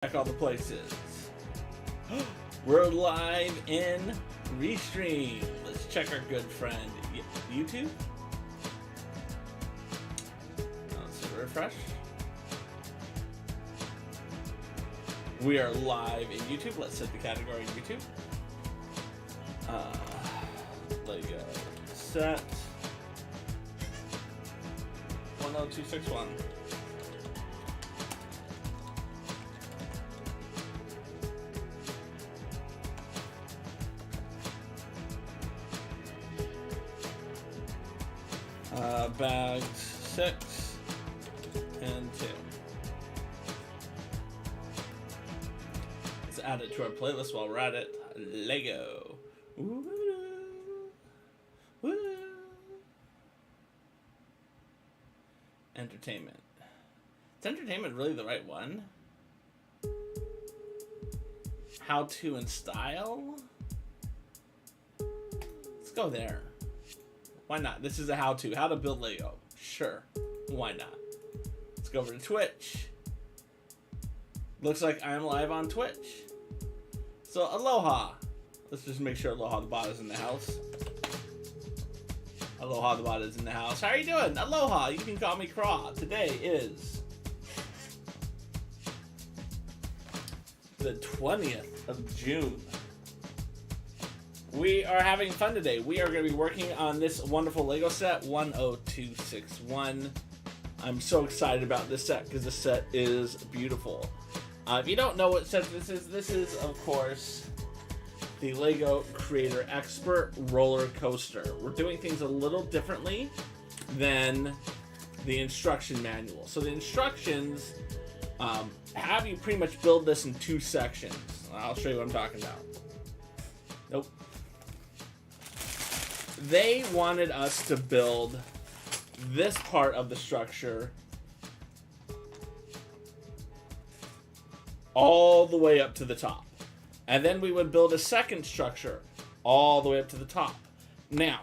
Check all the places. We're live in Restream. Let's check our good friend YouTube. Let's refresh. We are live in YouTube. Let's set the category in YouTube. Lego set 10261. Bags 6 and 2. Let's add it to our playlist while we're at it. Lego. Woo. Woo. Entertainment. Is entertainment really the right one? How to and style? Let's go there. Why not? This is a how-to. How to build Lego. Sure. Why not? Let's go over to Twitch. Looks like I'm live on Twitch. So, aloha. Let's just make sure Aloha the bot is in the house. Aloha the bot is in the house. How are you doing? Aloha. You can call me Craw. Today is the 20th of June. We are having fun today. We are going to be working on this wonderful Lego set, 10261. I'm so excited about this set because this set is beautiful. If you don't know what set this is, of course, the Lego Creator Expert Roller Coaster. We're doing things a little differently than the instruction manual. So the instructions have you pretty much build this in 2 sections. I'll show you what I'm talking about. Nope. They wanted us to build this part of the structure all the way up to the top. And then we would build a second structure all the way up to the top. Now,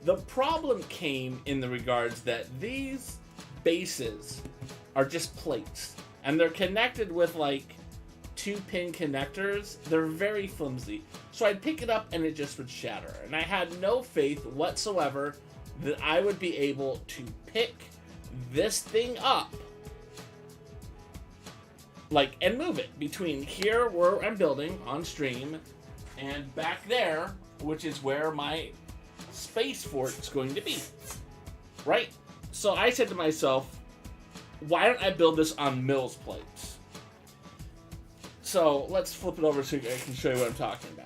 the problem came in the regards that these bases are just plates. And they're connected with like 2-pin connectors. They're very flimsy. So I'd pick it up and it just would shatter. And I had no faith whatsoever that I would be able to pick this thing up and move it between here where I'm building on stream and back there, which is where my space fort is going to be. Right? So I said to myself, why don't I build this on Mills plates? So let's flip it over so I can show you what I'm talking about.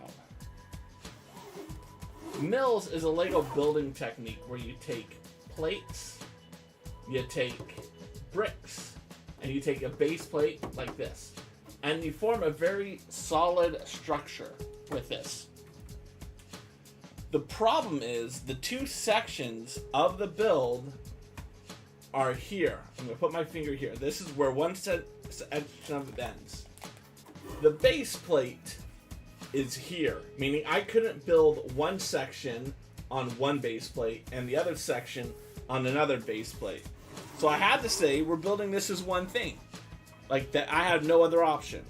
Mills is a Lego building technique where you take plates, you take bricks, and you take a base plate like this. And you form a very solid structure with this. The problem is the 2 sections of the build are here. I'm going to put my finger here. This is where one section of it ends. The base plate is here, meaning I couldn't build one section on one base plate and the other section on another base plate. So I had to say, we're building this as one thing. Like that, I had no other option.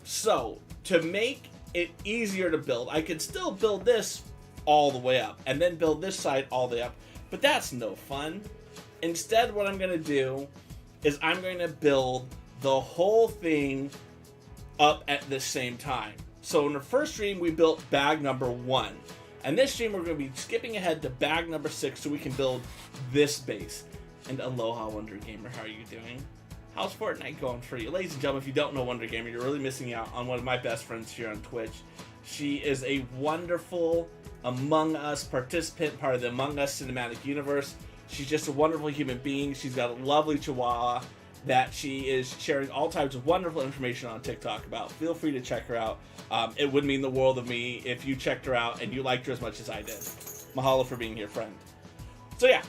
So, to make it easier to build, I could still build this all the way up and then build this side all the way up, but that's no fun. Instead, what I'm going to do is I'm going to build the whole thing up at the same time. So in the first stream, we built bag number 1. And this stream, we're going to be skipping ahead to bag number 6 so we can build this base. And aloha, Wonder Gamer, how are you doing? How's Fortnite going for you? Ladies and gentlemen, if you don't know Wonder Gamer, you're really missing out on one of my best friends here on Twitch. She is a wonderful Among Us participant, part of the Among Us cinematic universe. She's just a wonderful human being. She's got a lovely chihuahua that she is sharing all types of wonderful information on TikTok about. Feel free to check her out. It would mean the world of me if you checked her out and you liked her as much as I did. Mahalo for being here, friend. So yeah,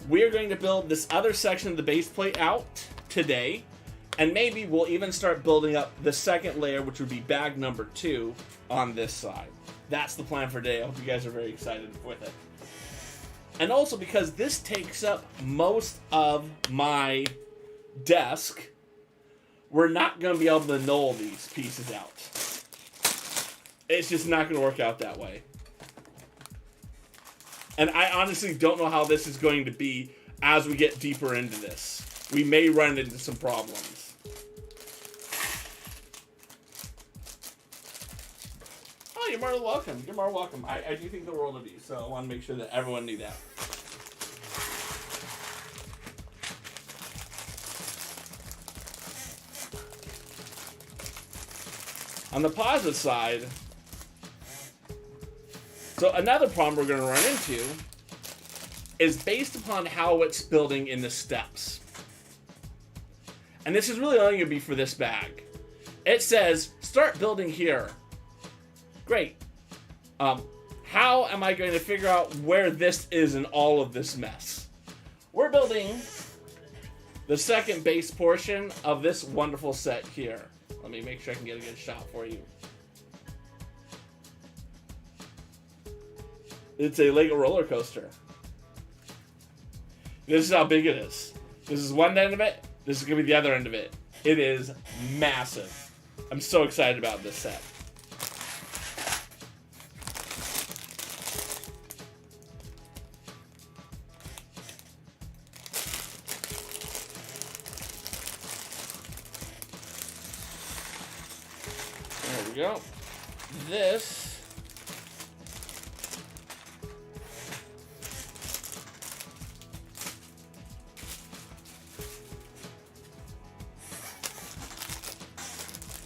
we are going to build this other section of the base plate out today, and maybe we'll even start building up the second layer, which would be bag number 2 on this side. That's the plan for today. I hope you guys are very excited with it. And also because this takes up most of my desk, we're not going to be able to knoll these pieces out. It's just not going to work out that way. And I honestly don't know how this is going to be as we get deeper into this. We may run into some problems. Oh, you're more than welcome. You're more welcome. I do think the world of you, so I want to make sure that everyone knew that. On the positive side, so another problem we're going to run into is based upon how it's building in the steps. And this is really only going to be for this bag. It says, start building here. Great. How am I going to figure out where this is in all of this mess? We're building the second base portion of this wonderful set here. Let me make sure I can get a good shot for you. It's a Lego roller coaster. This is how big it is. This is one end of it. This is going to be the other end of it. It is massive. I'm so excited about this set. There we go. This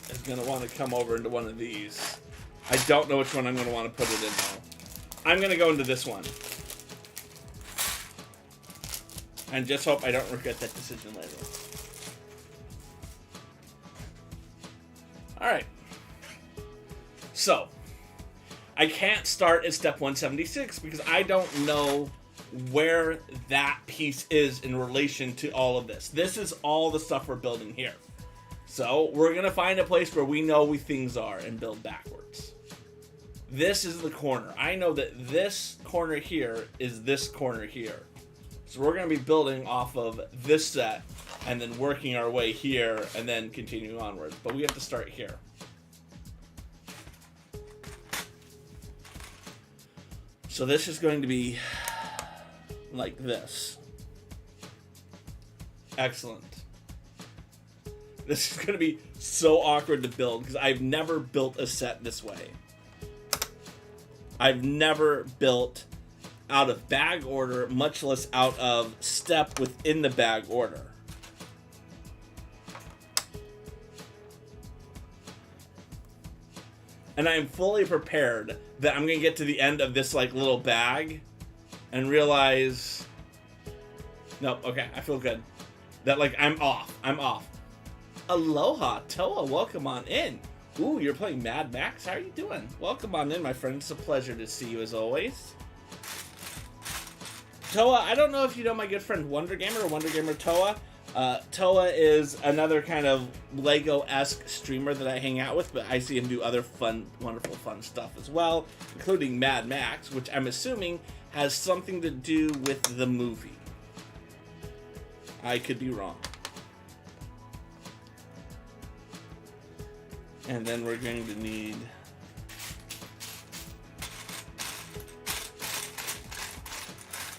is going to want to come over into one of these. I don't know which one I'm going to want to put it in though. I'm going to go into this one. And just hope I don't regret that decision later. Alright. So, I can't start at step 176 because I don't know where that piece is in relation to all of this. This is all the stuff we're building here. So, we're going to find a place where we know where things are and build backwards. This is the corner. I know that this corner here is this corner here. So we're going to be building off of this set and then working our way here and then continuing onwards. But we have to start here. So this is going to be like this. Excellent. This is going to be so awkward to build because I've never built a set this way. I've never built out of bag order, much less out of step within the bag order. And I am fully prepared that I'm going to get to the end of this like little bag and realize, nope, okay, I feel good. That like I'm off. Aloha, Toa, welcome on in. Ooh, you're playing Mad Max? How are you doing? Welcome on in, my friend. It's a pleasure to see you as always. Toa, I don't know if you know my good friend Wonder Gamer or Wonder Gamer Toa. Toa is another kind of Lego-esque streamer that I hang out with, but I see him do other fun, wonderful, fun stuff as well, including Mad Max, which I'm assuming has something to do with the movie. I could be wrong. And then we're going to need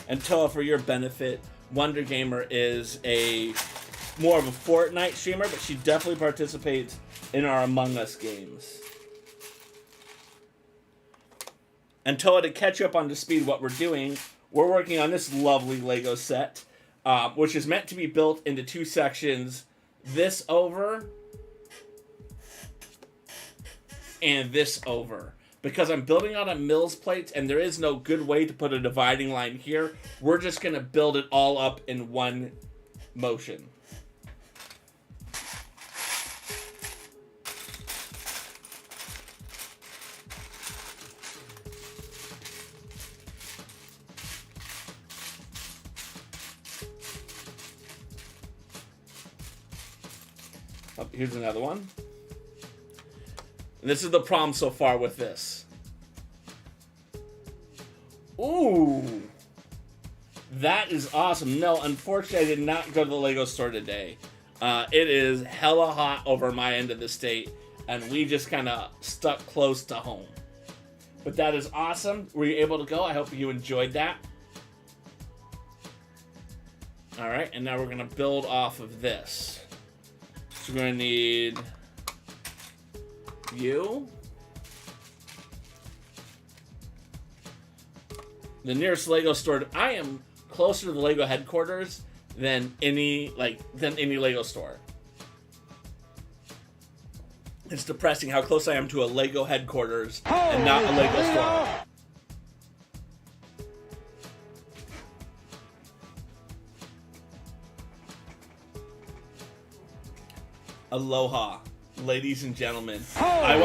and Toa, for your benefit, Wonder Gamer is more of a Fortnite streamer, but she definitely participates in our Among Us games. And Toa, to catch you up on the speed what we're doing, we're working on this lovely Lego set, which is meant to be built into two sections. This over and this over. Because I'm building on a Mills plate and there is no good way to put a dividing line here, we're just going to build it all up in one motion. Oh, here's another one. And this is the problem so far with this. Ooh. That is awesome. No, unfortunately, I did not go to the Lego store today. It is hella hot over my end of the state, and we just kind of stuck close to home. But that is awesome. Were you able to go? I hope you enjoyed that. All right, and now we're going to build off of this. So we're going to need you. The nearest Lego store. I am closer to the Lego headquarters than any Lego store. It's depressing how close I am to a Lego headquarters and not a Lego store. Aloha, ladies and gentlemen. I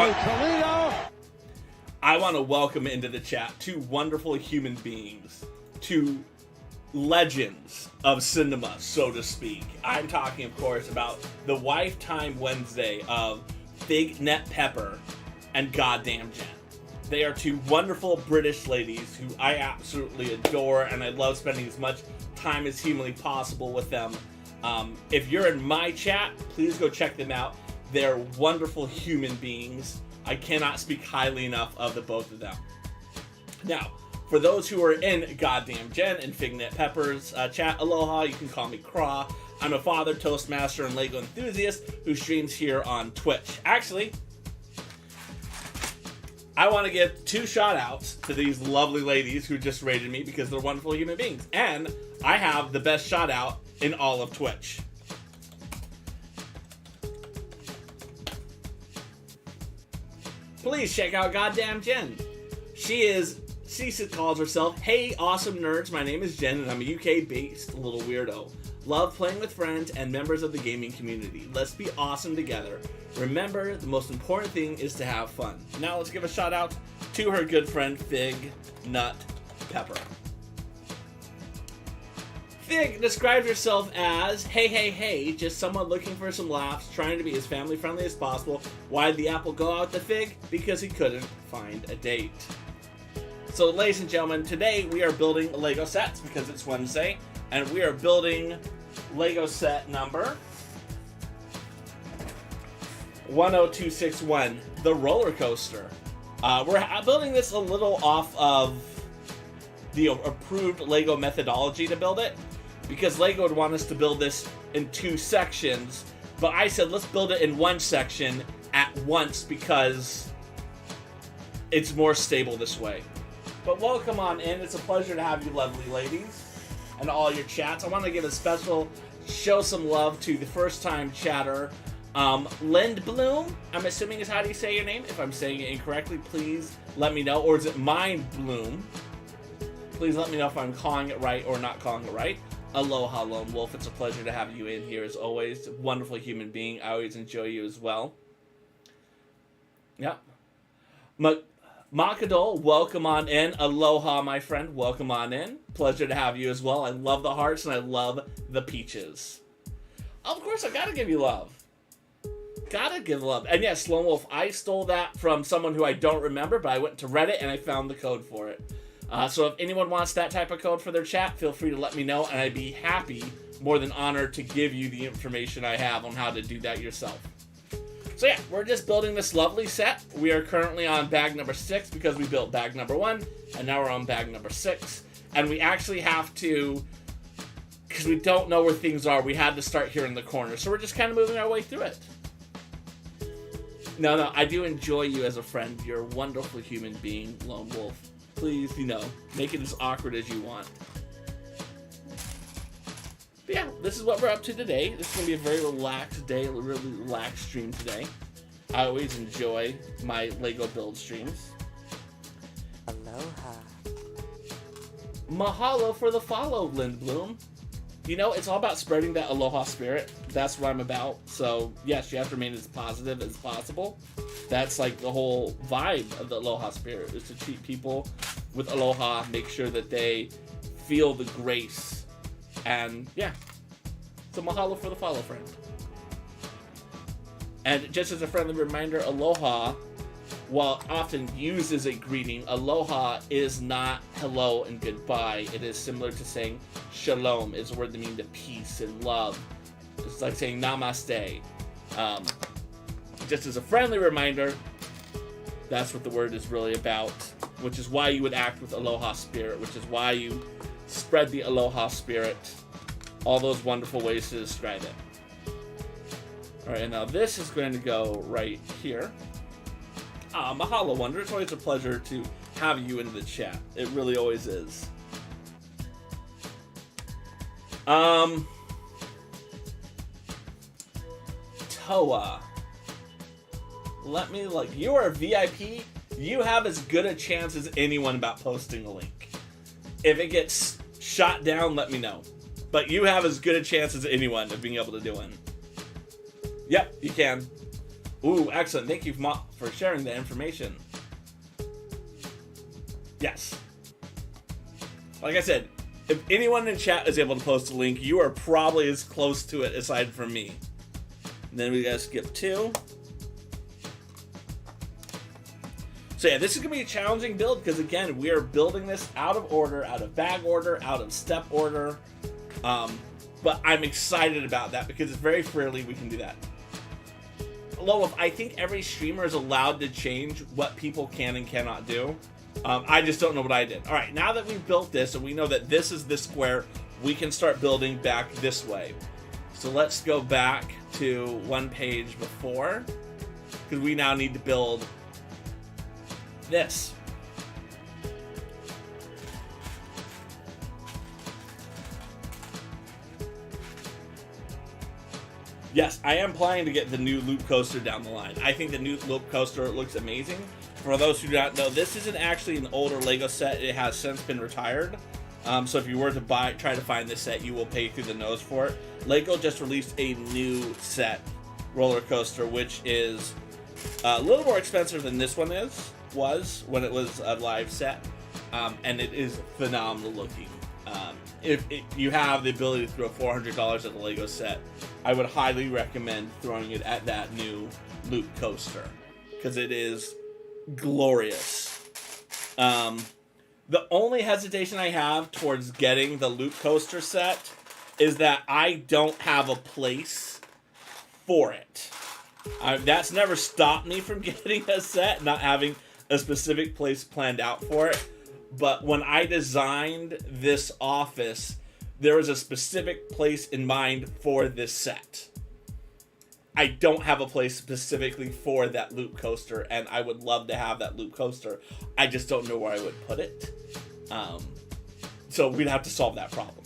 want to welcome into the chat two wonderful human beings, two legends of cinema, so to speak. I'm talking, of course, about the Wife Time Wednesday of Fig Net Pepper and Goddamn Jen. They are two wonderful British ladies who I absolutely adore, and I love spending as much time as humanly possible with them. If you're in my chat, please go check them out. They're wonderful human beings. I cannot speak highly enough of the both of them. Now, for those who are in Goddamn Jen and Fignet Pepper's chat, aloha, you can call me Craw. I'm a father, Toastmaster, and Lego enthusiast who streams here on Twitch. Actually, I want to give two shout-outs to these lovely ladies who just rated me because they're wonderful human beings. And I have the best shout-out in all of Twitch. Please check out Goddamn Jen. She calls herself, "Hey, awesome nerds, my name is Jen and I'm a UK-based little weirdo. Love playing with friends and members of the gaming community. Let's be awesome together. Remember, the most important thing is to have fun." Now let's give a shout out to her good friend, Fig Nut Pepper. Fig describes herself as, hey, just someone looking for some laughs, trying to be as family friendly as possible. Why did the apple go out to Fig? Because he couldn't find a date. So, ladies and gentlemen, today we are building Lego sets because it's Wednesday, and we are building Lego set number 10261, the roller coaster. We're building this a little off of the approved Lego methodology to build it, because Lego would want us to build this in two sections, but I said let's build it in one section at once because it's more stable this way. But welcome on in. It's a pleasure to have you lovely ladies and all your chats. I want to give a special show some love to the first time chatter, Lindblom, I'm assuming is how do you say your name. If I'm saying it incorrectly, please let me know. Or is it Mindbloom? Please let me know if I'm calling it right or not calling it right. Aloha, Lone Wolf. It's a pleasure to have you in here as always. Wonderful human being. I always enjoy you as well. Yeah. Makadol, welcome on in. Aloha, my friend. Welcome on in. Pleasure to have you as well. I love the hearts and I love the peaches. Of course, I gotta give you love. Gotta give love. And yes, Lone Wolf, I stole that from someone who I don't remember, but I went to Reddit and I found the code for it. So if anyone wants that type of code for their chat, feel free to let me know, and I'd be happy, more than honored, to give you the information I have on how to do that yourself. So yeah, we're just building this lovely set. We are currently on bag number 6 because we built bag number 1, and now we're on bag number 6. And we actually have to, because we don't know where things are, we had to start here in the corner. So we're just kind of moving our way through it. No, I do enjoy you as a friend. You're a wonderful human being, Lone Wolf. Please, make it as awkward as you want. But yeah, this is what we're up to today. This is going to be a very relaxed day, a really relaxed stream today. I always enjoy my Lego build streams. Aloha. Mahalo for the follow, Lindblom. It's all about spreading that aloha spirit. That's what I'm about. So, yes, you have to remain as positive as possible. That's like the whole vibe of the aloha spirit, is to treat people with aloha, make sure that they feel the grace. And, yeah. So, mahalo for the follow, friend. And just as a friendly reminder, aloha, while often used as a greeting, aloha is not hello and goodbye. It is similar to saying shalom, is a word that means peace and love It's like saying namaste. Just as a friendly reminder, that's what the word is really about, which is why you would act with aloha spirit, which is why you spread the aloha spirit. All those wonderful ways to describe it. All right, and now this is going to go right here. Mahalo, Wonder. It's always a pleasure to have you in the chat. It really always is. Toa. Let me look. You are a VIP. You have as good a chance as anyone about posting a link. If it gets shot down, let me know. But you have as good a chance as anyone of being able to do it. Yep, you can. Ooh, excellent. Thank you for sharing that information. Yes. Like I said, if anyone in chat is able to post a link, you are probably as close to it aside from me. And then we gotta skip 2. So yeah, this is gonna be a challenging build because again, we are building this out of order, out of bag order, out of step order. But I'm excited about that because it's very freely we can do that. Lolith, I think every streamer is allowed to change what people can and cannot do. I just don't know what I did. All right, now that we've built this and we know that this is the square, we can start building back this way. So let's go back to one page before, because we now need to build this. Yes, I am planning to get the new loop coaster down the line. I think the new loop coaster looks amazing. For those who do not know, this isn't actually an older Lego set. It has since been retired. So if you were to try to find this set, you will pay through the nose for it. Lego just released a new set, roller coaster, which is a little more expensive than this one was when it was a live set. And it is phenomenal looking. If you have the ability to throw $400 at the Lego set, I would highly recommend throwing it at that new loop coaster because it is glorious. The only hesitation I have towards getting the loop coaster set is that I don't have a place for it. That's never stopped me from getting a set, not having a specific place planned out for it. But when I designed this office, there was a specific place in mind for this set. I don't have a place specifically for that loop coaster, and I would love to have that loop coaster. I just don't know where I would put it. So we'd have to solve that problem.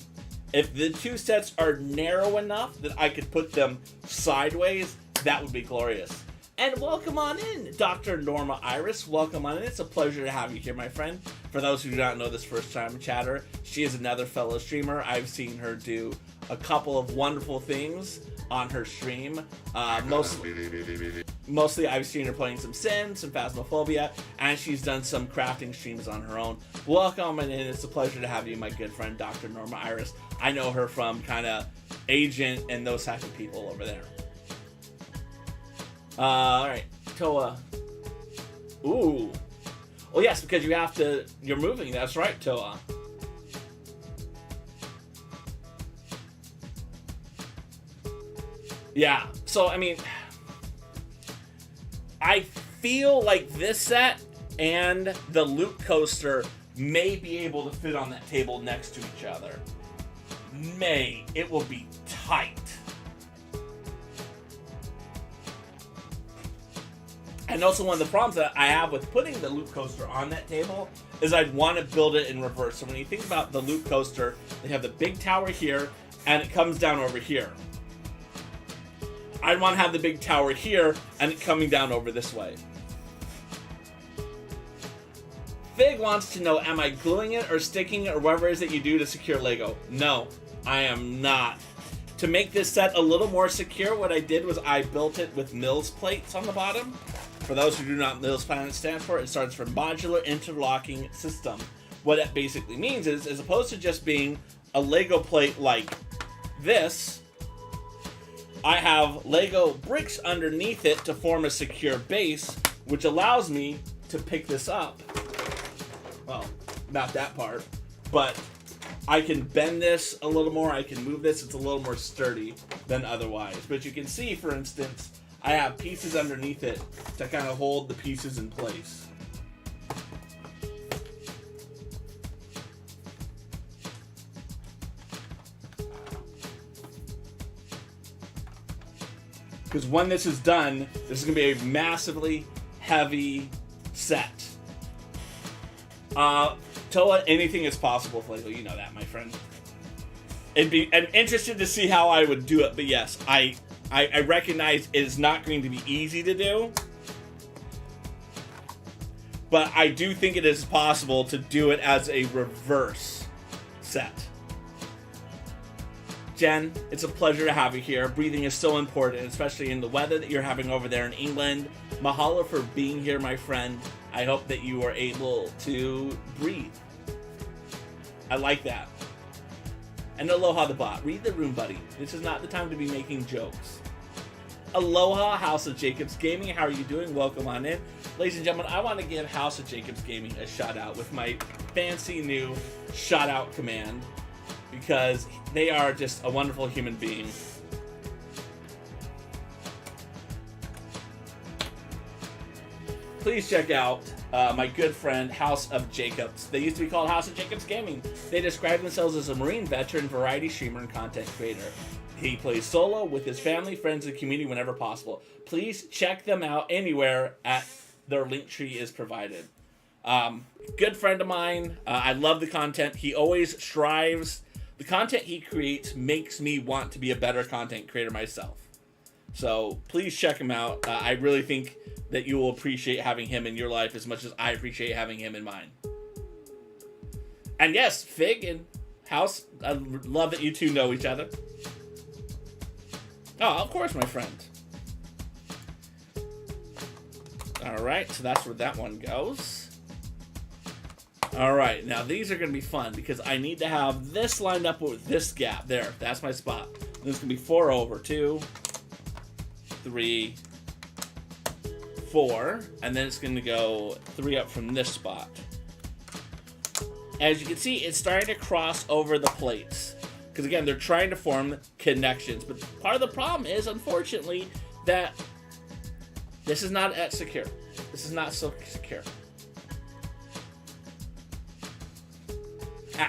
If the two sets are narrow enough that I could put them sideways, that would be glorious. And welcome on in, Dr. Norma Iris. Welcome on in. It's a pleasure to have you here, my friend. For those who do not know this first-time chatter, she is another fellow streamer. I've seen her do a couple of wonderful things on her stream. Mostly I've seen her playing some Sims, some Phasmophobia, and she's done some crafting streams on her own. Welcome on in. It's a pleasure to have you, my good friend, Dr. Norma Iris. I know her from kind of Agent and those type of people over there. Alright, Toa. Ooh. Oh yes, because you're moving, that's right, Toa. Yeah, so I mean, I feel like this set and the loop coaster may be able to fit on that table next to each other. It will be tight. And also one of the problems that I have with putting the loop coaster on that table is I'd want to build it in reverse. So when you think about the loop coaster, they have the big tower here, and it comes down over here. I'd want to have the big tower here, and it coming down over this way. Fig wants to know, am I gluing it or sticking it or whatever it is that you do to secure Lego? No, I am not. To make this set a little more secure, what I did was I built it with Mills plates on the bottom. For those who do not know what Mills plates stands for, it starts for Modular Interlocking System. What that basically means is, as opposed to just being a Lego plate like this, I have Lego bricks underneath it to form a secure base, which allows me to pick this up. Well, not that part, but I can bend this a little more, I can move this, it's a little more sturdy. than otherwise. But you can see, for instance, I have pieces underneath it to kind of hold the pieces in place. Because when this is done, this is going to be a massively heavy set. Toa, anything is possible with Lego. You know that, my friend. I'm interested to see how I would do it, but yes, I recognize it is not going to be easy to do. But I do think it is possible to do it as a reverse set. Jen, it's a pleasure to have you here. Breathing is so important, especially in the weather that you're having over there in England. Mahalo for being here, my friend. I hope that you are able to breathe. I like that. And aloha the bot. Read the room, buddy. This is not the time to be making jokes. Aloha, House of Jacobs Gaming. How are you doing? Welcome on in. Ladies and gentlemen, I want to give House of Jacobs Gaming a shout out with my fancy new shout out command, because they are just a wonderful human being. Please check out my good friend House of Jacobs. They used to be called House of Jacobs Gaming. They describe themselves as a Marine veteran, variety streamer, and content creator. He plays solo with his family, friends, and community whenever possible. Please check them out anywhere at their link tree is provided. Good friend of mine. I love the content. He always strives. The content he creates makes me want to be a better content creator myself. So please check him out. I really think that you will appreciate having him in your life as much as I appreciate having him in mine. And yes, Fig and House, I love that you two know each other. Oh, of course, my friend. Alright, so that's where that one goes. Alright, now these are going to be fun because I need to have this lined up with this gap. There, that's my spot. This is going to be 4 over. 2, 3, 4, and then it's going to go 3 up from this spot. As you can see, it's starting to cross over the plates. Because again, they're trying to form connections. But part of the problem is, unfortunately, that this is not as secure. This is not so secure.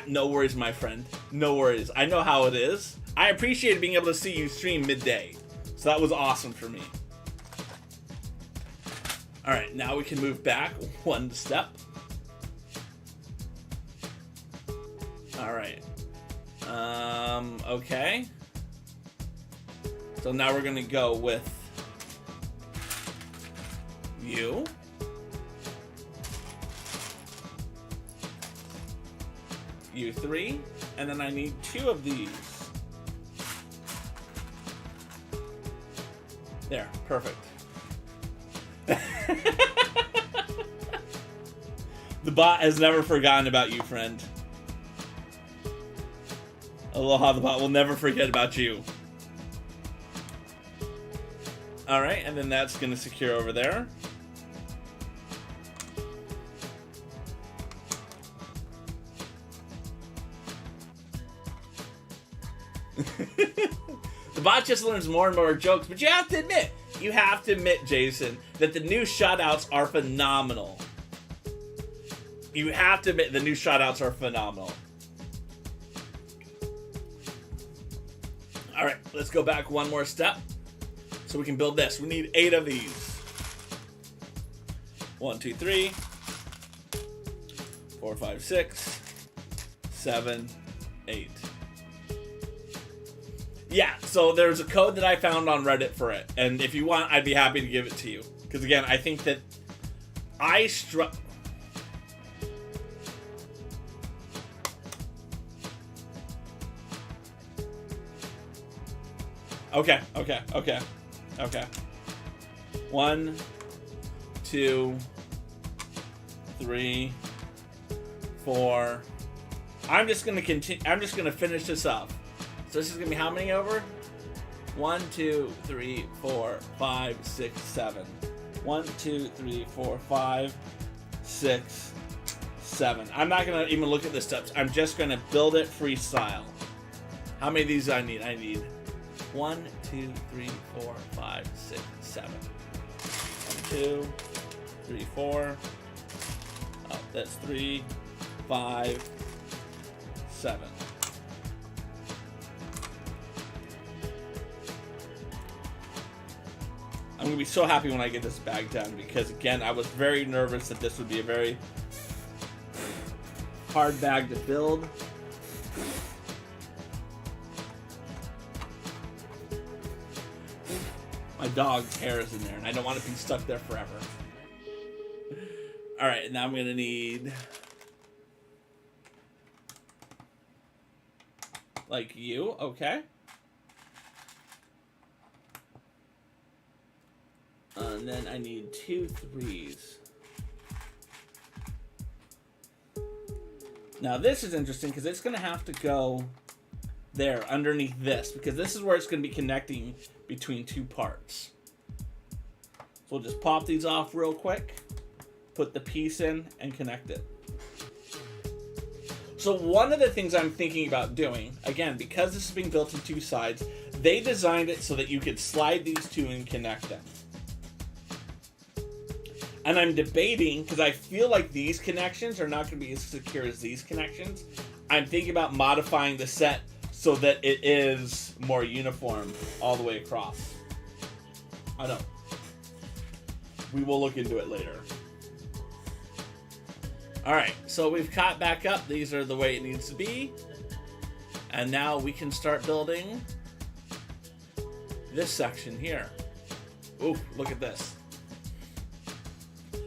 No worries, my friend. No worries. I know how it is. I appreciated being able to see you stream midday. So that was awesome for me. Alright, now we can move back one step. Alright. Okay. So now we're gonna go with you. You 3, and then I need 2 of these. There, perfect. The bot has never forgotten about you, friend. Aloha, the bot will never forget about you. Alright, and then that's going to secure over there. The bot just learns more and more jokes, but you have to admit, Jason, that the new shoutouts are phenomenal. You have to admit the new shoutouts are phenomenal. Alright, let's go back one more step so we can build this. We need 8 of these. 1, 2, 3, 4, 5, 6, 7, 8. Yeah, so there's a code that I found on Reddit for it, and if you want, I'd be happy to give it to you. Because again, I think that Okay. 1, 2, 3, 4. I'm just gonna continue. I'm just gonna finish this up. So this is gonna be how many over? 1, 2, 3, 4, 5, 6, 7. 1, 2, 3, 4, 5, 6, 7. I'm not gonna even look at the steps. I'm just gonna build it freestyle. How many of these do I need? I need 1, 2, 3, 4, 5, 6, 7. 1, 2, 3, 4. Oh, that's 3, 5, 7. I'm going to be so happy when I get this bag done because, again, I was very nervous that this would be a very hard bag to build. My dog's hair is in there, and I don't want it to be stuck there forever. Alright, and now I'm going to need... like you, okay. And then I need 2 3s. Now this is interesting because it's going to have to go there underneath this because this is where it's going to be connecting between 2 parts. So we'll just pop these off real quick, put the piece in, and connect it. So one of the things I'm thinking about doing, again, because this is being built in 2 sides, they designed it so that you could slide these 2 and connect them. And I'm debating, because I feel like these connections are not going to be as secure as these connections. I'm thinking about modifying the set so that it is more uniform all the way across. I don't know. We will look into it later. Alright, so we've caught back up. These are the way it needs to be. And now we can start building this section here. Ooh, look at this.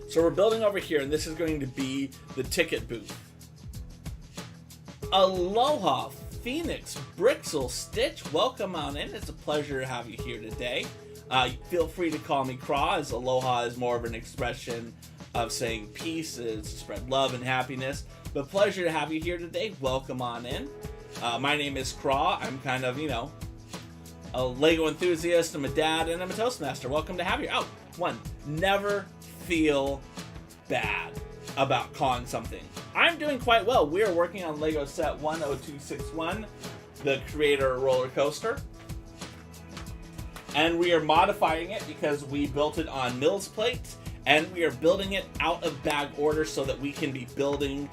So we're building over here, and this is going to be the ticket booth. Aloha, Phoenix, Brixel, Stitch, welcome on in. It's a pleasure to have you here today. Feel free to call me Craw, as aloha is more of an expression of saying peace, is to spread love and happiness. But pleasure to have you here today. Welcome on in. My name is Craw. I'm kind of, a Lego enthusiast. I'm a dad, and I'm a Toastmaster. Welcome to have you. Oh, one, never feel bad about calling something. I'm doing quite well. We are working on Lego set 10261, the creator of Rollercoaster. And we are modifying it because we built it on Mills plates, and we are building it out of bag order so that we can be building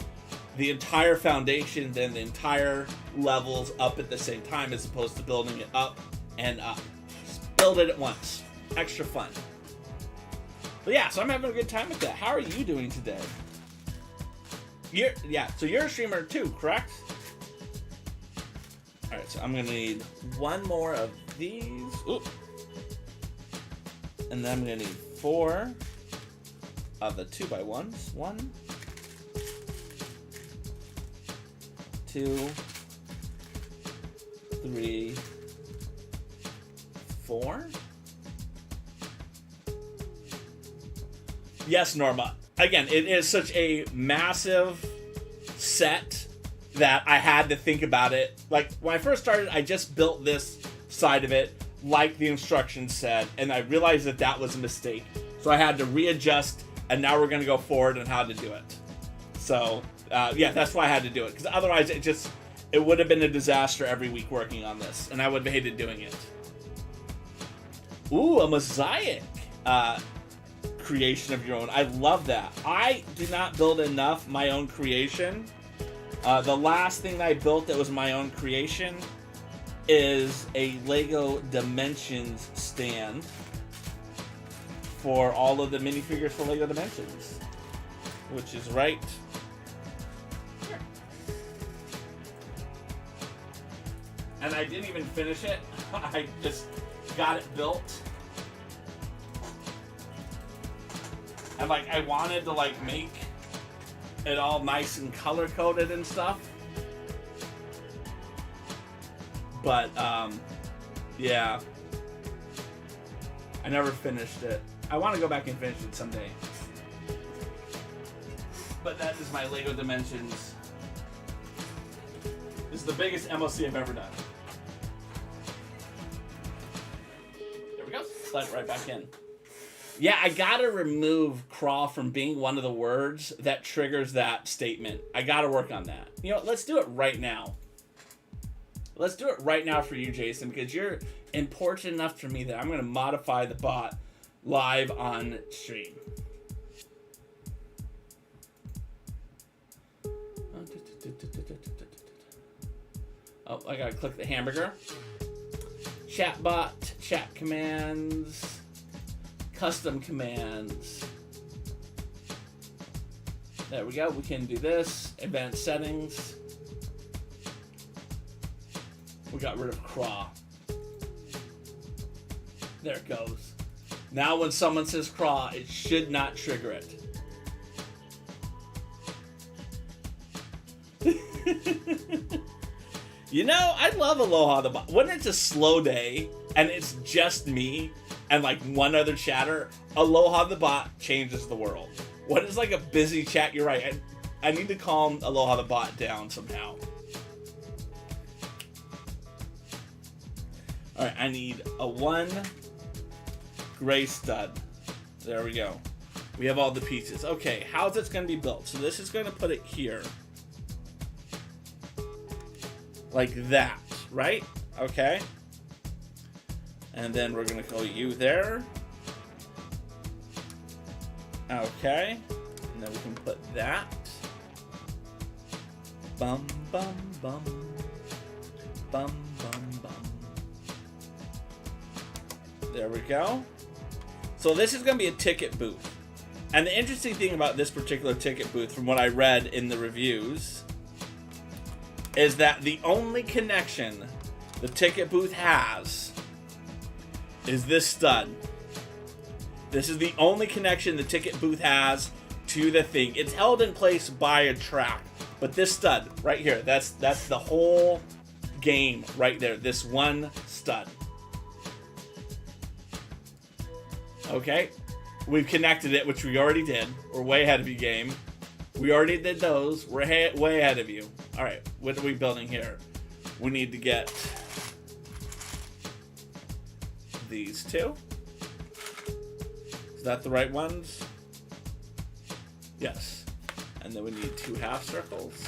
the entire foundations and the entire levels up at the same time as opposed to building it up and up. Just build it at once. Extra fun. But yeah, so I'm having a good time with that. How are you doing today? So you're a streamer too, correct? Alright, so I'm gonna need 1 more of these. Ooh. And then I'm gonna need 4 of the 2x1s. 1, 2, 3, 4. Yes, Norma. Again, it is such a massive set that I had to think about it. Like, when I first started, I just built this side of it like the instructions said, and I realized that that was a mistake. So I had to readjust, and now we're going to go forward on how to do it. So, yeah, that's why I had to do it. Because otherwise, it would have been a disaster every week working on this, and I would have hated doing it. Ooh, a mosaic creation of your own. I love that. I do not build enough my own creation. The last thing I built that was my own creation is a Lego Dimensions stand for all of the minifigures for Lego Dimensions, which is right here. And I didn't even finish it. I just got it built. And I wanted to make it all nice and color coded and stuff. But yeah, I never finished it. I want to go back and finish it someday. But that is my Lego Dimensions. This is the biggest MOC I've ever done. There we go. Slide it right back in. Yeah, I gotta remove Craw from being one of the words that triggers that statement. I gotta work on that. Let's do it right now. Let's do it right now for you, Jason, because you're important enough for me that I'm going to modify the bot live on stream. Oh, I gotta click the hamburger. Chat bot, chat commands, custom commands. There we go. We can do this. Advanced settings. We got rid of Craw. There it goes. Now when someone says Craw, it should not trigger it. You know, I love Aloha the bot. When it's a slow day and it's just me and like one other chatter, Aloha the bot changes the world. When it's like a busy chat, you're right. I need to calm Aloha the bot down somehow. Alright, I need a 1 gray stud. There we go. We have all the pieces. Okay, how's this going to be built? So this is going to put it here. Like that, right? Okay. And then we're going to go you there. Okay. And then we can put that. Bum, bum, bum. Bum, bum, bum. There we go. So this is going to be a ticket booth. And the interesting thing about this particular ticket booth, from what I read in the reviews, is that the only connection the ticket booth has is this stud. This is the only connection the ticket booth has to the thing. It's held in place by a track. But this stud right here, that's the whole game right there. This one stud. Okay, we've connected it, which we already did. We're way ahead of you, game. We already did those. We're way ahead of you. All right, what are we building here? We need to get these two. Is that the right ones? Yes. And then we need 2 half circles.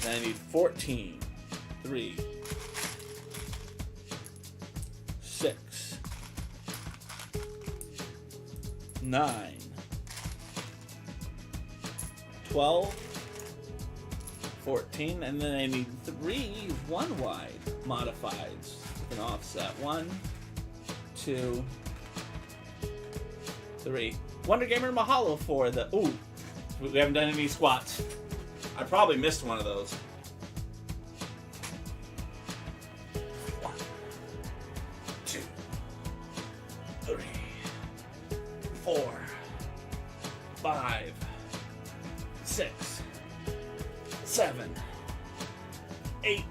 Then I need 14. 3. 6. 9. 12. 14. And then I need 3 1 wide modifieds. An offset. 1, 2, 3. Wonder Gamer mahalo for the... Ooh. We haven't done any squats. I probably missed one of those. 1, 2, 3, 4, 5, 6, 7, 8,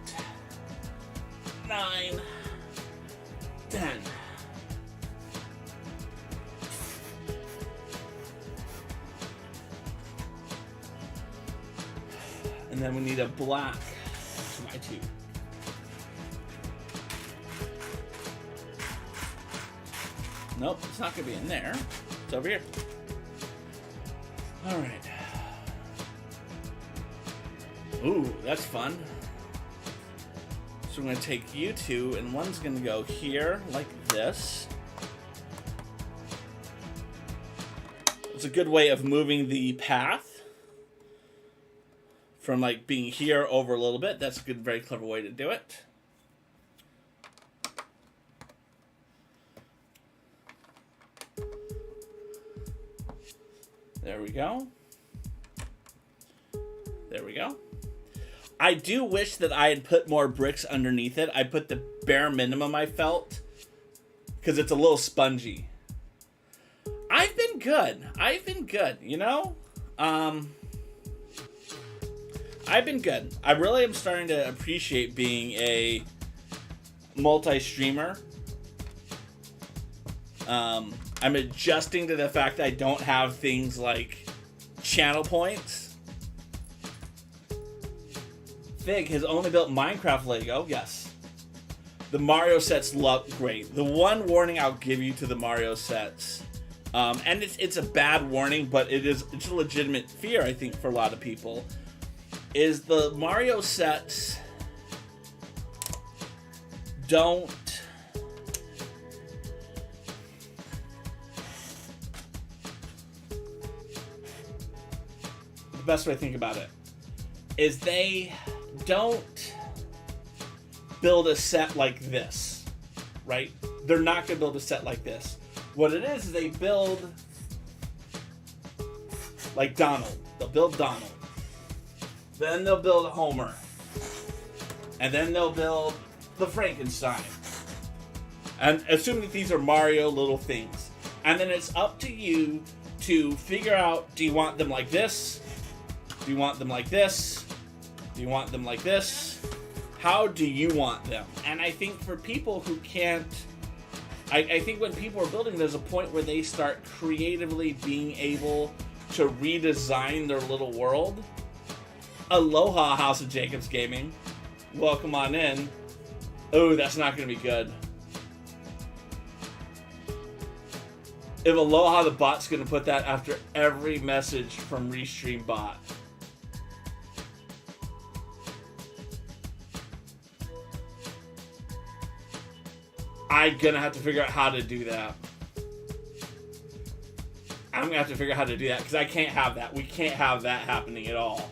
9, 10. And then we need a black to my 2. Nope, it's not going to be in there. It's over here. All right. Ooh, that's fun. So we're going to take you 2, and one's going to go here like this. It's a good way of moving the path from like being here over a little bit. That's a good, very clever way to do it. There we go. There we go. I do wish that I had put more bricks underneath it. I put the bare minimum, I felt, because it's a little spongy. I've been good, you know? I've been good. I really am starting to appreciate being a multi-streamer. I'm adjusting to the fact that I don't have things like channel points. Fig has only built Minecraft Lego. Yes. The Mario sets look great. The one warning I'll give you to the Mario sets, and it's a bad warning, but it's a legitimate fear, I think, for a lot of people, is the Mario sets don't... The best way to think about it is they don't build a set like this, right? They're not going to build a set like this. What it is they build like Donald. They'll build Donald. Then they'll build Homer. And then they'll build the Frankenstein. And assume that these are Mario little things. And then it's up to you to figure out, do you want them like this? Do you want them like this? Do you want them like this? How do you want them? And I think for people who can't... I think when people are building, there's a point where they start creatively being able to redesign their little world. Aloha, House of Jacobs Gaming. Welcome on in. Oh, that's not going to be good. If Aloha the bot's going to put that after every message from Restream bot. I'm going to have to figure out how to do that. I'm going to have to figure out how to do that because I can't have that. We can't have that happening at all.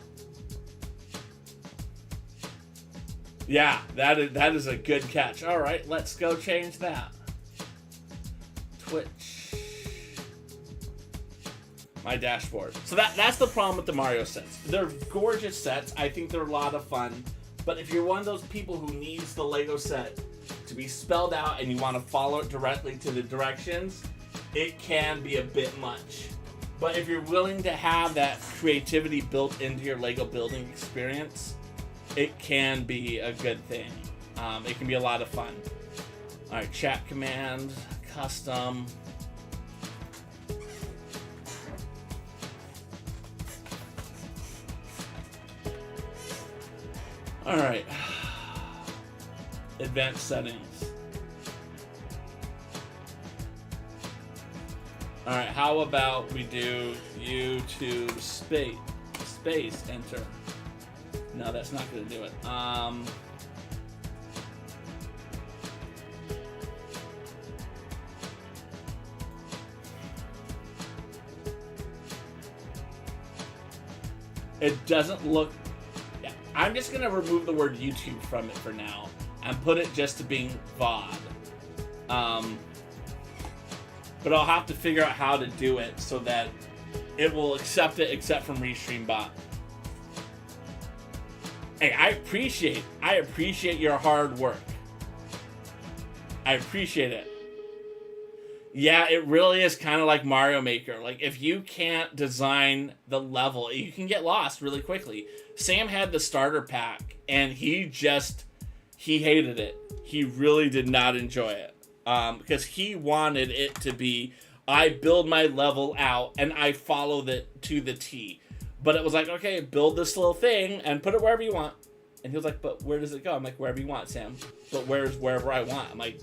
Yeah, that is a good catch. All right, let's go change that. Twitch. My dashboard. So that's the problem with the Mario sets. They're gorgeous sets. I think they're a lot of fun. But if you're one of those people who needs the Lego set to be spelled out and you want to follow it directly to the directions, it can be a bit much. But if you're willing to have that creativity built into your Lego building experience, it can be a good thing. It can be a lot of fun. All right, chat command, custom. All right. Advanced settings. All right, how about we do YouTube space enter. No, that's not going to do it. It doesn't look... Yeah, I'm just going to remove the word YouTube from it for now and put it just to being VOD. But I'll have to figure out how to do it so that it will accept it except from Restream bot. Hey, I appreciate your hard work. I appreciate it. Yeah, it really is kind of like Mario Maker. Like, if you can't design the level, you can get lost really quickly. Sam had the starter pack, and he hated it. He really did not enjoy it. Because he wanted it to be, I build my level out, and I follow it to the T. But it was like, okay, build this little thing and put it wherever you want. And he was like, but where does it go? I'm like, wherever you want, Sam. But where's wherever I want? I'm like,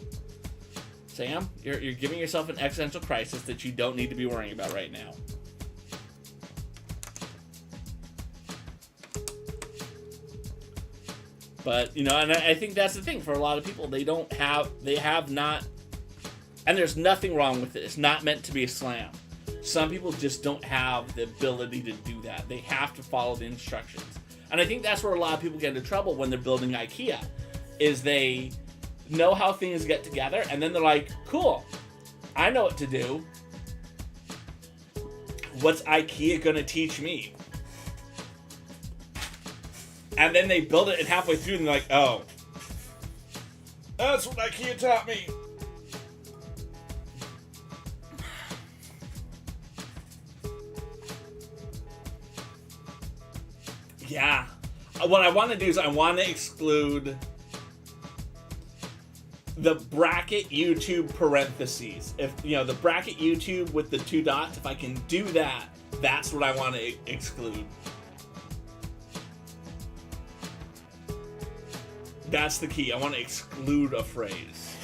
Sam, you're giving yourself an existential crisis that you don't need to be worrying about right now. But, you know, and I think that's the thing for a lot of people. They have not, and there's nothing wrong with it. It's not meant to be a slam. Some people just don't have the ability to do that. They have to follow the instructions. And I think that's where a lot of people get into trouble when they're building IKEA, is they know how things get together, and then they're like, cool, I know what to do. What's IKEA gonna teach me? And then they build it, and halfway through, and they're like, oh, that's what IKEA taught me. Yeah. What I want to do is I want to exclude the bracket YouTube parentheses. If, you know, the bracket YouTube with the 2 dots, if I can do that, that's what I want to exclude. That's the key. I want to exclude a phrase.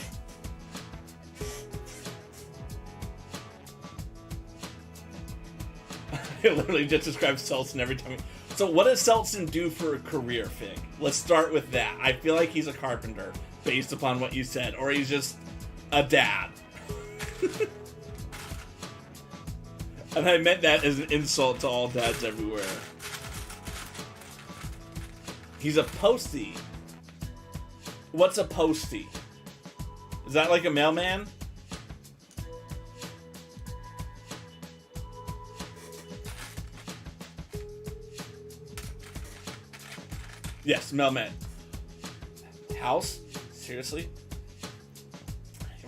It literally just describes Selson every time. So what does Seltzen do for a career, Fig? Let's start with that. I feel like he's a carpenter, based upon what you said. Or he's just a dad. And I meant that as an insult to all dads everywhere. He's a postie. What's a postie? Is that like a mailman? Yes, mailman. House? Seriously?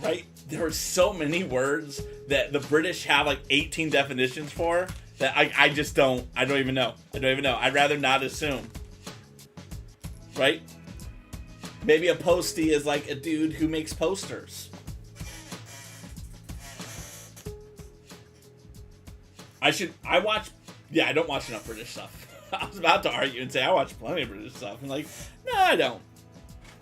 Right? There are so many words that the British have like 18 definitions for that I don't even know. I'd rather not assume. Right? Maybe a postie is like a dude who makes posters. I don't watch enough British stuff. I was about to argue and say I watch plenty of British stuff. I'm like, no, I don't.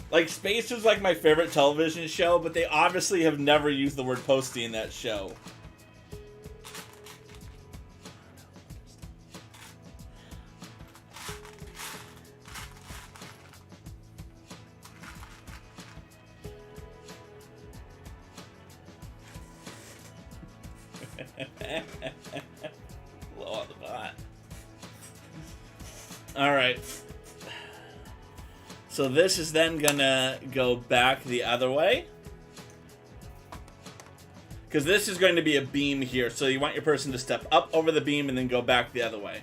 Like, Space was like my favorite television show, but they obviously have never used the word postie in that show. Blow on the bot. Alright. So this is then gonna go back the other way. Because this is going to be a beam here, so you want your person to step up over the beam and then go back the other way.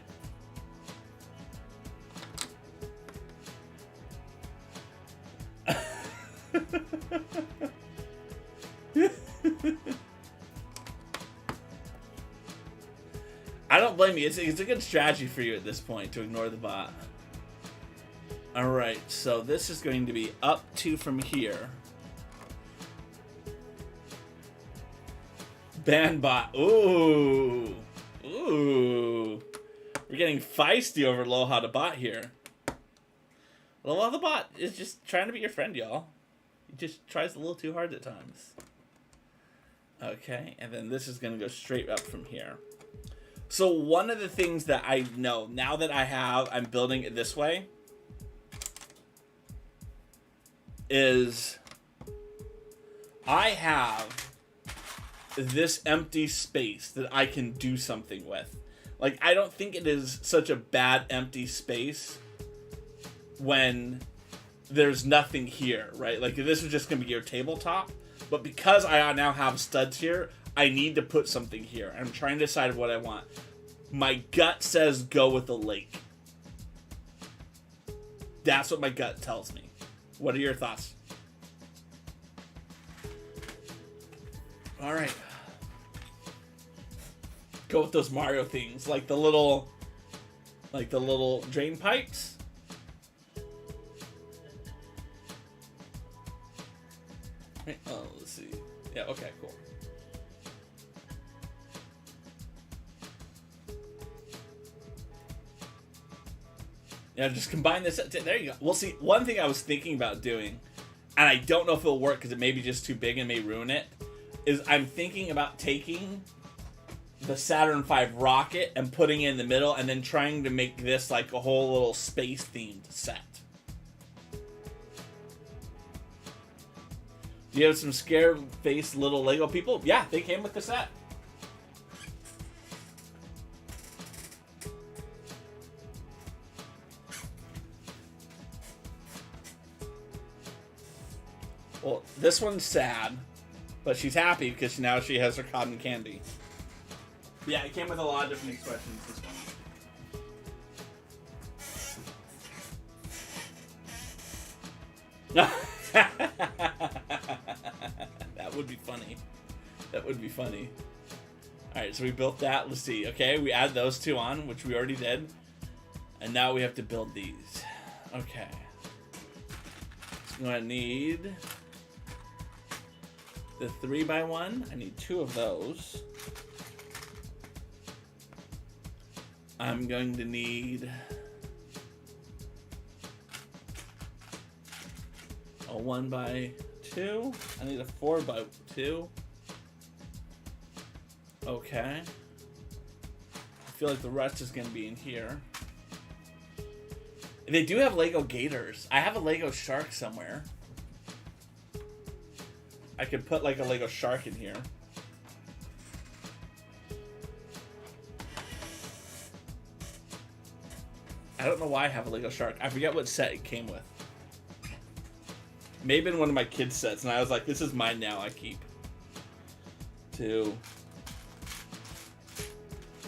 I don't blame you. It's a good strategy for you at this point to ignore the bot. Alright, so this is going to be up 2 from here. Ban bot. Ooh. Ooh. We're getting feisty over Loha the bot here. Loha the bot is just trying to be your friend, y'all. He just tries a little too hard at times. Okay, and then this is going to go straight up from here. So one of the things that I know, now that I'm building it this way, is I have this empty space that I can do something with. Like, I don't think it is such a bad empty space when there's nothing here, right? Like, this is just going to be your tabletop. But because I now have studs here, I need to put something here. I'm trying to decide what I want. My gut says go with the lake. That's what my gut tells me. What are your thoughts? All right. Go with those Mario things, like the little drain pipes. Oh, let's see. Yeah. Okay. Cool. Yeah, just combine this. There you go. We'll see. One thing I was thinking about doing, and I don't know if it'll work because it may be just too big and may ruin it, is I'm thinking about taking the Saturn V rocket and putting it in the middle and then trying to make this like a whole little space-themed set. Do you have some scared-faced little Lego people? Yeah, they came with the set. Well, this one's sad, but she's happy because now she has her cotton candy. Yeah, it came with a lot of different expressions, this one. That would be funny. That would be funny. Alright, so we built that. Let's see. Okay, we add those two on, which we already did. And now we have to build these. Okay. I'm going to need the 3x1. I need 2 of those. I'm going to need a 1x2. I need a 4x2. Okay. I feel like the rest is going to be in here. They do have Lego gators. I have a Lego shark somewhere. I could put like a Lego shark in here. I don't know why I have a Lego shark. I forget what set it came with. Maybe in one of my kids' sets, and I was like, this is mine now, I keep. 2.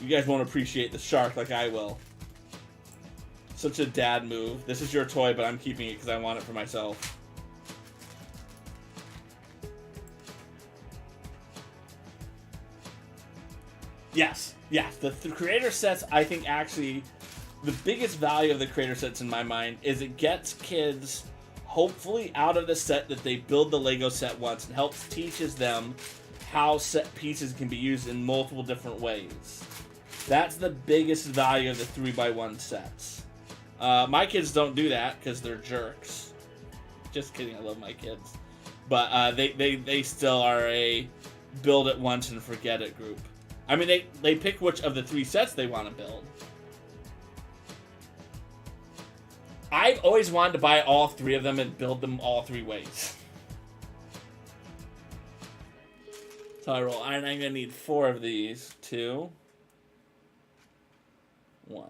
You guys won't appreciate the shark like I will. Such a dad move. This is your toy, but I'm keeping it because I want it for myself. Yes, yes. The creator sets, I think, actually, the biggest value of the creator sets in my mind is it gets kids hopefully out of the set that they build the Lego set once and helps teaches them how set pieces can be used in multiple different ways. That's the biggest value of the 3x1 sets. My kids don't do that because they're jerks. Just kidding, I love my kids. But they still are a build it once and forget it group. I mean, they pick which of the 3 sets they want to build. I've always wanted to buy all 3 of them and build them all 3 ways. So I roll. And I'm going to need 4 of these. 2. 1.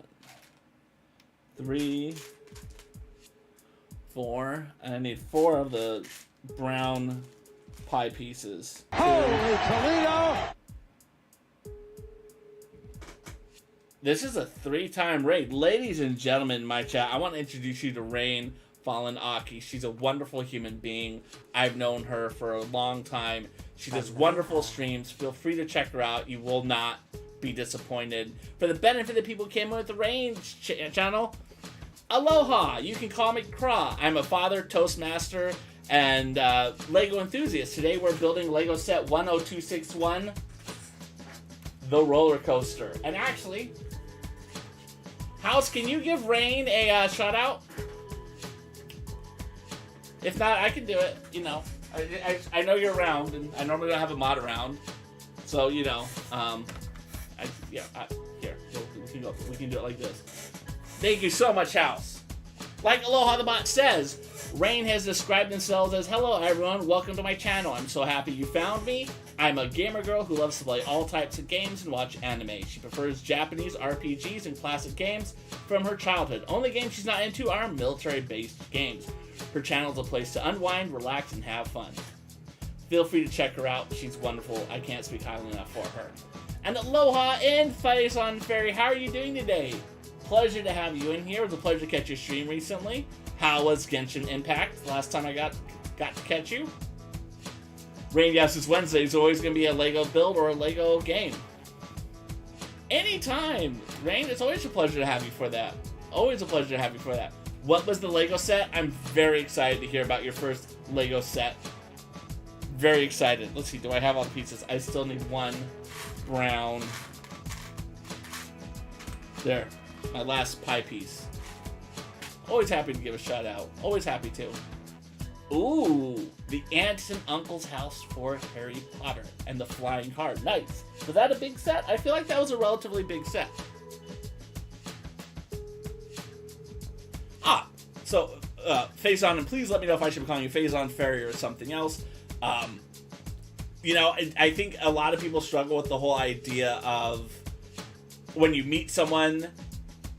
3. 4. And I need 4 of the brown pie pieces. Holy Toledo! This is a 3-time raid. Ladies and gentlemen in my chat, I want to introduce you to Rain Fallen Aki. She's a wonderful human being. I've known her for a long time. She does wonderful streams. Feel free to check her out. You will not be disappointed. For the benefit of the people who came in with the Rain channel, aloha. You can call me Craw. I'm a father, Toastmaster, and Lego enthusiast. Today we're building Lego set 10261, the roller coaster. And actually, House, can you give Rain a shout out? If not, I can do it. You know, I know you're around, and I normally don't have a mod around, so you know, here we can do it like this. Thank you so much, House. Like Aloha the Bot says, Rain has described themselves as, hello everyone, welcome to my channel. I'm so happy you found me. I'm a gamer girl who loves to play all types of games and watch anime. She prefers Japanese RPGs and classic games from her childhood. Only games she's not into are military-based games. Her channel is a place to unwind, relax, and have fun. Feel free to check her out. She's wonderful. I can't speak highly enough for her. And aloha in Face on Fairy. How are you doing today? Pleasure to have you in here. It was a pleasure to catch your stream recently. How was Genshin Impact last time I got to catch you? Rain, yes, it's Wednesday. It's always going to be a Lego build or a Lego game. Anytime, Rain. It's always a pleasure to have you for that. Always a pleasure to have you for that. What was the Lego set? I'm very excited to hear about your first Lego set. Very excited. Let's see, do I have all the pieces? I still need 1 brown. There, my last pie piece. Always happy to give a shout out. Always happy to. Ooh, the Aunt and Uncle's House for Harry Potter and the Flying Car. Nice. Was that a big set? I feel like that was a relatively big set. So, Faison, and please let me know if I should be calling you Faison Fairy or something else. You know, I think a lot of people struggle with the whole idea of when you meet someone,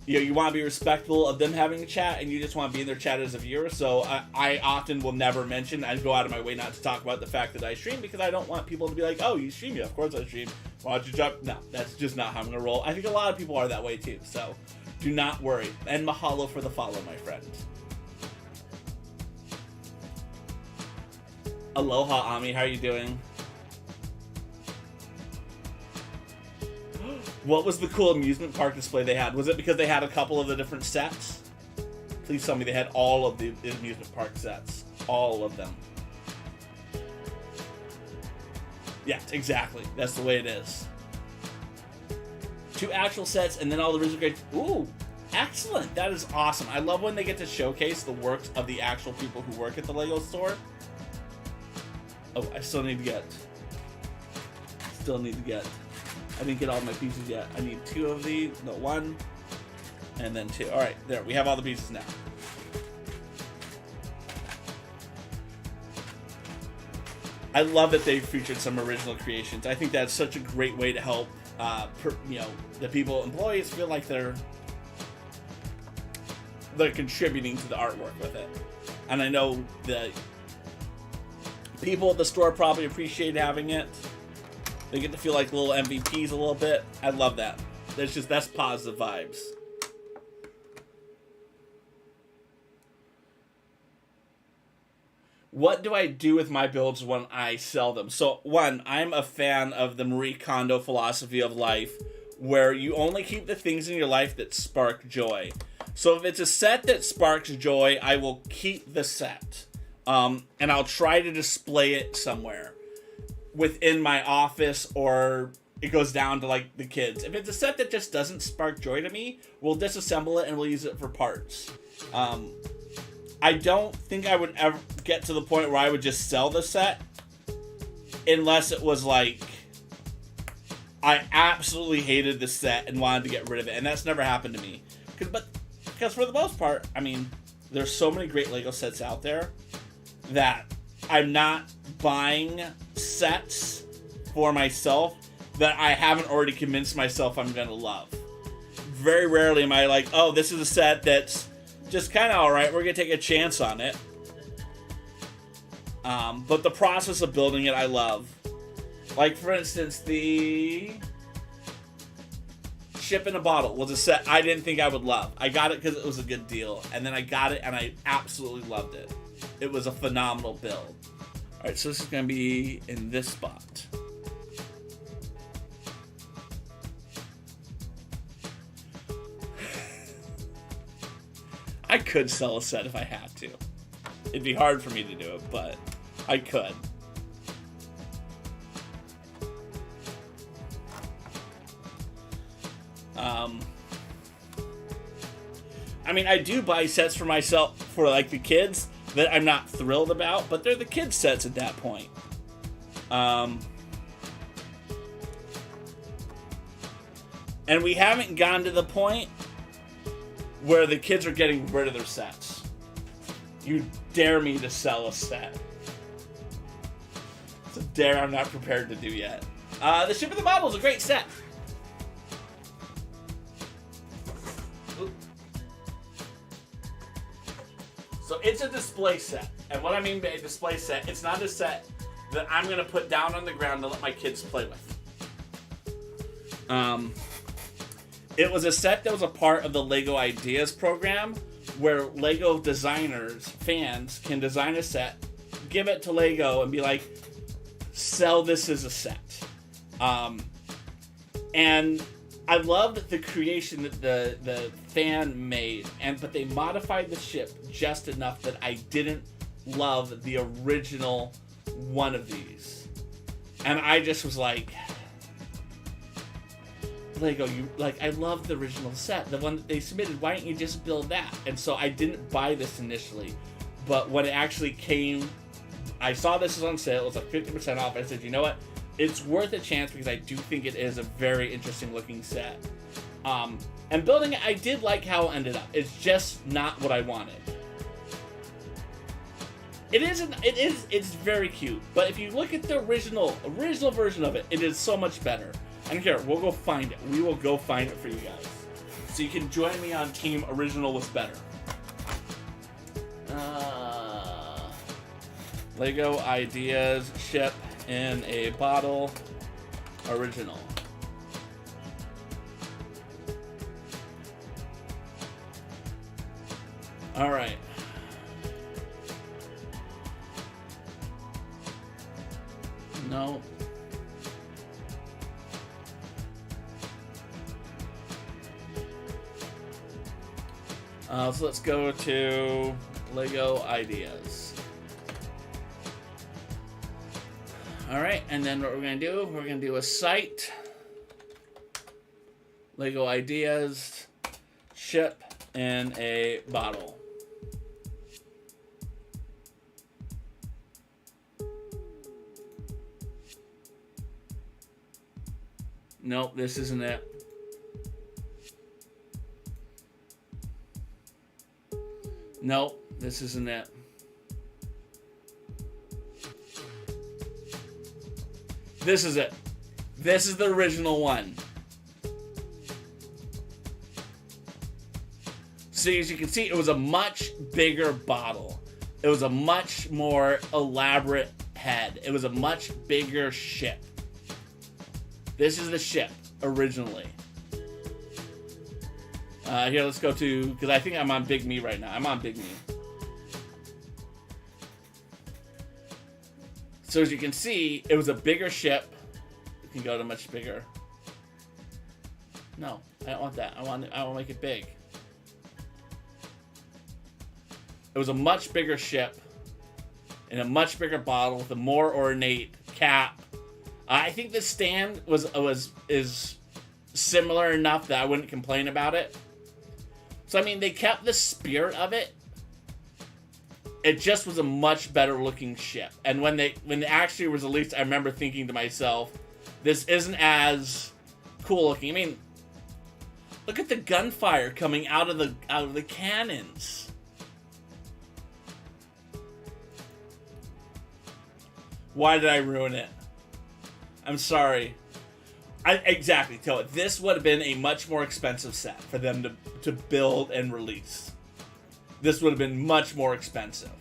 you know, you want to be respectful of them having a chat, and you just want to be in their chat as a viewer. So I often will never mention, I go out of my way not to talk about the fact that I stream, because I don't want people to be like, oh, you stream? Yeah, of course I stream. Why don't you jump? No, that's just not how I'm going to roll. I think a lot of people are that way too, so do not worry. And mahalo for the follow, my friend. Aloha, Ami, how are you doing? What was the cool amusement park display they had? Was it because they had a couple of the different sets? Please tell me they had all of the amusement park sets. All of them. Yeah, exactly. That's the way it is. 2 actual sets and then all the original grades. Ooh, excellent. That is awesome. I love when they get to showcase the works of the actual people who work at the Lego store. Oh, I still need to get. I didn't get all my pieces yet. I need 2 of these. No, 1. And then 2. All right, there. We have all the pieces now. I love that they featured some original creations. I think that's such a great way to help, the employees feel like they're contributing to the artwork with it. And I know the people at the store probably appreciate having it. They get to feel like little MVPs a little bit. I love that. That's positive vibes. What do I do with my builds when I sell them? So, one, I'm a fan of the Marie Kondo philosophy of life, where you only keep the things in your life that spark joy. So if it's a set that sparks joy, I will keep the set. And I'll try to display it somewhere within my office, or it goes down to like the kids. If it's a set that just doesn't spark joy to me, we'll disassemble it and we'll use it for parts. I don't think I would ever get to the point where I would just sell the set unless it was like I absolutely hated the set and wanted to get rid of it, and that's never happened to me. Because for the most part, I mean, there's so many great Lego sets out there that I'm not buying sets for myself that I haven't already convinced myself I'm going to love. Very rarely am I like, oh, this is a set that's just kind of alright, we're going to take a chance on it. But the process of building it, I love. Like, for instance, the Ship in a Bottle was a set I didn't think I would love. I got it because it was a good deal, and then I got it and I absolutely loved it. It was a phenomenal build. Alright, so this is going to be in this spot. I could sell a set if I had to. It'd be hard for me to do it, but I could. I mean, I do buy sets for myself, for like the kids, that I'm not thrilled about, but they're the kids' sets at that point. And we haven't gotten to the point where the kids are getting rid of their sets. You dare me to sell a set. It's a dare I'm not prepared to do yet. The Ship in the Bottle is a great set. Oop. So it's a display set. And what I mean by a display set, it's not a set that I'm going to put down on the ground to let my kids play with. It was a set that was a part of the Lego Ideas program, where Lego designers, fans, can design a set, give it to Lego, and be like, sell this as a set. And I loved the creation that the fan made, but they modified the ship just enough that I didn't love the original one of these. And I just was like, Lego, I love the original set, the one that they submitted. Why don't you just build that? And so I didn't buy this initially, but when it actually came, I saw this was on sale. It was like 50% off. I said, you know what? It's worth a chance because I do think it is a very interesting looking set. And building it, I did like how it ended up. It's just not what I wanted. It's very cute, but if you look at the original version of it, it is so much better. And here, we'll go find it. We will go find it for you guys. So you can join me on Team Original was better. Lego Ideas Ship in a Bottle Original. Alright. No. So let's go to Lego Ideas. Alright, and then what we're going to do a site. Lego Ideas Ship in a Bottle. Nope, this isn't it. Nope, this isn't it. This is it. This is the original one. So as you can see, it was a much bigger bottle. It was a much more elaborate head. It was a much bigger ship. This is the ship, originally. Here, let's go to, because I think I'm on Big Me right now. I'm on Big Me. So as you can see, it was a bigger ship. You can go to much bigger. No, I don't want that. I want to make it big. It was a much bigger ship in a much bigger bottle with a more ornate cap. I think the stand is similar enough that I wouldn't complain about it. So I mean, they kept the spirit of it. It just was a much better looking ship. And when it actually was released, I remember thinking to myself, this isn't as cool looking. I mean, look at the gunfire coming out of the cannons. Why did I ruin it? I'm sorry. Exactly, Toa. This would have been a much more expensive set for them to build and release. This would have been much more expensive.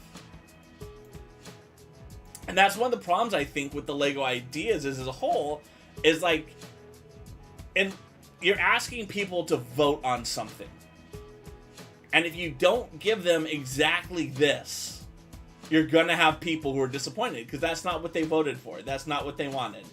And that's one of the problems, I think, with the LEGO ideas as a whole, is like, and you're asking people to vote on something. And if you don't give them exactly this, you're going to have people who are disappointed, because that's not what they voted for. That's not what they wanted.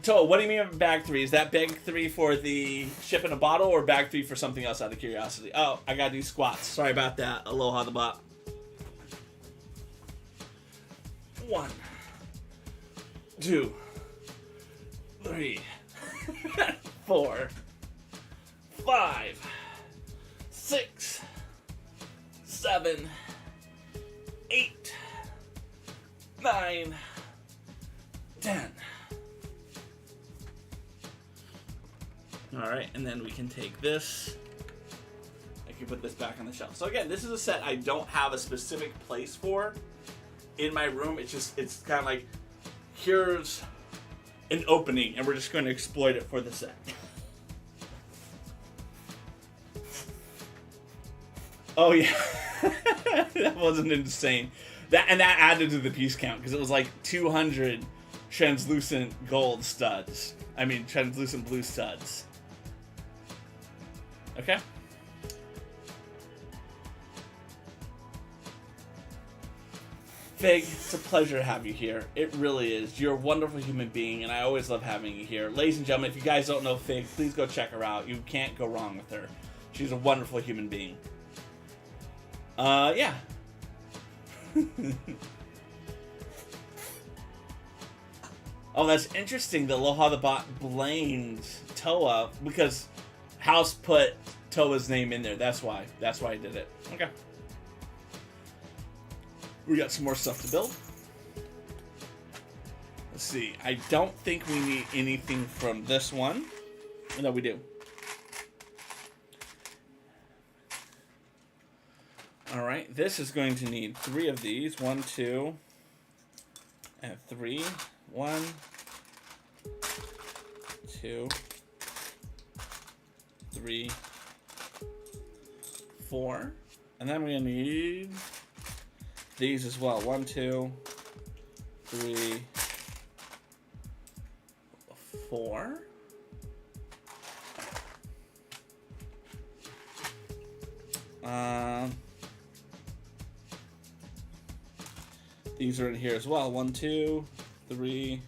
Toa, what do you mean by bag 3? Is that bag 3 for the ship in a bottle, or bag 3 for something else out of curiosity? Oh, I gotta do squats. Sorry about that. Aloha the bot. 1, 2, 3, 4, 5, 6, 7, 8, 9, 10. Alright, and then we can take this. I can put this back on the shelf. So again, this is a set I don't have a specific place for in my room. It's kind of like, here's an opening, and we're just going to exploit it for the set. Oh yeah, that wasn't insane. That added to the piece count, because it was like 200 translucent gold studs. I mean, translucent blue studs. Okay. Fig, it's a pleasure to have you here. It really is. You're a wonderful human being, and I always love having you here. Ladies and gentlemen, if you guys don't know Fig, please go check her out. You can't go wrong with her. She's a wonderful human being. Yeah. Oh, that's interesting that Aloha the Bot blames Toa, because House put Toa's name in there. That's why. That's why I did it. Okay. We got some more stuff to build. Let's see. I don't think we need anything from this one. No, we do. Alright, this is going to need 3 of these. 1, 2, and 3. 1, 2, 3, 4. And then we're going to need these as well. 1, 2, 3, 4. These are in here as well. 1, 2, 3,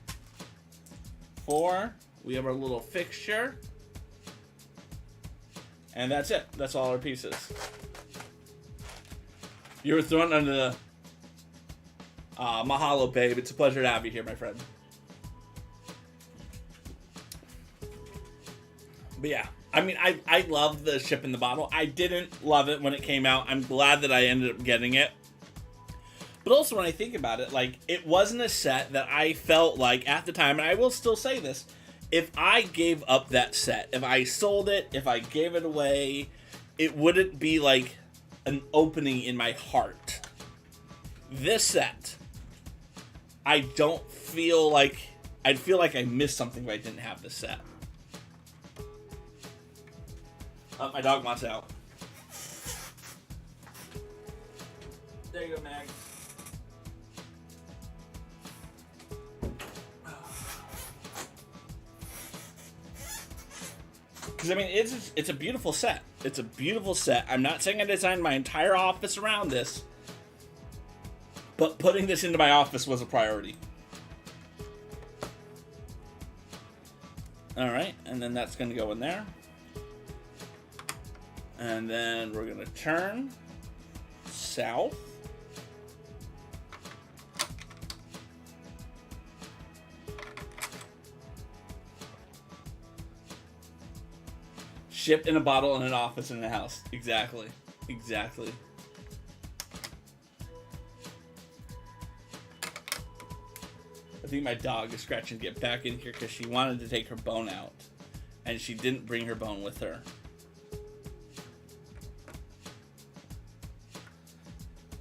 4. We have our little fixture. And that's it. That's all our pieces. You were thrown under the... mahalo, babe. It's a pleasure to have you here, my friend. But yeah. I mean, I love the ship in the bottle. I didn't love it when it came out. I'm glad that I ended up getting it. But also, when I think about it, like, it wasn't a set that I felt like at the time, and I will still say this, if I gave up that set, if I sold it, if I gave it away, it wouldn't be like an opening in my heart. This set, I don't feel like... I'd feel like I missed something if I didn't have this set. Oh, my dog wants out. There you go, Mag. Because, I mean, it's a beautiful set. It's a beautiful set. I'm not saying I designed my entire office around this. But putting this into my office was a priority. Alright, and then that's going to go in there. And then we're going to turn south. Shipped in a bottle in an office in a house. Exactly. Exactly. I think my dog is scratching to get back in here because she wanted to take her bone out. And she didn't bring her bone with her.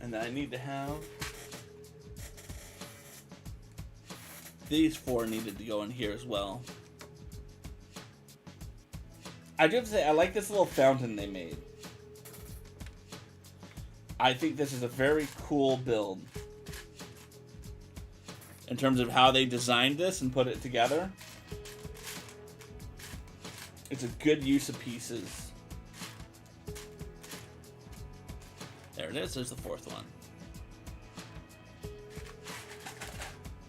And then I need to have... These 4 needed to go in here as well. I do have to say, I like this little fountain they made. I think this is a very cool build. In terms of how they designed this and put it together. It's a good use of pieces. There it is. There's the 4th one.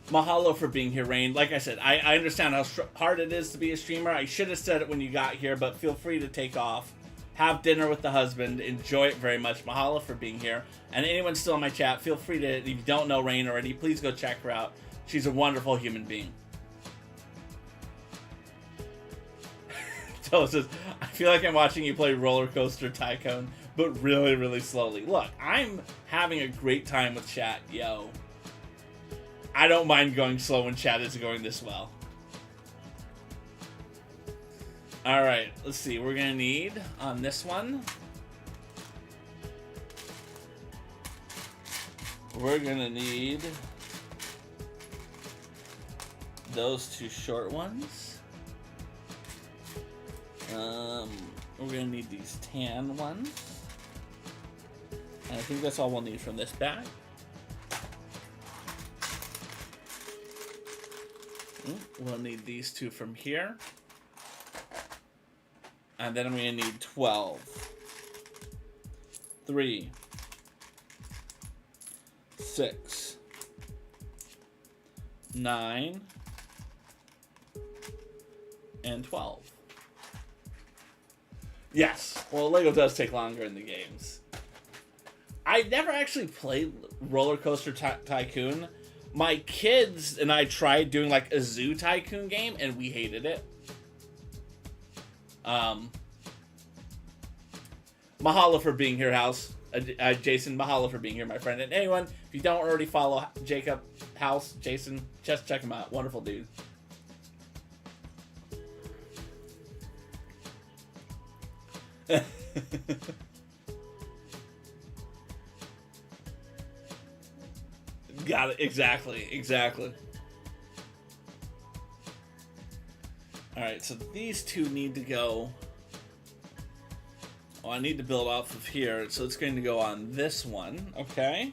Mahalo for being here, Rain. Like I said, I understand how hard it is to be a streamer. I should have said it when you got here, but feel free to take off. Have dinner with the husband. Enjoy it very much. Mahalo for being here. And anyone still in my chat, feel free to, if you don't know Rain already, please go check her out. She's a wonderful human being. Joe says, I feel like I'm watching you play Rollercoaster Tycoon, but really, really slowly. Look, I'm having a great time with chat, yo. I don't mind going slow when chat is going this well. Alright, let's see. We're going to need, on this one, we're going to need those 2 short ones. We're going to need these tan ones. And I think that's all we'll need from this bag. We'll need these 2 from here. And then I'm going to need 12. 3. 6. 9. And 12. Yes. Well, Lego does take longer in the games. I've never actually played Rollercoaster Tycoon. My kids and I tried doing like a Zoo Tycoon game, and we hated it. Mahalo for being here, House. Jason, mahalo for being here, my friend. And anyone, if you don't already follow Jacob House, Jason, just check him out. Wonderful dude. Got it. Exactly. Exactly. Alright, so these 2 need to go... Oh, I need to build off of here, so it's going to go on this one, okay?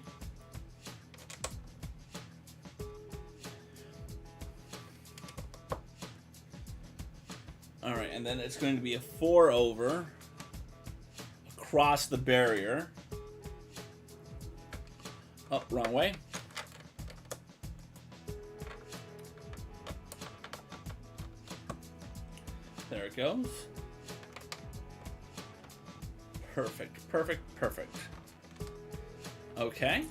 Alright, and then it's going to be a 4 over across the barrier. Oh, wrong way. There it goes. Perfect, perfect, perfect. Okay.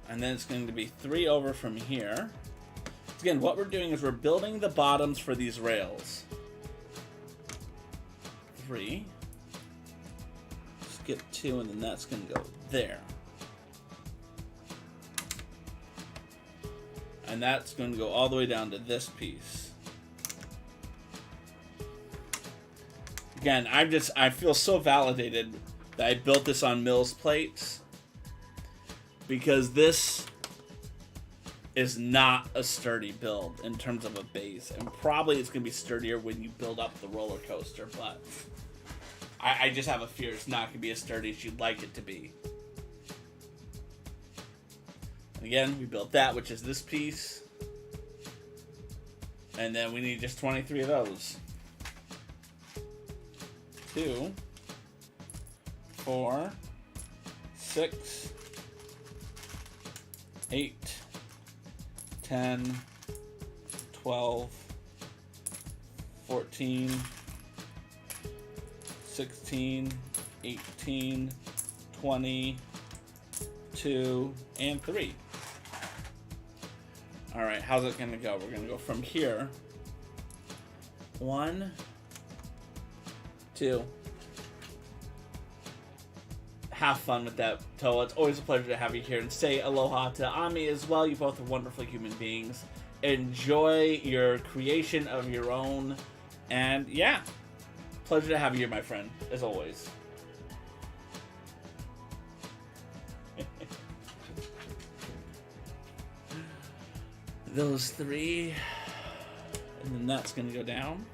And then it's going to be 3 over from here. Again, what we're doing is we're building the bottoms for these rails. 3. Skip 2, and then that's going to go there. And that's going to go all the way down to this piece. Again, I feel so validated that I built this on Mills plates, because this is not a sturdy build in terms of a base, and probably it's going to be sturdier when you build up the roller coaster, but I just have a fear it's not going to be as sturdy as you'd like it to be. And again, we built that, which is this piece, and then we need just 23 of those. 2, 4, 6, 8, 10, 12, 14, 16, 18, 20, 2, and 3. Alright, how's it gonna go? We're gonna go from here. 1, 2. Have fun with that, Toa. It's always a pleasure to have you here, and say aloha to Ami as well. You both are wonderful human beings. Enjoy your creation of your own, and yeah, pleasure to have you here, my friend, as always. Those 3, and then that's gonna go down,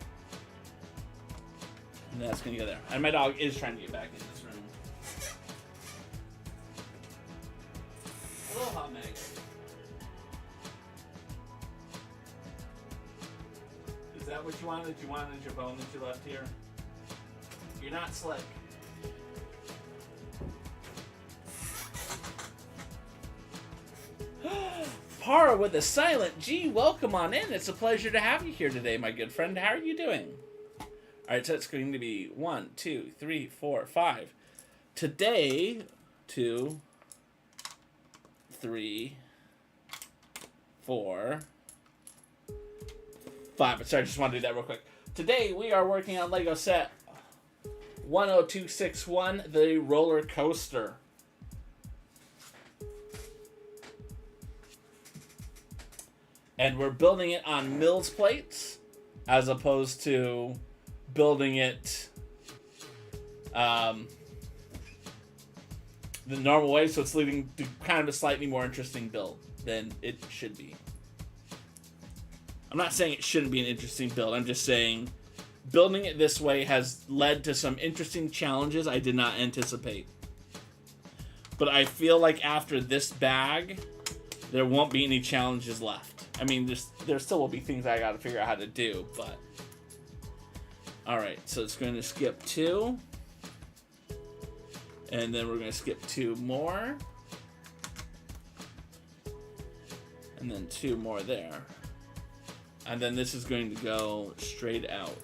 and that's gonna go there. And my dog is trying to get back in this room. Aloha, Meg. Is that what you wanted? You wanted your bone that you left here? You're not slick. Para with a silent G, welcome on in. It's a pleasure to have you here today, my good friend. How are you doing? Alright, so it's going to be 1, 2, 3, 4, 5. Today, 2, 3, 4, 5. Sorry, I just want to do that real quick. Today, we are working on Lego set 10261, the roller coaster. And we're building it on Mills plates, as opposed to building it the normal way, so it's leading to kind of a slightly more interesting build than it should be. I'm not saying it shouldn't be an interesting build, I'm just saying building it this way has led to some interesting challenges I did not anticipate. But I feel like after this bag, there won't be any challenges left. I mean, there still will be things I gotta figure out how to do, but... Alright, so it's going to skip 2. And then we're going to skip 2 more. And then 2 more there. And then this is going to go straight out.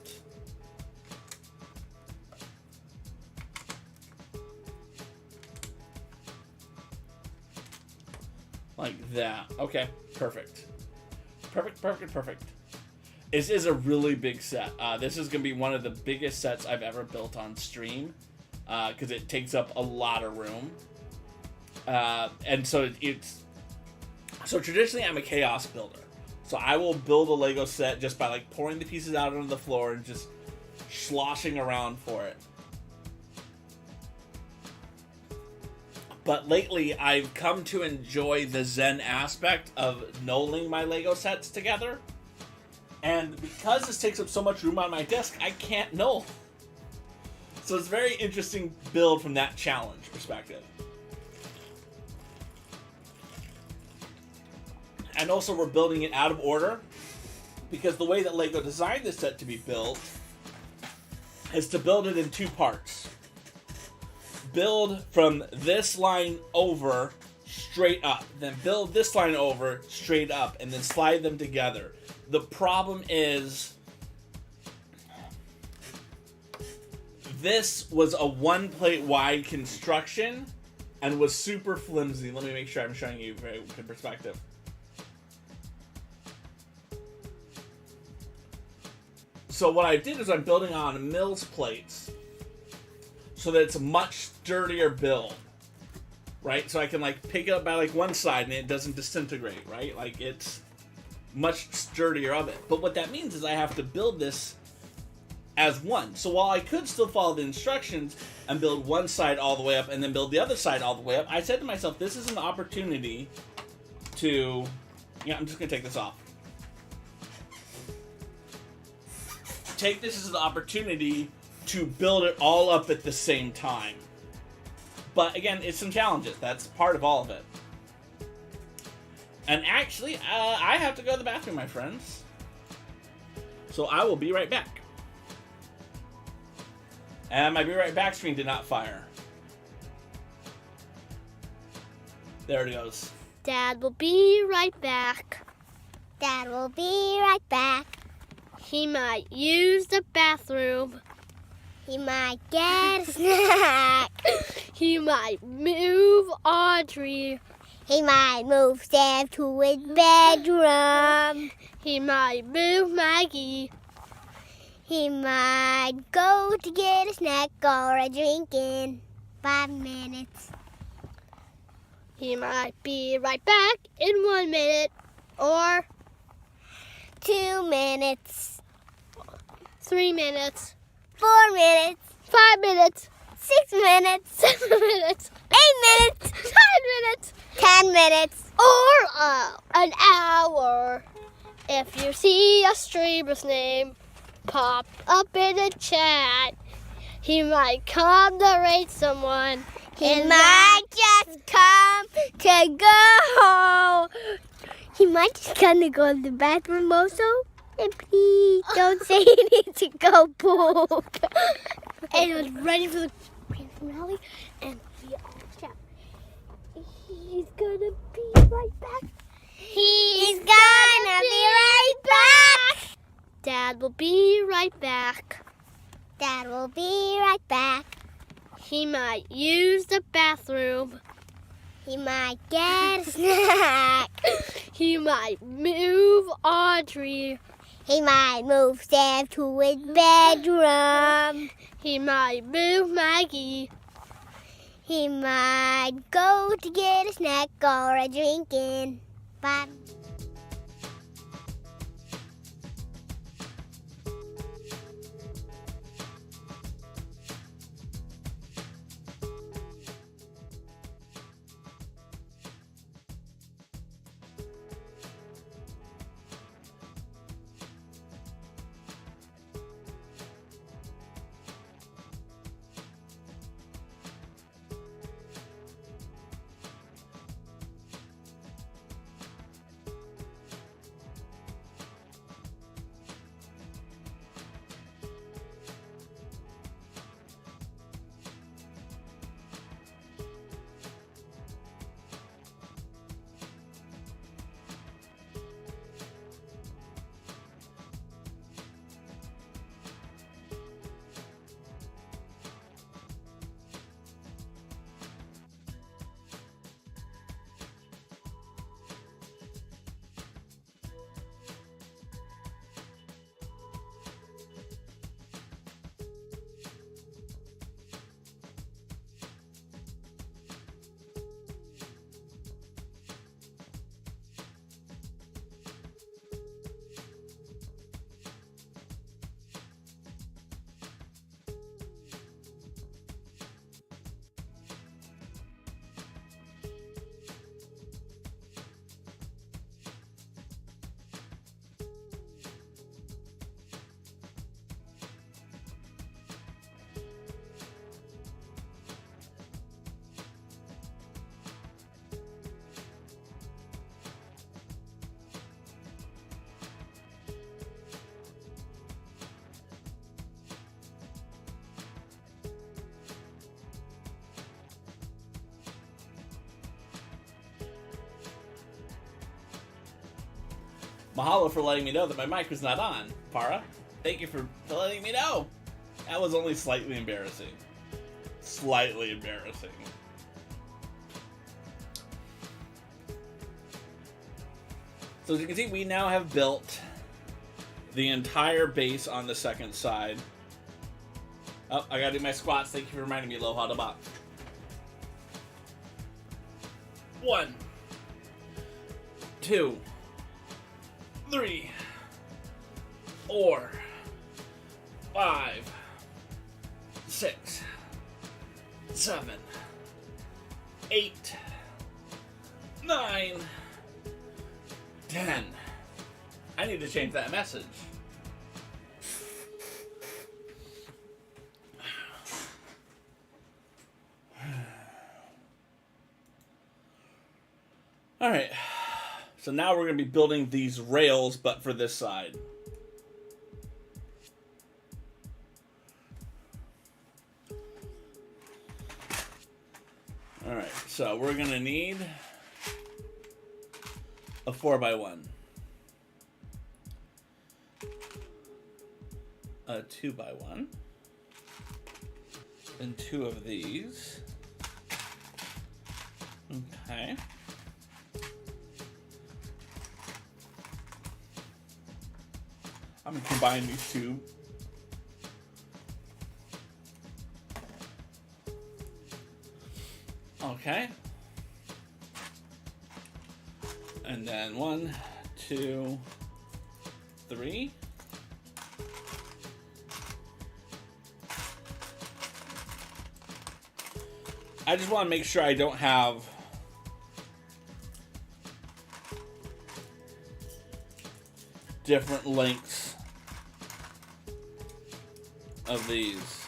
Like that. Okay, perfect. Perfect. This is a really big set. This is going to be one of the biggest sets I've ever built on stream, because it takes up a lot of room. And so so traditionally I'm a chaos builder. So I will build a Lego set just by like pouring the pieces out onto the floor and just sloshing around for it. But lately, I've come to enjoy the Zen aspect of knolling my Lego sets together. And because this takes up so much room on my desk, I can't knoll. So it's a very interesting build from that challenge perspective. And also, we're building it out of order, because the way that Lego designed this set to be built is to build it in 2 parts. Build from this line over straight up, then build this line over straight up, and then slide them together. The problem is this was a 1 plate wide construction and was super flimsy. Let me make sure I'm showing you very good perspective. So what I did is I'm building on Mills plates, so that it's a much sturdier build, right? So I can like pick it up by like one side and it doesn't disintegrate, right? Like it's much sturdier of it. But what that means is I have to build this as one. So while I could still follow the instructions and build one side all the way up and then build the other side all the way up, I said to myself, this is an opportunity to... Yeah, I'm just going to take this off. Take this as an opportunity to build it all up at the same time. But again, it's some challenges. That's part of all of it. And actually, I have to go to the bathroom, my friends. So I will be right back. And my be right back screen did not fire. There it goes. Dad will be right back. Dad will be right back. He might use the bathroom. He might get a snack. He might move Audrey. He might move Sam to his bedroom. He might move Maggie. He might go to get a snack or a drink in 5 minutes. He might be right back in 1 minute or 2 minutes. 3 minutes. 4 minutes. 5 minutes. 6 minutes. 7 minutes. 8 minutes. 9 minutes. 10 minutes. Or an hour. If you see a streamer's name pop up in the chat, he might come to rate someone. He might just come to go. He might just come to go to the bathroom also. And please don't say he needs to go poop. And I was ready for the grand finale, and we all shout, he's gonna be right back. He's gonna be right back. Dad will be right back. Dad will be right back. He might use the bathroom. He might get a snack. He might move Audrey. He might move Sam to his bedroom. He might move Maggie. He might go to get a snack or a drink in 5 minutes. Mahalo for letting me know that my mic was not on. Para, thank you for letting me know. That was only slightly embarrassing. Slightly embarrassing. So as you can see, we now have built the entire base on the second side. Oh, I gotta do my squats. Thank you for reminding me, Aloha Daba. 1, 2, 3, 4, 5, 6, 7, 8, 9, 10. I need to change that message. All right. So now we're going to be building these rails, but for this side. All right. So we're going to need a 4x1. A 2x1. And 2 of these. Okay. I'm going to combine these two. Okay. And then 1, 2, 3. I just want to make sure I don't have different lengths of these.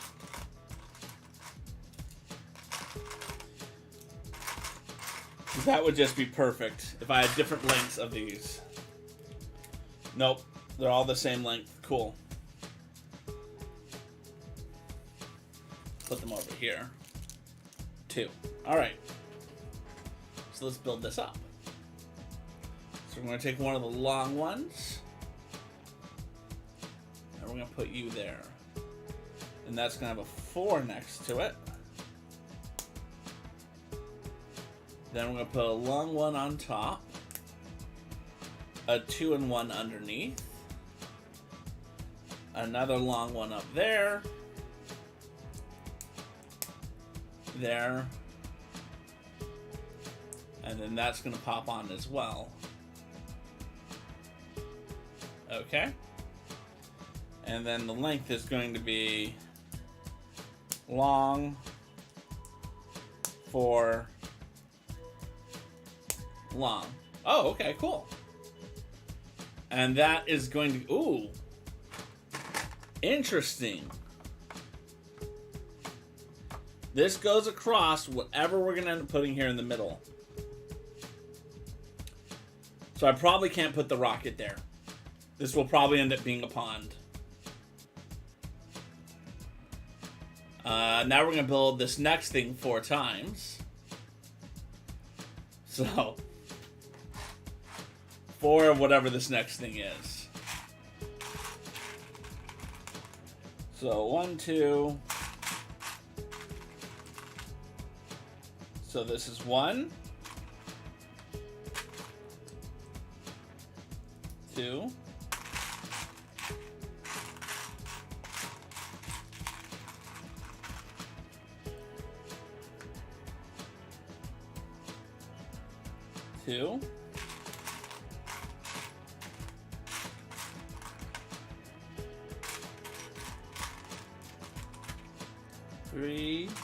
That would just be perfect if I had different lengths of these. Nope, they're all the same length. Cool. Put them over here. 2. Alright. So let's build this up. So we're going to take one of the long ones. And we're going to put you there. And that's going to have a 4 next to it. Then we're going to put a long one on top. A 2 and 1 underneath. Another long one up there. There. And then that's going to pop on as well. Okay. And then the length is going to be long, 4, long. Oh, okay, cool. And that is going to, ooh, interesting. This goes across whatever we're going to end up putting here in the middle. So I probably can't put the rocket there. This will probably end up being a pond. Now we're going to build this next thing 4 times. So, 4 of whatever this next thing is. So, 1, 2. So this is 1. 2. 2. 3. 4.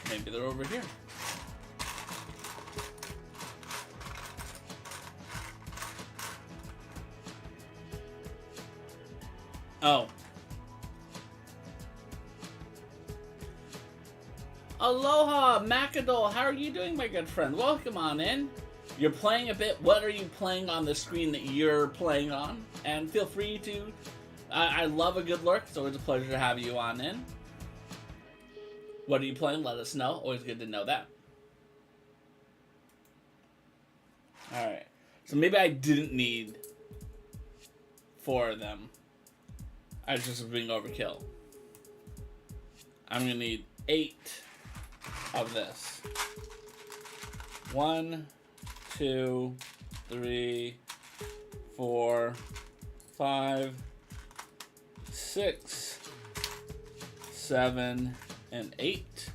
Maybe they're over here. Oh. Aloha, Macadol. How are you doing, my good friend? Welcome on in. You're playing a bit. What are you playing on the screen that you're playing on? And feel free to... I love a good lurk. It's always a pleasure to have you on in. What are you playing? Let us know. Always good to know that. Alright. So maybe I didn't need 4 of them. I was just being overkill. I'm going to need 8 of this. 1, 2, 3, 4, 5, 6, 7, and 8.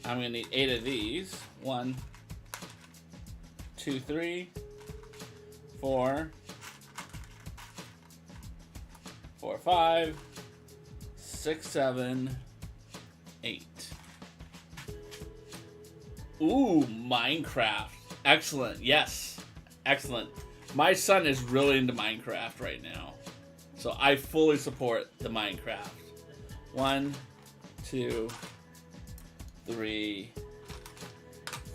I'm gonna need 8 of these. 1, 2, 3, 4, 4, 5, 6, 7, 8. Ooh, Minecraft. Excellent. Yes. Excellent. My son is really into Minecraft right now. So I fully support the Minecraft. 1, 2, 3,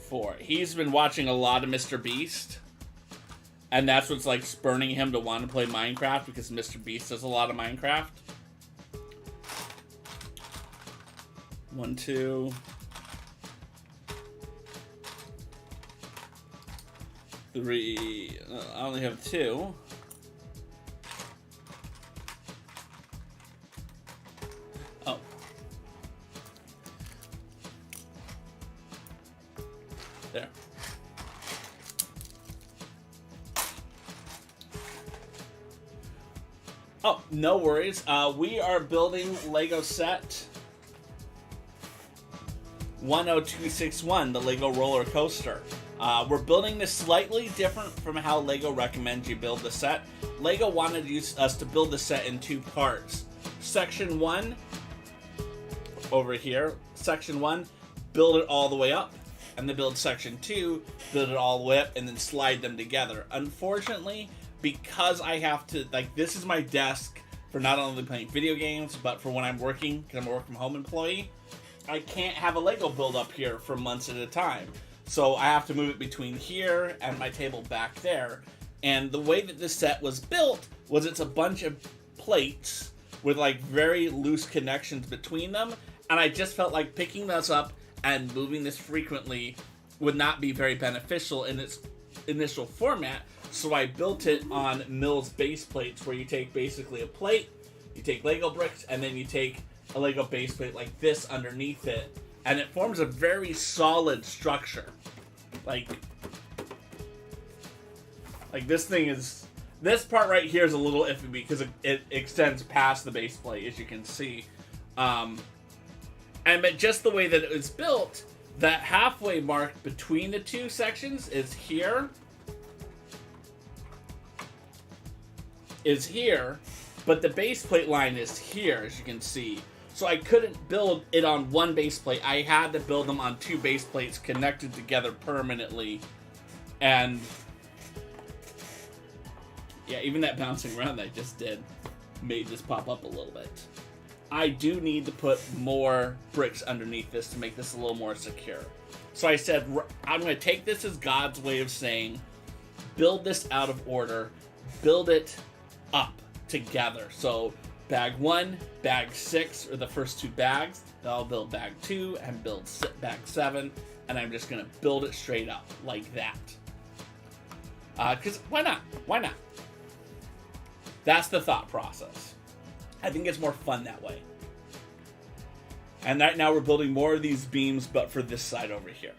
4. He's been watching a lot of Mr. Beast. And that's what's like spurning him to want to play Minecraft, because Mr. Beast does a lot of Minecraft. 1, 2, 3. I only have 2. Oh. There. Oh, no worries. We are building Lego set 10261, the Lego roller coaster. We're building this slightly different from how Lego recommends you build the set. Lego wanted us to build the set in 2 parts. Section 1, over here, Section 1, build it all the way up. And then build Section 2, build it all the way up, and then slide them together. Unfortunately, because I have to, like, this is my desk for not only playing video games, but for when I'm working, because I'm a work from home employee, I can't have a Lego build up here for months at a time. So I have to move it between here and my table back there. And the way that this set was built was it's a bunch of plates with like very loose connections between them. And I just felt like picking this up and moving this frequently would not be very beneficial in its initial format. So I built it on Mills base plates, where you take basically a plate, you take Lego bricks, and then you take a Lego base plate like this underneath it. And it forms a very solid structure. Like this thing is... This part right here is a little iffy because it extends past the base plate, as you can see. But just the way that it was built, that halfway mark between the 2 sections is here. But the base plate line is here, as you can see. So I couldn't build it on 1 base plate. I had to build them on 2 base plates connected together permanently. And yeah, even that bouncing around that I just did made this pop up a little bit. I do need to put more bricks underneath this to make this a little more secure. So I said, I'm going to take this as God's way of saying, build this out of order, build it up together. So bag 1, bag 6 are the first 2 bags. Then I'll build bag 2 and build bag 7. And I'm just going to build it straight up like that. Because why not? Why not? That's the thought process. I think it's more fun that way. And right now we're building more of these beams, but for this side over here.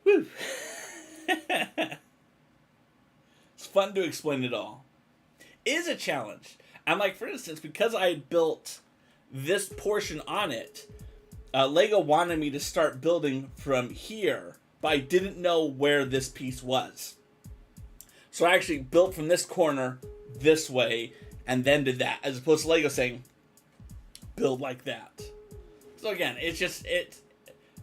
Woo! It's fun to explain it all. It is a challenge. And like, for instance, because I had built this portion on it, Lego wanted me to start building from here, but I didn't know where this piece was. So I actually built from this corner this way and then did that, as opposed to Lego saying, build like that. So again, it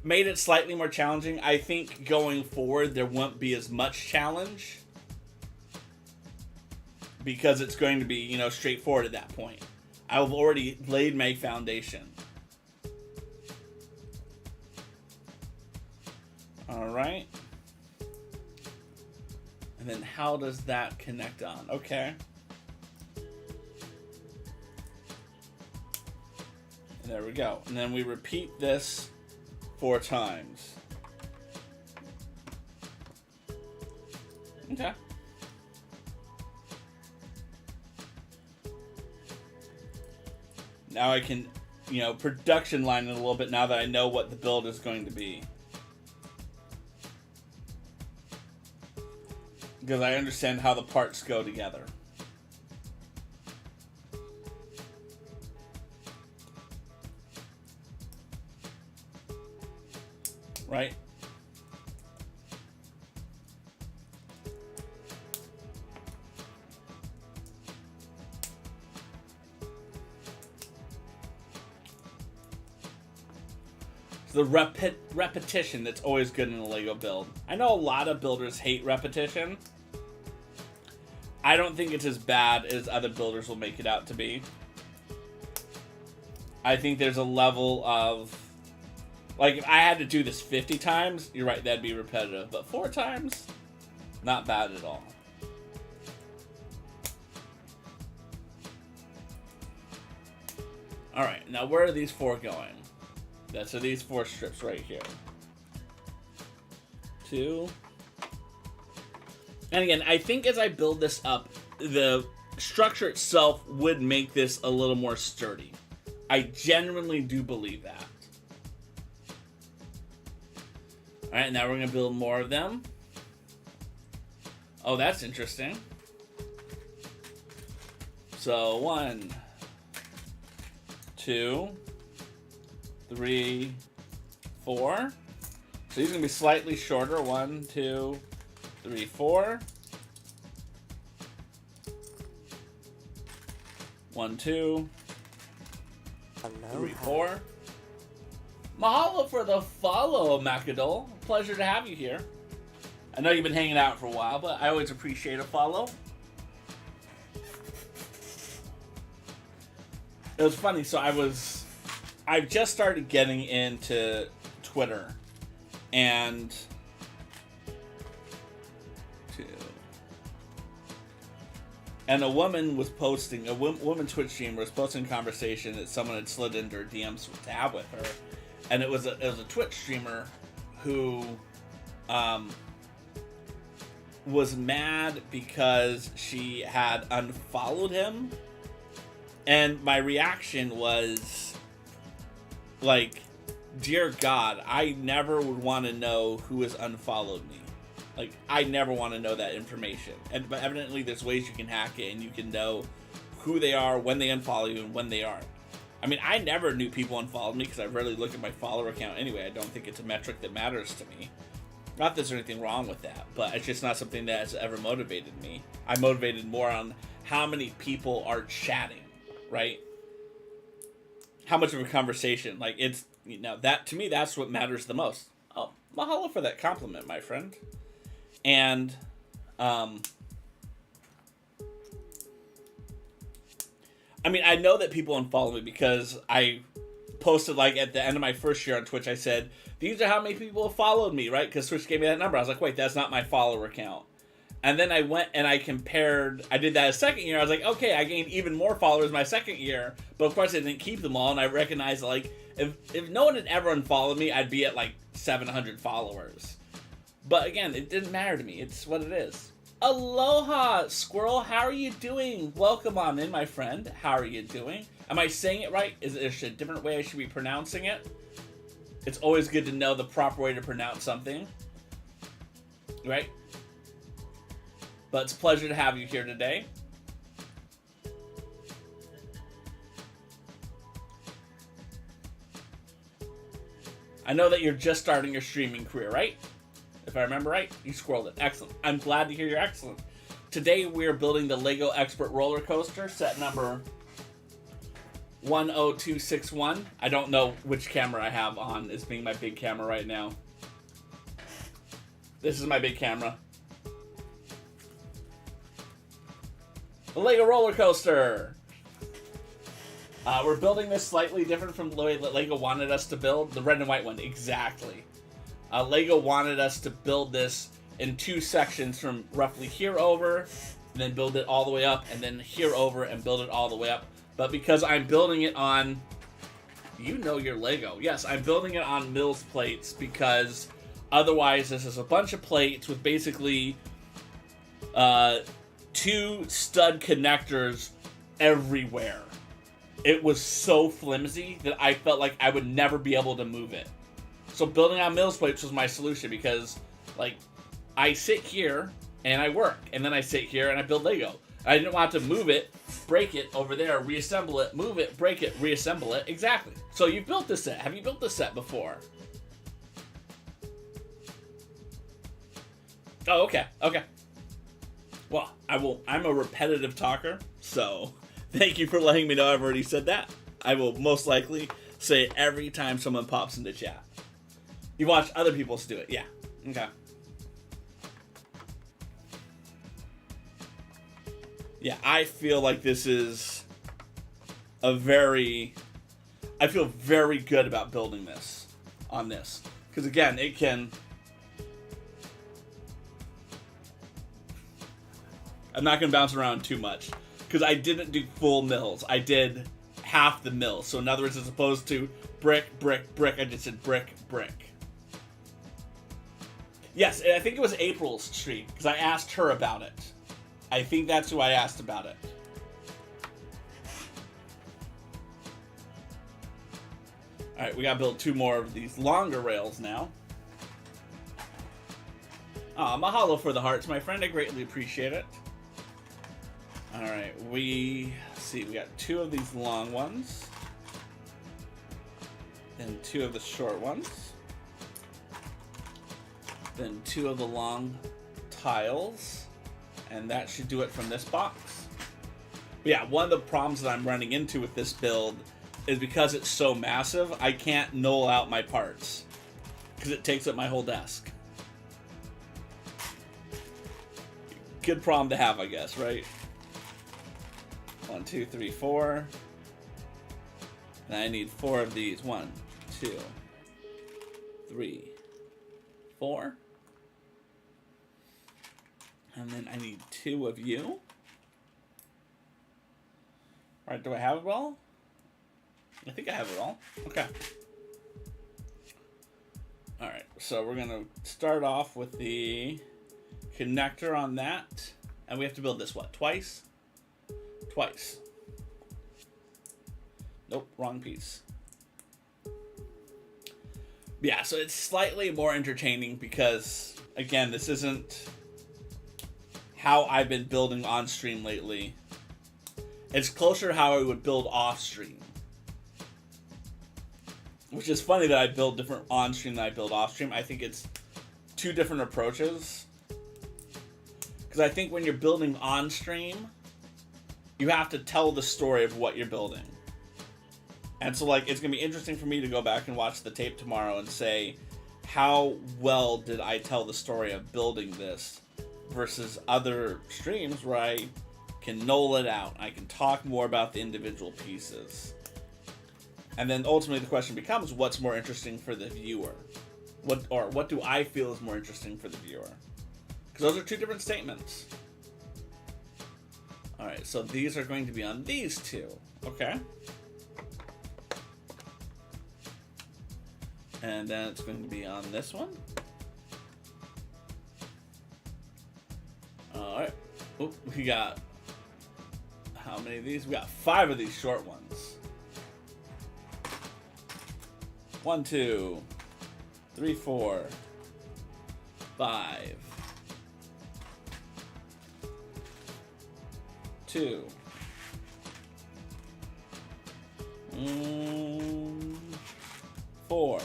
made it slightly more challenging. I think going forward, there won't be as much challenge because it's going to be, straightforward at that point. I've already laid my foundation. All right. And then how does that connect on? Okay. And there we go. And then we repeat this 4 times. Okay. Now I can, production line it a little bit now that I know what the build is going to be. Because I understand how the parts go together. right? It's the repetition that's always good in a Lego build. I know a lot of builders hate repetition. I don't think it's as bad as other builders will make it out to be. I think there's a level of... Like, if I had to do this 50 times, you're right, that'd be repetitive. But 4 times, not bad at all. Alright, now where are these 4 going? So these 4 strips right here. 2. And again, I think as I build this up, the structure itself would make this a little more sturdy. I genuinely do believe that. Alright, now we're going to build more of them. Oh, that's interesting. So, 1, 2, 3, 4. So these are going to be slightly shorter. 1, 2, 3, 4. 1, 2, 3, 4. Mahalo for the follow, Macadol. Pleasure to have you here. I know you've been hanging out for a while, but I always appreciate a follow. It was funny, so I've just started getting into Twitter, and a woman was posting, a woman Twitch streamer was posting a conversation that someone had slid into her DMs to have with her, and it was a Twitch streamer who was mad because she had unfollowed him, and my reaction was like, dear God, I never would want to know who has unfollowed me. Like, I never want to know that information. But evidently there's ways you can hack it and you can know who they are, when they unfollow you, and when they aren't. I mean, I never knew people unfollowed me because I rarely look at my follower account anyway. I don't think it's a metric that matters to me. Not that there's anything wrong with that, but it's just not something that has ever motivated me. I'm motivated more on how many people are chatting, right? How much of a conversation. Like, it's, you know, that, to me, that's what matters the most. Oh, mahalo for that compliment, my friend. And, I mean, I know that people unfollow me because I posted, like, at the end of my first year on Twitch, I said, these are how many people have followed me, right? Because Twitch gave me that number. I was like, wait, that's not my follower count. And then I went and I compared, I did that a second year. I was like, okay, I gained even more followers my second year. But of course I didn't keep them all. And I recognized, like, if no one had ever unfollowed me, I'd be at like 700 followers. But again, it didn't matter to me. It's what it is. Aloha, Squirrel. How are you doing? Welcome on in, my friend. How are you doing? Am I saying it right? Is there a different way I should be pronouncing it? It's always good to know the proper way to pronounce something. Right? But it's a pleasure to have you here today. I know that you're just starting your streaming career, right? If I remember right, you squirreled it. Excellent. I'm glad to hear you're excellent. Today we're building the Lego Expert roller coaster, set number 10261. I don't know which camera I have on as being my big camera right now. This is my big camera. The Lego roller coaster. We're building this slightly different from the way that Lego wanted us to build. The red and white one, exactly. Lego wanted us to build this in 2 sections from roughly here over, and then build it all the way up, and then here over and build it all the way up. But because I'm building it on, you know your Lego. Yes, I'm building it on Mills plates because otherwise this is a bunch of plates with basically 2 stud connectors everywhere. It was so flimsy that I felt like I would never be able to move it. So building on Mills plates was my solution because, like, I sit here and I work, and then I sit here and I build Lego. I didn't want to move it, break it over there, reassemble it, move it, break it, reassemble it. Exactly. So you built this set. Have you built this set before? Oh, okay. Okay. Well, I'm a repetitive talker, so thank you for letting me know I've already said that. I will most likely say it every time someone pops into chat. You watch other people do it, yeah. Okay. Yeah, I feel like this is I feel very good about building this on this. Because again, it can... I'm not going to bounce around too much. Because I didn't do full mills. I did half the mill. So in other words, as opposed to brick, brick, brick, I just said brick, brick. Yes, I think it was April's stream. Because I asked her about it. I think that's who I asked about it. Alright, we gotta build 2 more of these longer rails now. Mahalo for the hearts, my friend. I greatly appreciate it. Alright, we got 2 of these long ones. Then 2 of the short ones. Then 2 of the long tiles. And that should do it from this box. But yeah, one of the problems that I'm running into with this build is because it's so massive, I can't null out my parts. Because it takes up my whole desk. Good problem to have, I guess, right? 1, 2, 3, 4. And I need 4 of these. 1, 2, 3, 4. And then I need 2 of you. Alright, do I have it all? I think I have it all. Okay. Alright, so we're going to start off with the connector on that. And we have to build this, what, twice? Twice. Nope, wrong piece. Yeah, so it's slightly more entertaining because, again, this isn't how I've been building on stream lately. It's closer to how I would build off stream. Which is funny that I build different on stream than I build off stream. I think it's 2 different approaches. Because I think when you're building on stream, you have to tell the story of what you're building. And so like it's going to be interesting for me to go back and watch the tape tomorrow and say, how well did I tell the story of building this? Versus other streams where I can null it out. I can talk more about the individual pieces. And then ultimately the question becomes, what's more interesting for the viewer? What do I feel is more interesting for the viewer? Because those are 2 different statements. Alright, so these are going to be on these 2. Okay. And then it's going to be on this one. Alright. Oop, we got... How many of these? We got 5 of these short ones. 1, 2, 3, 4, 5. 2. 4.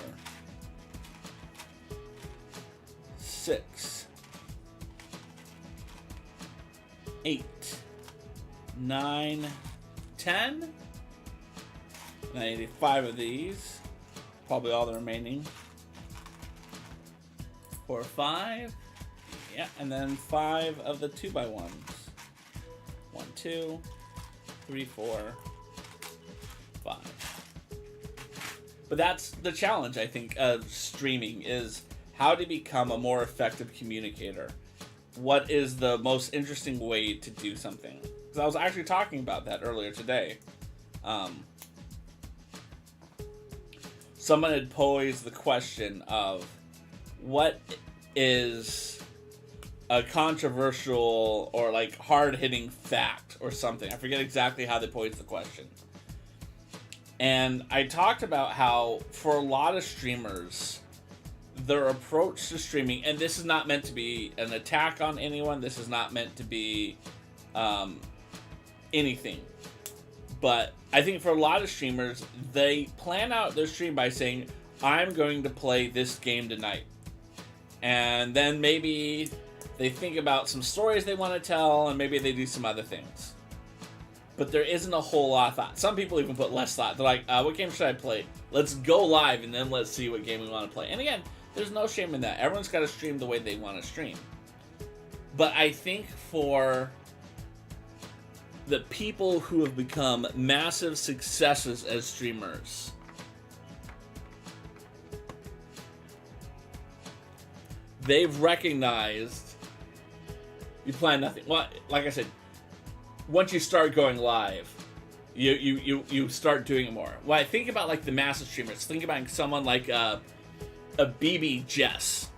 6. 8, 9, 10. And I need 5 of these. Probably all the remaining. 4, 5. Yeah, and then 5 of the 2x1s. 1, 2, 3, 4, 5. But that's the challenge, I think, of streaming, is how to become a more effective communicator. What is the most interesting way to do something? Because I was actually talking about that earlier today. Someone had posed the question of what is a controversial or like hard-hitting fact or something. I forget exactly how they posed the question. And I talked about how for a lot of streamers, their approach to streaming, and this is not meant to be an attack on anyone, this is not meant to be anything, but I think for a lot of streamers, they plan out their stream by saying, I'm going to play this game tonight, and then maybe They think about some stories they want to tell, and maybe they do some other things. But there isn't a whole lot of thought. Some people even put less thought. They're like, what game should I play? Let's go live, and then let's see what game we want to play. And again, there's no shame in that. Everyone's got to stream the way they want to stream. But I think for the people who have become massive successes as streamers, they've recognized you plan nothing. Well, like I said, once you start going live, you start doing it more. When I think about like the massive streamers, think about someone like a BB Jess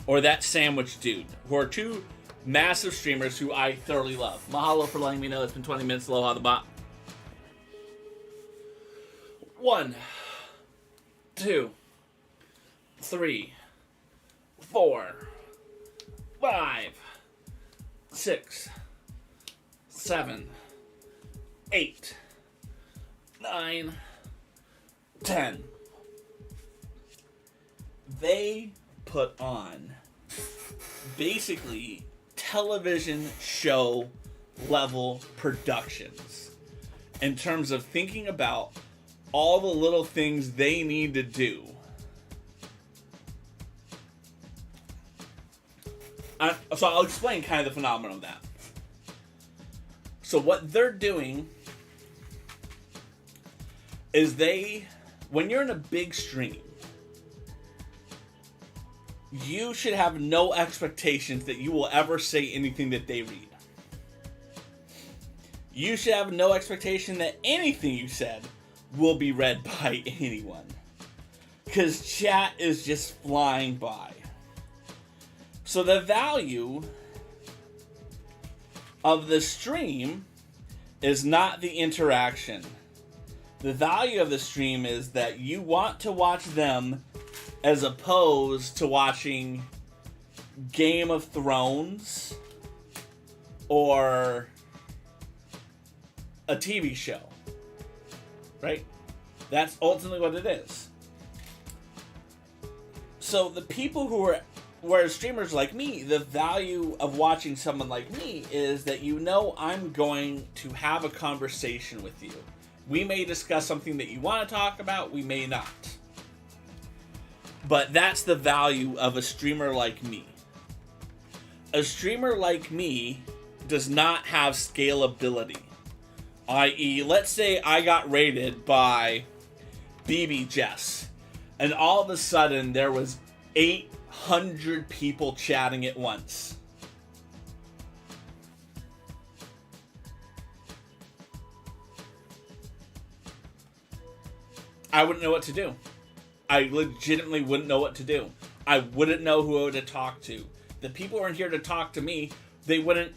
or that Sandwich Dude, who are two massive streamers who I thoroughly love. Mahalo for letting me know it's been 20 minutes. Aloha the bot. 1, 2, 3, 4, 5, 6, 7, 8, 9, 10. They put on basically television show level productions in terms of thinking about all the little things they need to do. So I'll explain kind of the phenomenon of that. So what they're doing is when you're in a big stream, you should have no expectations that you will ever say anything that they read. You should have no expectation that anything you said will be read by anyone. Because chat is just flying by. So the value of the stream is not the interaction. The value of the stream is that you want to watch them as opposed to watching Game of Thrones or a TV show. Right? That's ultimately what it is. So the people who are, whereas streamers like me, the value of watching someone like me is that you know I'm going to have a conversation with you. We may discuss something that you want to talk about, we may not. But that's the value of a streamer like me. A streamer like me does not have scalability. I.e., let's say I got rated by BB Jess, and all of a sudden there was 800 people chatting at once. I wouldn't know what to do. I legitimately wouldn't know what to do. I wouldn't know who I would talk to. The people who are here to talk to me, they would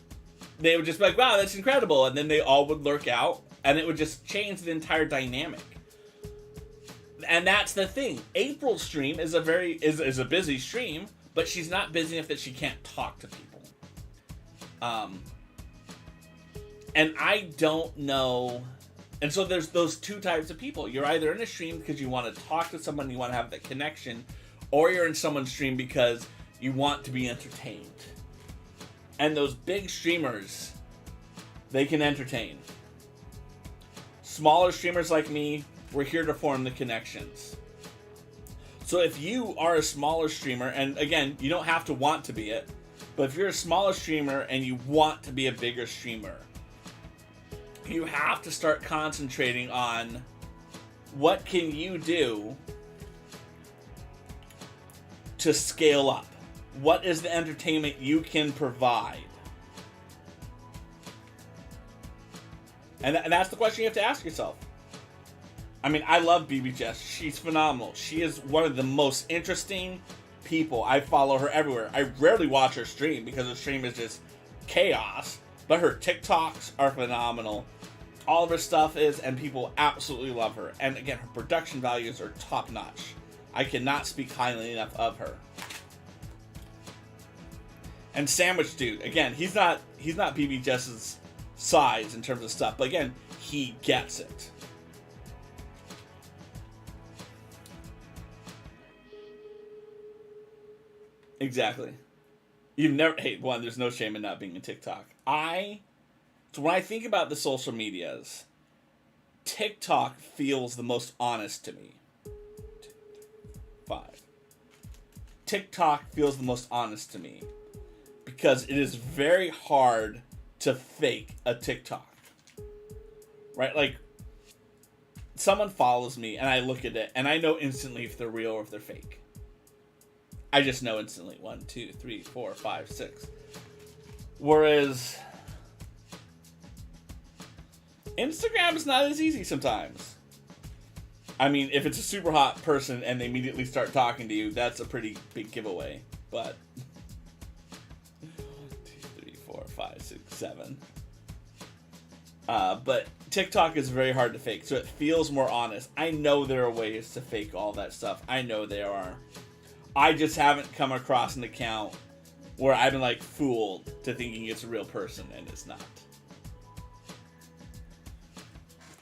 just be like, wow, that's incredible. And then they all would lurk out, and it would just change the entire dynamic. And that's the thing. April's stream is a busy stream, but she's not busy enough that she can't talk to people. And I don't know. And so there's those two types of people. You're either in a stream because you want to talk to someone, you want to have that connection, or you're in someone's stream because you want to be entertained. And those big streamers, they can entertain. Smaller streamers like me, we're here to form the connections. So if you are a smaller streamer, and again, you don't have to want to be it, but if you're a smaller streamer and you want to be a bigger streamer, you have to start concentrating on what can you do to scale up. What is the entertainment you can provide? And that's the question you have to ask yourself. I mean, I love BB Jess. She's phenomenal. She is one of the most interesting people. I follow her everywhere. I rarely watch her stream because her stream is just chaos. But her TikToks are phenomenal. All of her stuff is, and people absolutely love her. And again, her production values are top notch. I cannot speak highly enough of her. And Sandwich Dude, again, he's not BB Jess's size in terms of stuff, but again, he gets it. Exactly. You've never... Hey, one, there's no shame in not being in TikTok. So when I think about the social medias, TikTok feels the most honest to me. 5. TikTok feels the most honest to me. Because it is very hard to fake a TikTok. Right? Like, someone follows me and I look at it and I know instantly if they're real or if they're fake. I just know instantly. 1, 2, 3, 4, 5, 6. Whereas Instagram is not as easy sometimes. I mean, if it's a super hot person and they immediately start talking to you, that's a pretty big giveaway. But 1, 2, 3, 4, 5, 6, 7. But TikTok is very hard to fake, so it feels more honest. I know there are ways to fake all that stuff. I know there are. I just haven't come across an account where I've been like fooled to thinking it's a real person and it's not.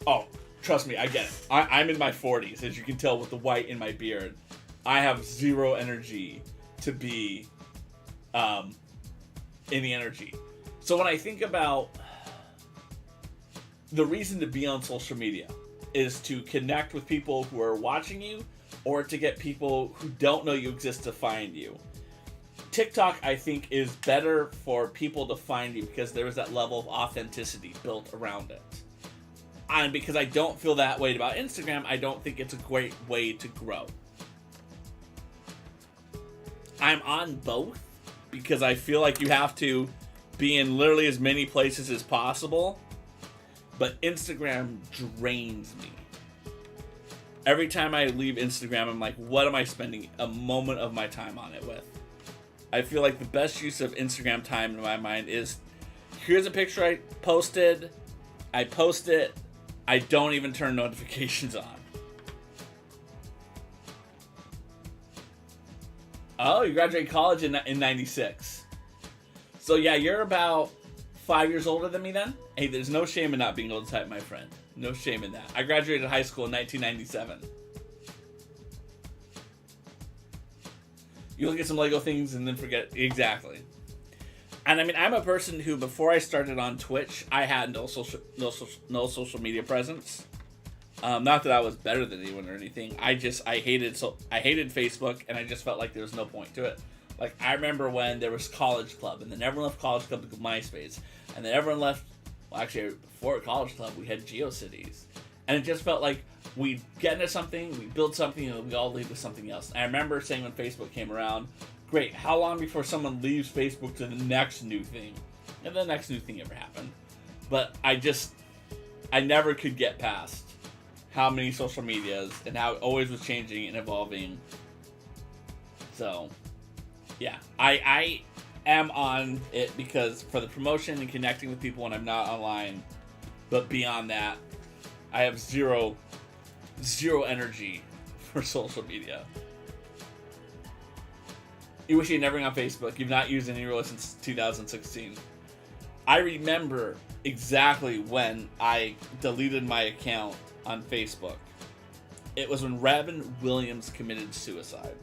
Oh, trust me, I get it. I'm in my 40s, as you can tell with the white in my beard. I have zero energy to be in the energy. So when I think about the reason to be on social media is to connect with people who are watching you or to get people who don't know you exist to find you. TikTok, I think, is better for people to find you because there is that level of authenticity built around it. And because I don't feel that way about Instagram, I don't think it's a great way to grow. I'm on both because I feel like you have to be in literally as many places as possible. But Instagram drains me. Every time I leave Instagram, I'm like, what am I spending a moment of my time on it with? I feel like the best use of Instagram time in my mind is, here's a picture I post it, I don't even turn notifications on. Oh, you graduated college in 96. So yeah, you're about 5 years older than me then? Hey, there's no shame in not being able to type, my friend. No shame in that. I graduated high school in 1997. You look at some Lego things and then forget. Exactly. And I mean, I'm a person who, before I started on Twitch, I had no social media presence. Not that I was better than anyone or anything. I hated Facebook, and I just felt like there was no point to it. Like, I remember when there was College Club, and then everyone left College Club to go MySpace, and then everyone left. Well, actually, before College Club, we had GeoCities, and it just felt like we'd get into something, we build something, and we all leave with something else. And I remember saying when Facebook came around, great, how long before someone leaves Facebook to the next new thing? And the next new thing ever happened. But I never could get past how many social medias and how it always was changing and evolving. So, yeah, I am on it because for the promotion and connecting with people when I'm not online. But beyond that, I have zero energy for social media. You wish you'd never gone on Facebook. You've not used any really since 2016. I remember exactly when I deleted my account on Facebook. It was when Robin Williams committed suicide.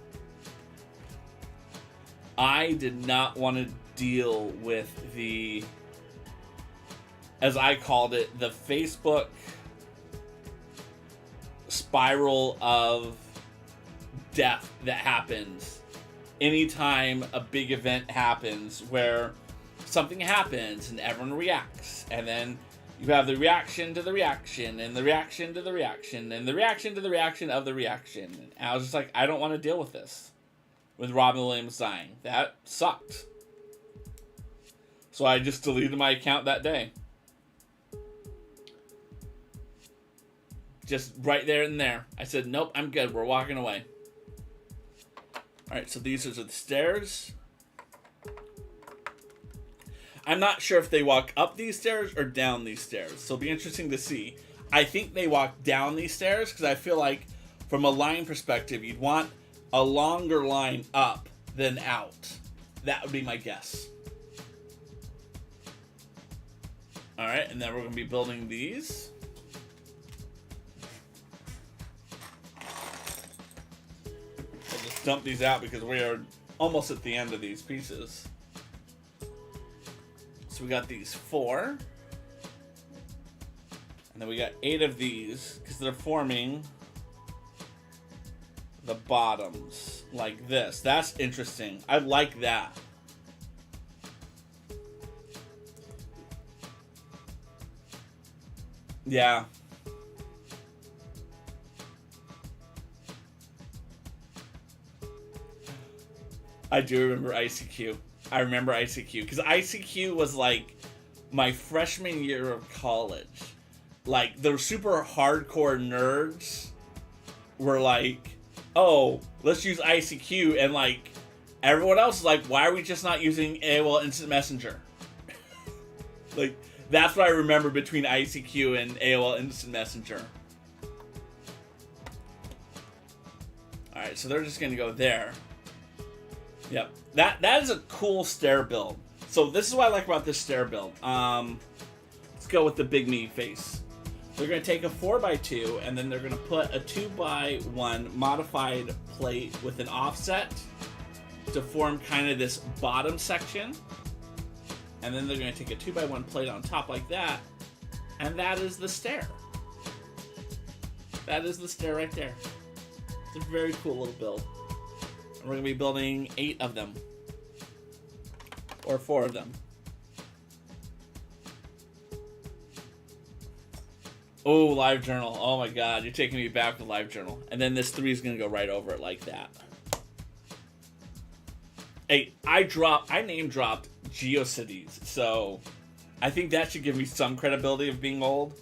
I did not want to deal with the, as I called it, the Facebook spiral of death that happens anytime a big event happens where something happens and everyone reacts, and then you have the reaction to the reaction and the reaction to the reaction and the reaction to the reaction of the reaction. And I was just like, I don't want to deal with this. With Robin Williams dying. That sucked. So I just deleted my account that day. Just right there and there. I said, nope, I'm good. We're walking away. Alright, so these are the stairs. I'm not sure if they walk up these stairs or down these stairs. So it'll be interesting to see. I think they walk down these stairs because I feel like from a line perspective, you'd want a longer line up than out. That would be my guess. Alright, and then we're going to be building these. I'll just dump these out because we are almost at the end of these pieces. So we got these 4. And then we got 8 of these, because they're forming the bottoms like this. That's interesting. I like that. Yeah. I do remember ICQ. I remember ICQ, because ICQ was like my freshman year of college. Like, the super hardcore nerds were like, oh, let's use ICQ, and like, everyone else is like, why are we just not using AOL Instant Messenger? Like, that's what I remember between ICQ and AOL Instant Messenger. Alright, so they're just gonna go there. Yep. That is a cool stair build. So this is what I like about this stair build. Let's go with the big me face. They're going to take a 4x2 and then they're going to put a 2x1 modified plate with an offset to form kind of this bottom section. And then they're going to take a 2x1 plate on top like that. And that is the stair. That is the stair right there. It's a very cool little build. And we're going to be building 8 of them. Or 4 of them. Oh, live journal. Oh my god, you're taking me back to live journal. And then this 3 is going to go right over it like that. Hey, I name dropped GeoCities, so I think that should give me some credibility of being old.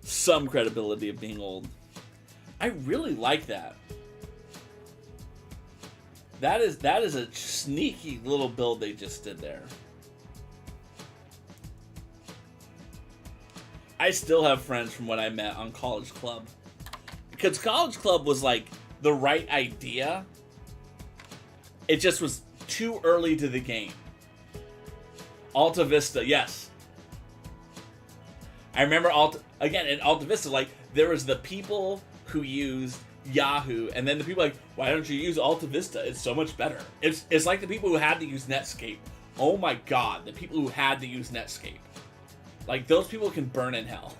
Some credibility of being old. I really like that. That is a sneaky little build they just did there. I still have friends from when I met on College Club. Because College Club was like the right idea. It just was too early to the game. Alta Vista, yes. I remember in Alta Vista, like, there was the people who used Yahoo, and then the people like, why don't you use Alta Vista? It's so much better. It's like the people who had to use Netscape. Oh my god, the people who had to use Netscape. Like, those people can burn in hell.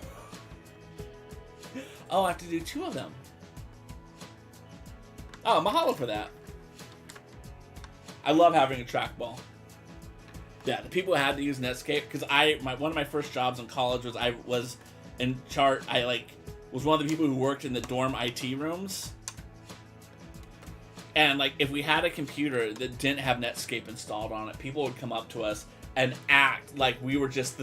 Oh, I have to do 2 of them. Oh, mahalo for that. I love having a trackball. Yeah, the people who had to use Netscape, because one of my first jobs in college was I was in charge. I was one of the people who worked in the dorm IT rooms. And like, if we had a computer that didn't have Netscape installed on it, people would come up to us and act like we were just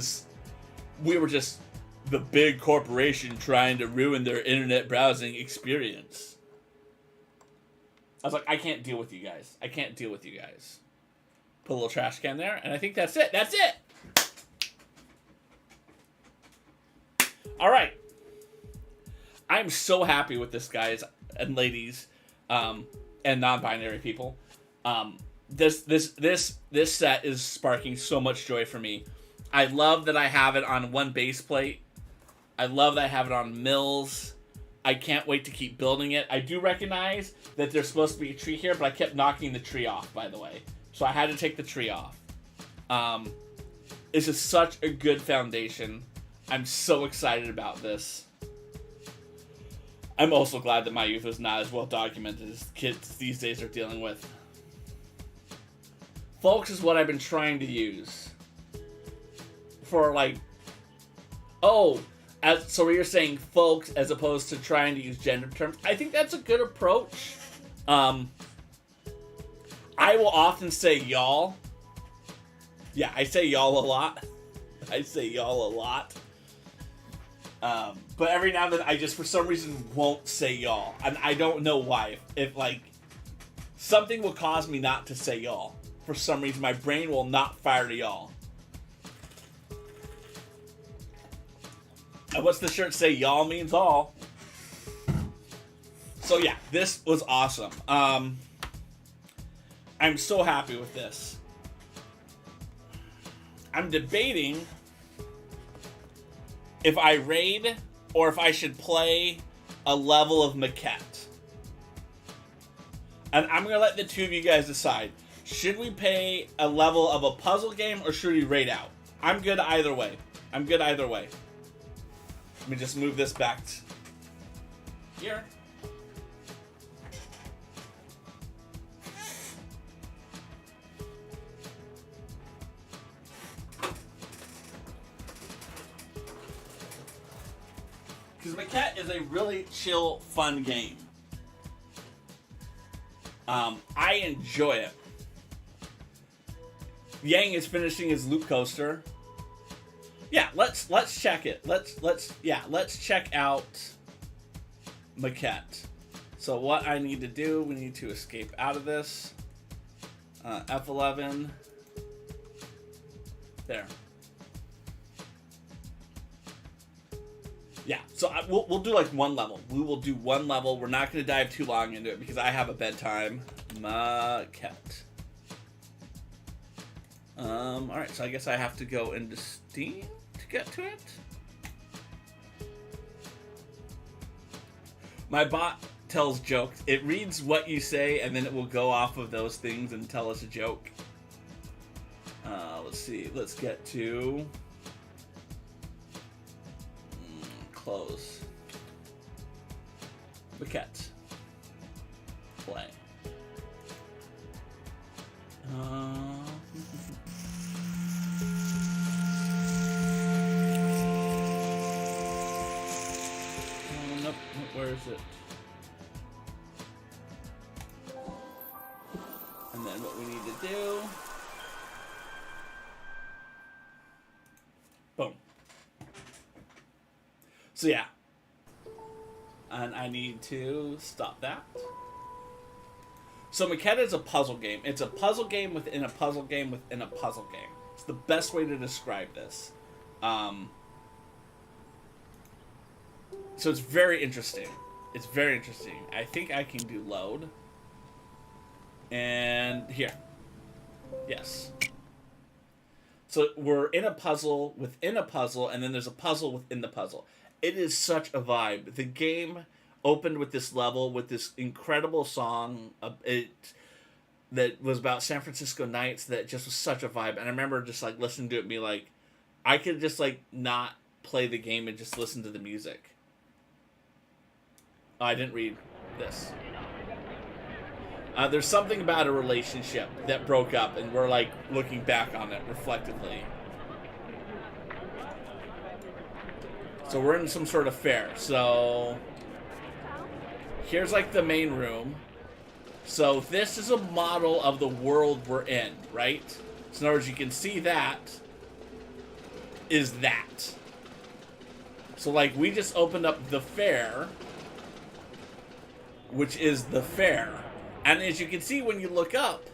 the big corporation trying to ruin their internet browsing experience. I was like, I can't deal with you guys. I can't deal with you guys. Put a little trash can there, and I think that's it. That's it! Alright. I'm so happy with this, guys and ladies, and non-binary people. This set is sparking so much joy for me. I love that I have it on 1 base plate. I love that I have it on mills. I can't wait to keep building it. I do recognize that there's supposed to be a tree here, but I kept knocking the tree off, by the way. So I had to take the tree off. It's just such a good foundation. I'm so excited about this. I'm also glad that my youth was not as well documented as kids these days are dealing with. Folks is what I've been trying to use. For like, so you're saying folks as opposed to trying to use gender terms. I think that's a good approach. I will often say y'all. Yeah, I say y'all a lot. But every now and then I just for some reason won't say y'all. And I don't know why. If like something will cause me not to say y'all. For some reason my brain will not fire to y'all. And what's the shirt say? Y'all means all. So yeah, this was awesome. I'm so happy with this. I'm debating if I raid or if I should play a level of maquette. And I'm going to let the two of you guys decide. Should we pay a level of a puzzle game or should we raid out? I'm good either way. I'm good either way. Let me just move this back here. Because Maquette is a really chill, fun game. I enjoy it. Yang is finishing his loop coaster. Yeah, let's check it. Let's check out Maquette. So what I need to do, we need to escape out of this. F11. There. Yeah, so we'll do like one level. We will do one level. We're not going to dive too long into it because I have a bedtime. Maquette. Alright, so I guess I have to go into Steam to get to it. My bot tells jokes. It reads what you say and then it will go off of those things and tell us a joke. Let's see. Let's get to... close. Maquette. Play. Oh, nope. Where is it? And then what we need to do... boom. So yeah, and I need to stop that. So Maquette is a puzzle game. It's a puzzle game within a puzzle game within a puzzle game. It's the best way to describe this. So it's very interesting. It's very interesting. I think I can do load. And here. Yes. So we're in a puzzle within a puzzle, and then there's a puzzle within the puzzle. It is such a vibe. The game opened with this level, with this incredible song that was about San Francisco nights that just was such a vibe. And I remember just like listening to it and be like, I could just like not play the game and just listen to the music. Oh, I didn't read this. There's something about a relationship that broke up and we're like looking back on it reflectively. So we're in some sort of fair. So here's like the main room. So this is a model of the world we're in, right? So in other words, you can see that is that. So like we just opened up the fair, which is the fair. And as you can see when you look up,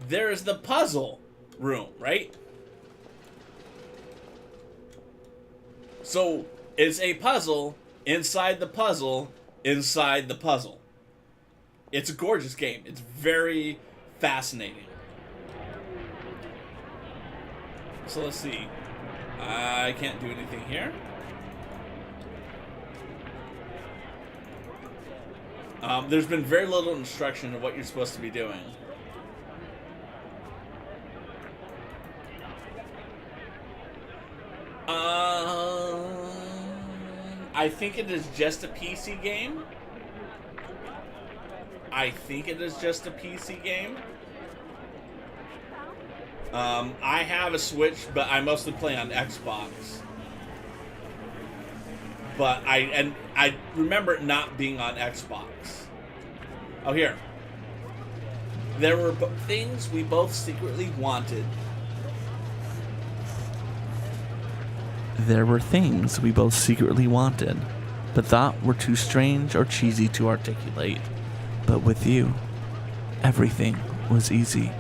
there's the puzzle room, right? So it's a puzzle inside the puzzle inside the puzzle. It's a gorgeous game. It's very fascinating. So let's see. I can't do anything here. There's been very little instruction of what you're supposed to be doing. I think it is just a PC game. I have a Switch, but I mostly play on Xbox. But I remember it not being on Xbox. Oh, here. There were things we both secretly wanted. There were things we both secretly wanted, but thought were too strange or cheesy to articulate. But with you, everything was easy.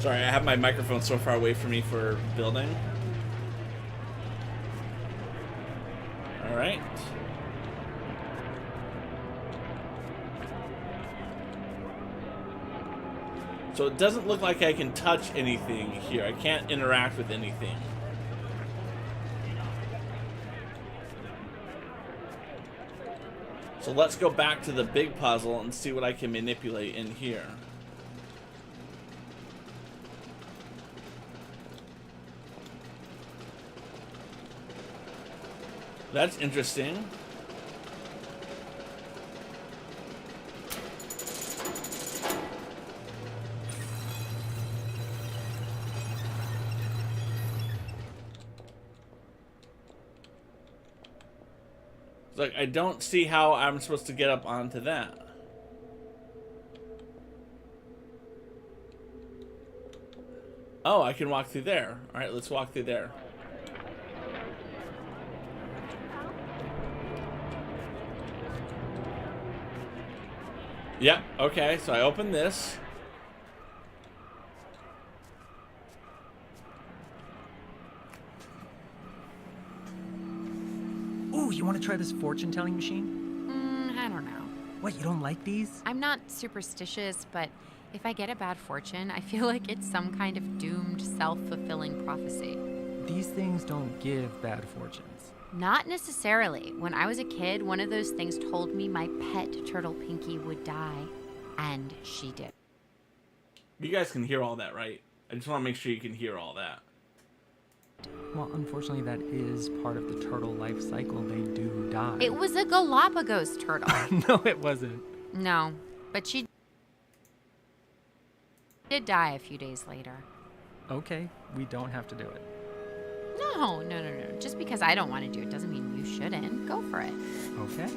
Sorry, I have my microphone so far away from me for building. Alright. So it doesn't look like I can touch anything here. I can't interact with anything. So let's go back to the big puzzle and see what I can manipulate in here. That's interesting. Like, I don't see how I'm supposed to get up onto that. Oh, I can walk through there. Alright, let's walk through there. Yep, okay, so I open this. Ooh, you want to try this fortune-telling machine? I don't know. What, you don't like these? I'm not superstitious, but if I get a bad fortune, I feel like it's some kind of doomed, self-fulfilling prophecy. These things don't give bad fortunes. Not necessarily. When I was a kid, one of those things told me my pet turtle Pinky would die. And she did. You guys can hear all that, right? I just want to make sure you can hear all that. Well, unfortunately, that is part of the turtle life cycle. They do die. It was a Galapagos turtle. No, it wasn't. No, but she did die a few days later. Okay, we don't have to do it. No. Just because I don't want to do it doesn't mean you shouldn't. Go for it. Okay.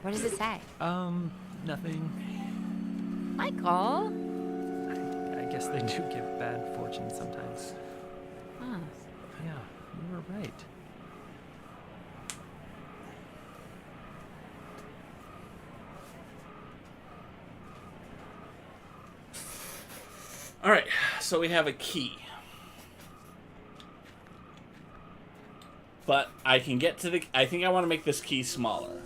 What does it say? Nothing. Michael? I guess they do give bad fortune sometimes. Huh. Yeah, you were right. Alright, so we have a key. But I can get to the... I think I want to make this key smaller.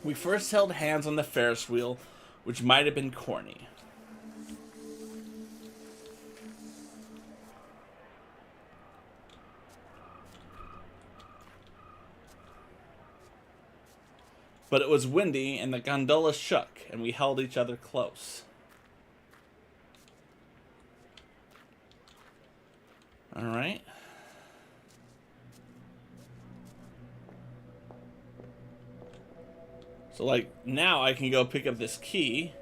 We first held hands on the Ferris wheel, which might have been corny. But it was windy and the gondola shook, and we held each other close. Alright. So, like, now I can go pick up this key.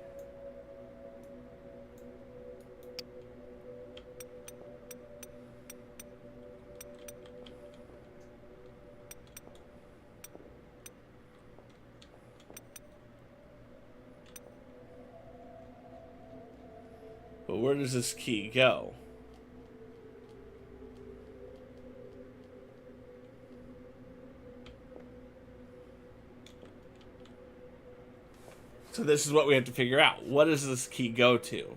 But where does this key go? So this is what we have to figure out. What does this key go to?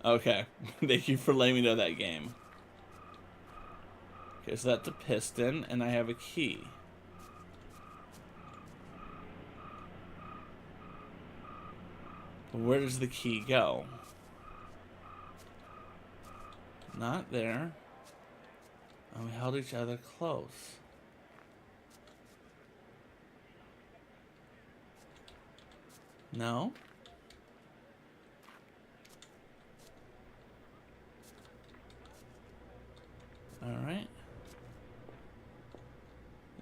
Okay. Thank you for letting me know that game. Okay, so that's a piston, and I have a key. Where does the key go? Not there. And we held each other close. No? Alright.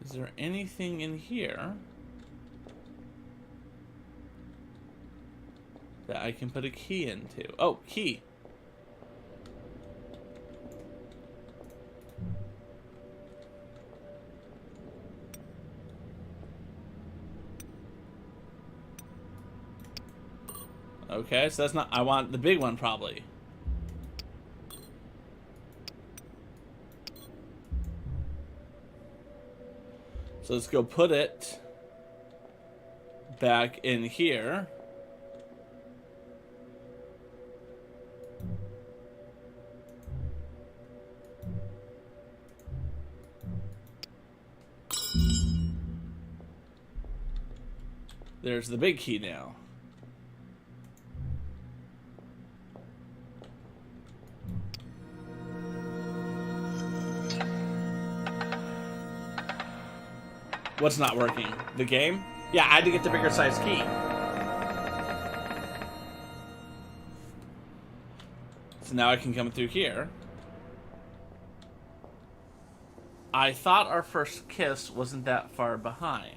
Is there anything in here that I can put a key into? Oh, key. Okay, so that's not... I want the big one, probably. So let's go put it back in here. There's the big key now. What's not working? The game? Yeah, I had to get the bigger size key. So now I can come through here. I thought our first kiss wasn't that far behind.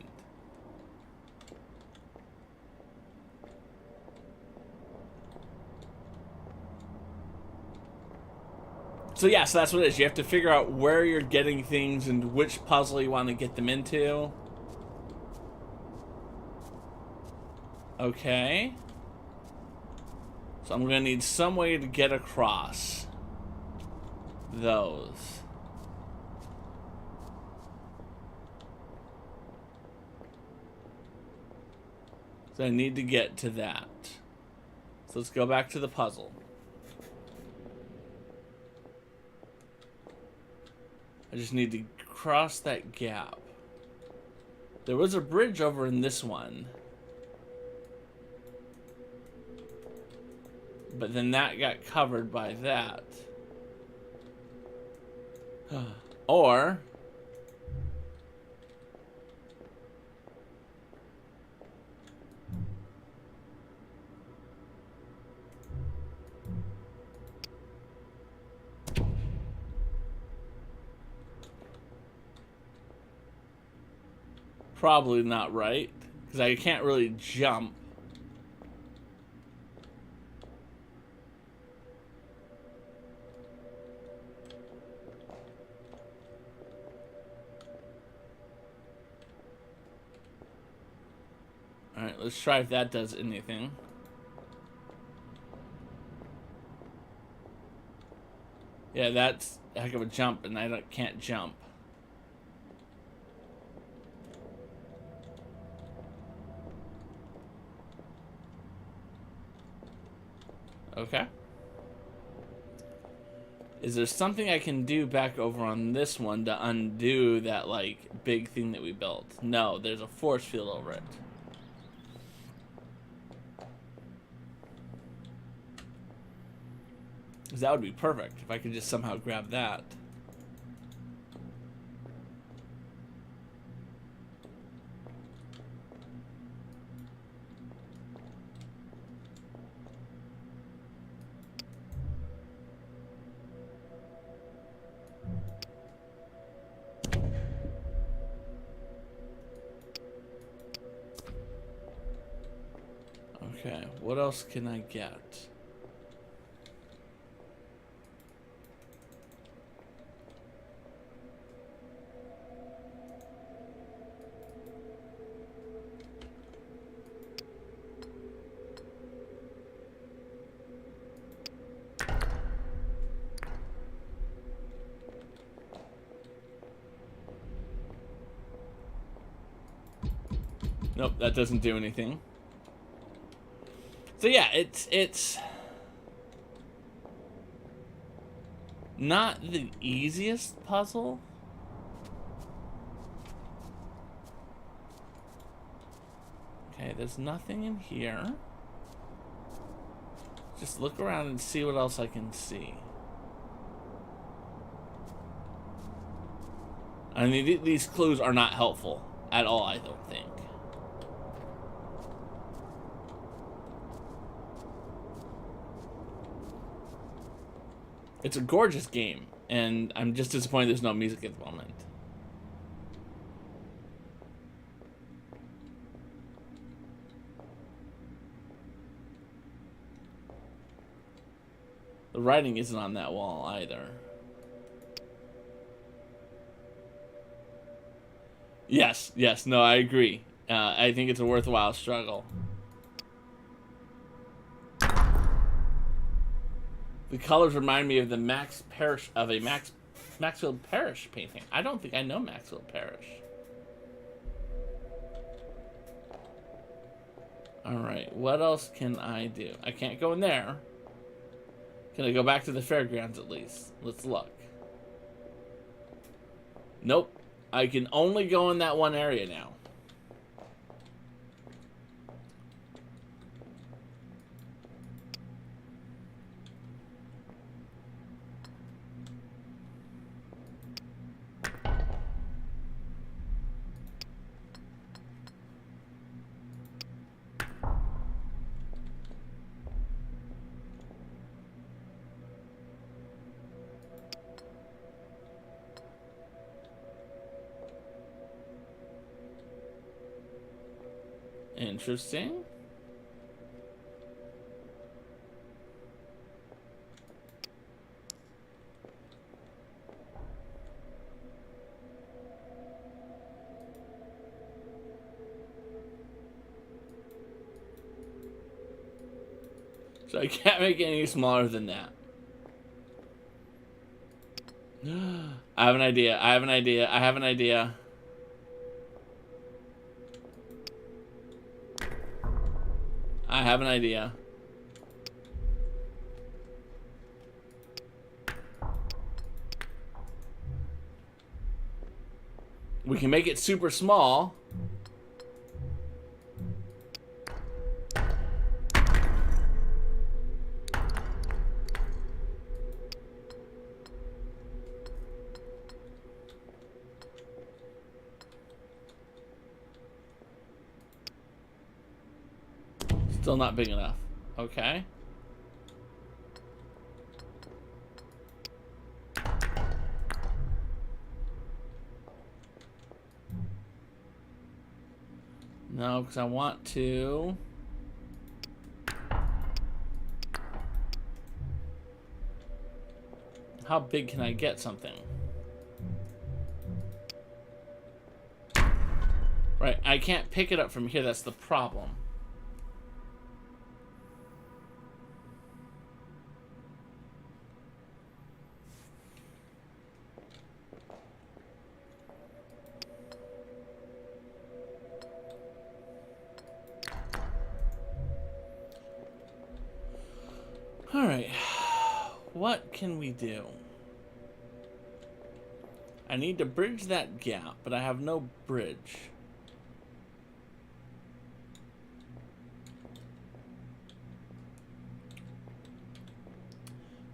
So yeah, so that's what it is. You have to figure out where you're getting things and which puzzle you want to get them into. Okay. So I'm going to need some way to get across those. So I need to get to that. So let's go back to the puzzle. I just need to cross that gap. There was a bridge over in this one. But then that got covered by that. Or... probably not right, because I can't really jump. Alright, let's try if that does anything. Yeah, that's a heck of a jump, and I can't jump. Okay. Is there something I can do back over on this one to undo that, like, big thing that we built? No, there's a force field over it. Because that would be perfect if I could just somehow grab that. Okay, what else can I get? Nope, that doesn't do anything. So yeah, it's not the easiest puzzle. Okay, there's nothing in here. Just look around and see what else I can see. I mean, these clues are not helpful at all, I don't think. It's a gorgeous game, and I'm just disappointed there's no music at the moment. The writing isn't on that wall either. Yes, no, I agree. I think it's a worthwhile struggle. The colors remind me of the Maxfield Parrish painting. I don't think I know Maxfield Parrish. Alright, what else can I do? I can't go in there. Can I go back to the fairgrounds at least? Let's look. Nope. I can only go in that one area now. Interesting. So I can't make it any smaller than that. I have an idea. I have an idea. I have an idea. I have an idea. We can make it super small. Still not big enough. Okay. No, because I want to... How big can I get something? Right, I can't pick it up from here, that's the problem. Alright, what can we do? I need to bridge that gap, but I have no bridge.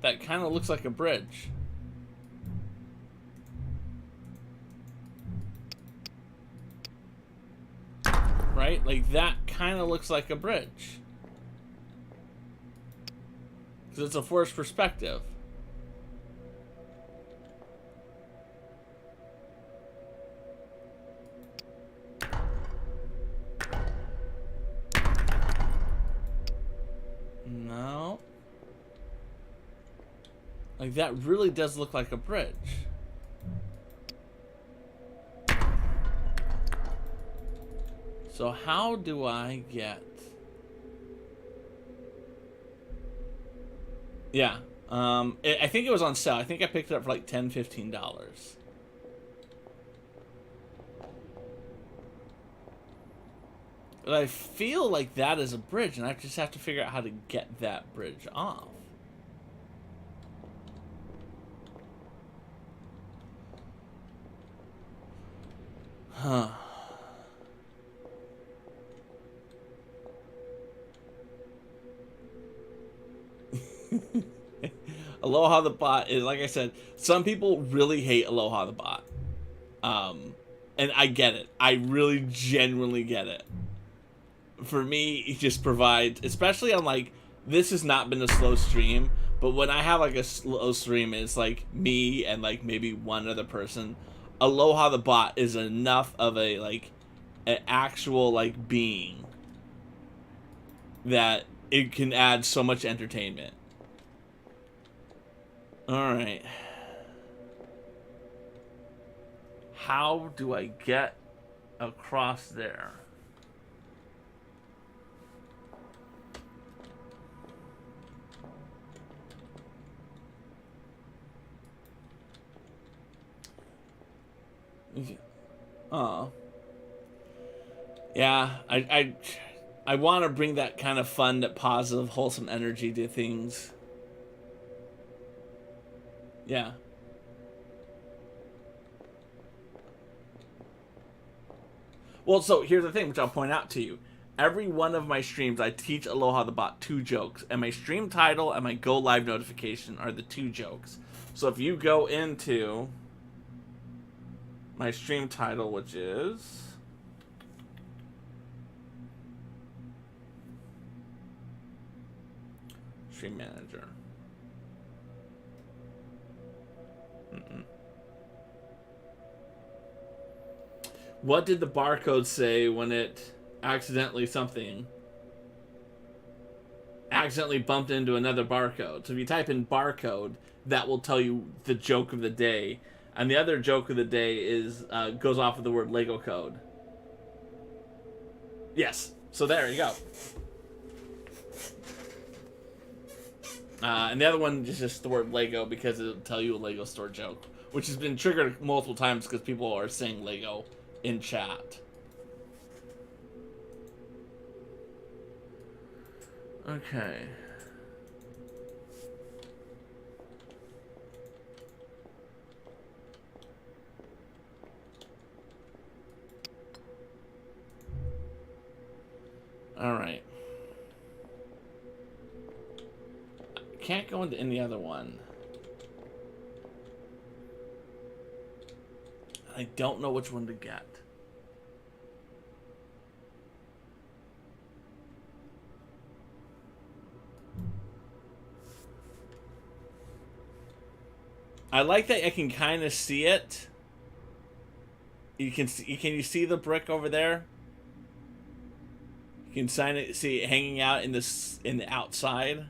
That kind of looks like a bridge. Right? Like that kind of looks like a bridge. Because it's a forced perspective. No. Like that really does look like a bridge. So how do I get... Yeah. I think it was on sale. I think I picked it up for like $10, $15. But I feel like that is a bridge, and I just have to figure out how to get that bridge off. Huh. Aloha the bot is, like I said, some people really hate Aloha the bot. And I get it. I really genuinely get it. For me, it just provides, especially on like, this has not been a slow stream, but when I have like a slow stream, it's like me and like maybe one other person. Aloha the bot is enough of a like an actual like being that it can add so much entertainment. Alright. How do I get across there? Oh. Yeah, I want to bring that kind of fun, that positive, wholesome energy to things. Yeah. Well, so here's the thing, which I'll point out to you. Every one of my streams, I teach Aloha the bot 2 jokes. And my stream title and my go live notification are the 2 jokes. So if you go into my stream title, which is... Stream Manager. What did the barcode say when it accidentally bumped into another barcode. So if you type in barcode, that will tell you the joke of the day. And the other joke of the day is goes off of the word Lego code. Yes. So there you go. And the other one is just the word Lego because it'll tell you a Lego store joke, which has been triggered multiple times because people are saying Lego in chat. Okay. All right. Can't go into any other one. I don't know which one to get. I like that I can kind of see it. You can you see the brick over there? You can see it hanging out in the outside.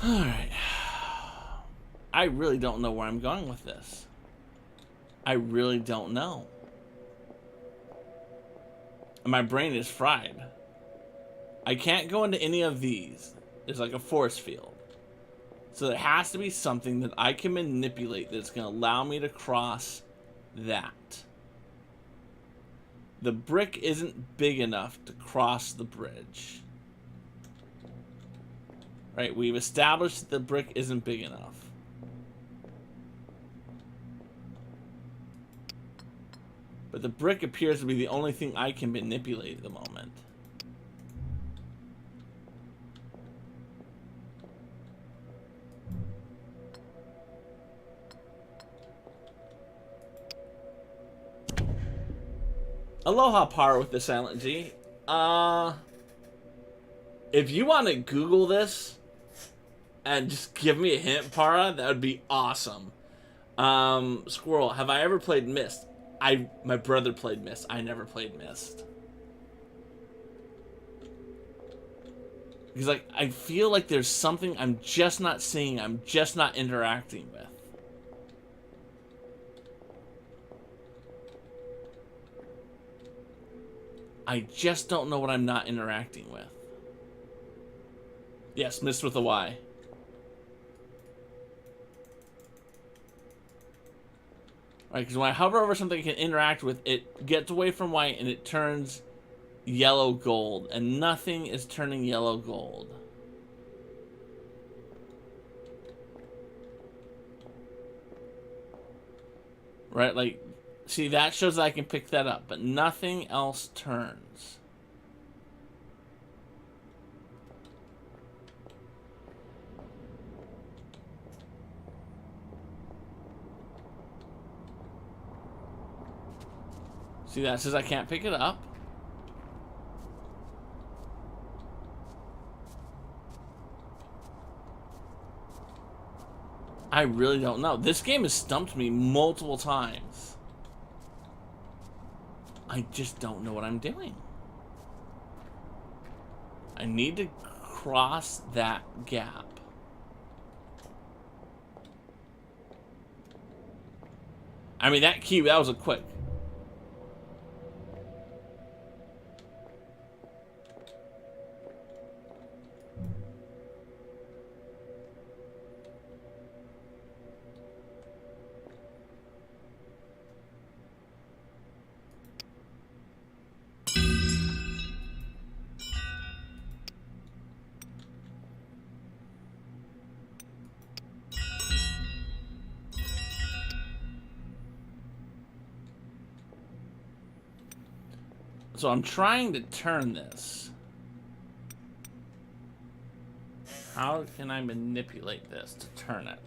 Alright. I really don't know where I'm going with this. I really don't know. My brain is fried. I can't go into any of these. There's like a force field. So there has to be something that I can manipulate that's going to allow me to cross that. The brick isn't big enough to cross the bridge. Right, we've established that the brick isn't big enough. But the brick appears to be the only thing I can manipulate at the moment. Aloha Par with the silent G. If you want to Google this and just give me a hint, Para, that would be awesome. Squirrel, have I ever played Myst? My brother played Myst. I never played Myst. Because like I feel like there's something I'm just not seeing, I'm just not interacting with. I just don't know what I'm not interacting with. Yes, Myst with a Y. Right, because when I hover over something I can interact with, it gets away from white and it turns yellow gold, and nothing is turning yellow gold. Right, like, see, that shows that I can pick that up, but nothing else turns. See, that says I can't pick it up. I really don't know. This game has stumped me multiple times. I just don't know what I'm doing. I need to cross that gap. I mean, that key, that was a quick. So I'm trying to turn this. How can I manipulate this to turn it?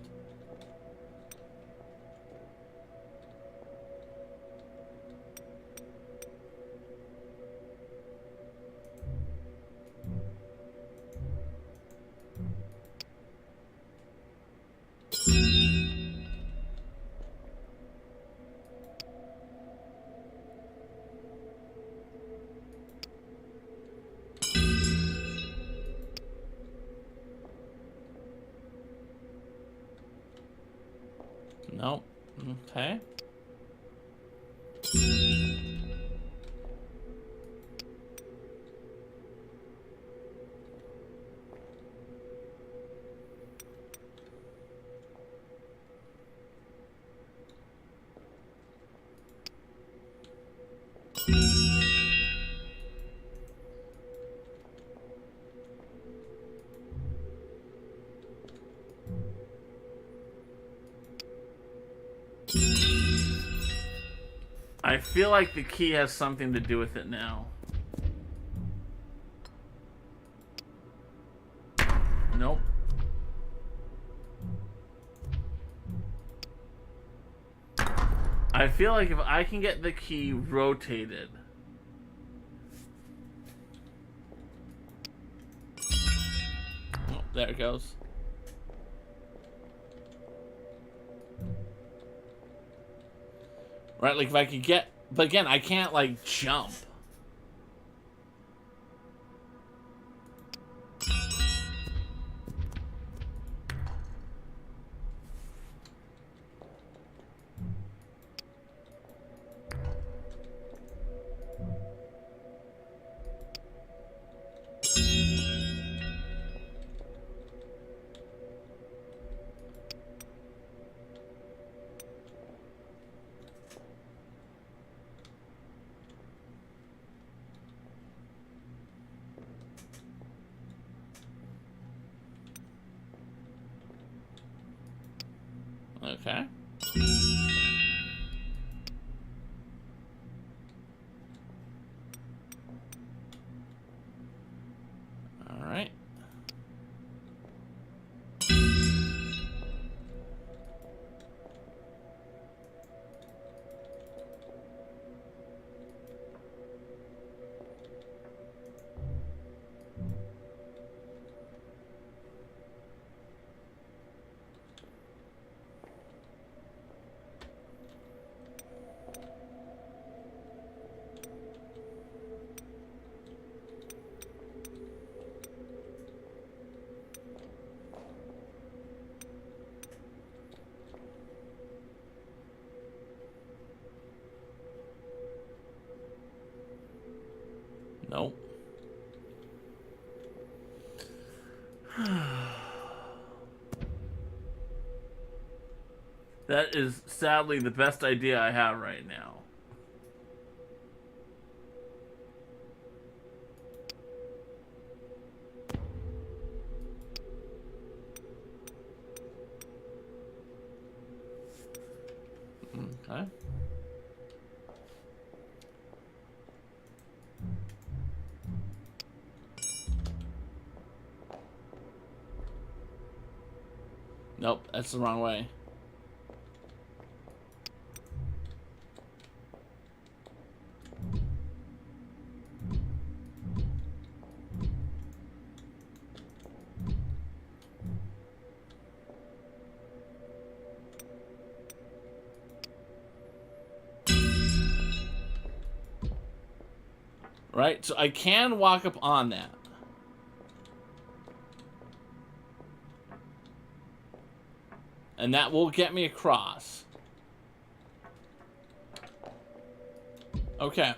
Nope. Okay. I feel like the key has something to do with it now. Nope. I feel like if I can get the key rotated. Oh, there it goes. Right, like if I could get, but again, I can't like jump. Okay. All right. Nope. That is sadly the best idea I have right now. Okay. Nope, that's the wrong way. Right, so I can walk up on that. And that will get me across. Okay.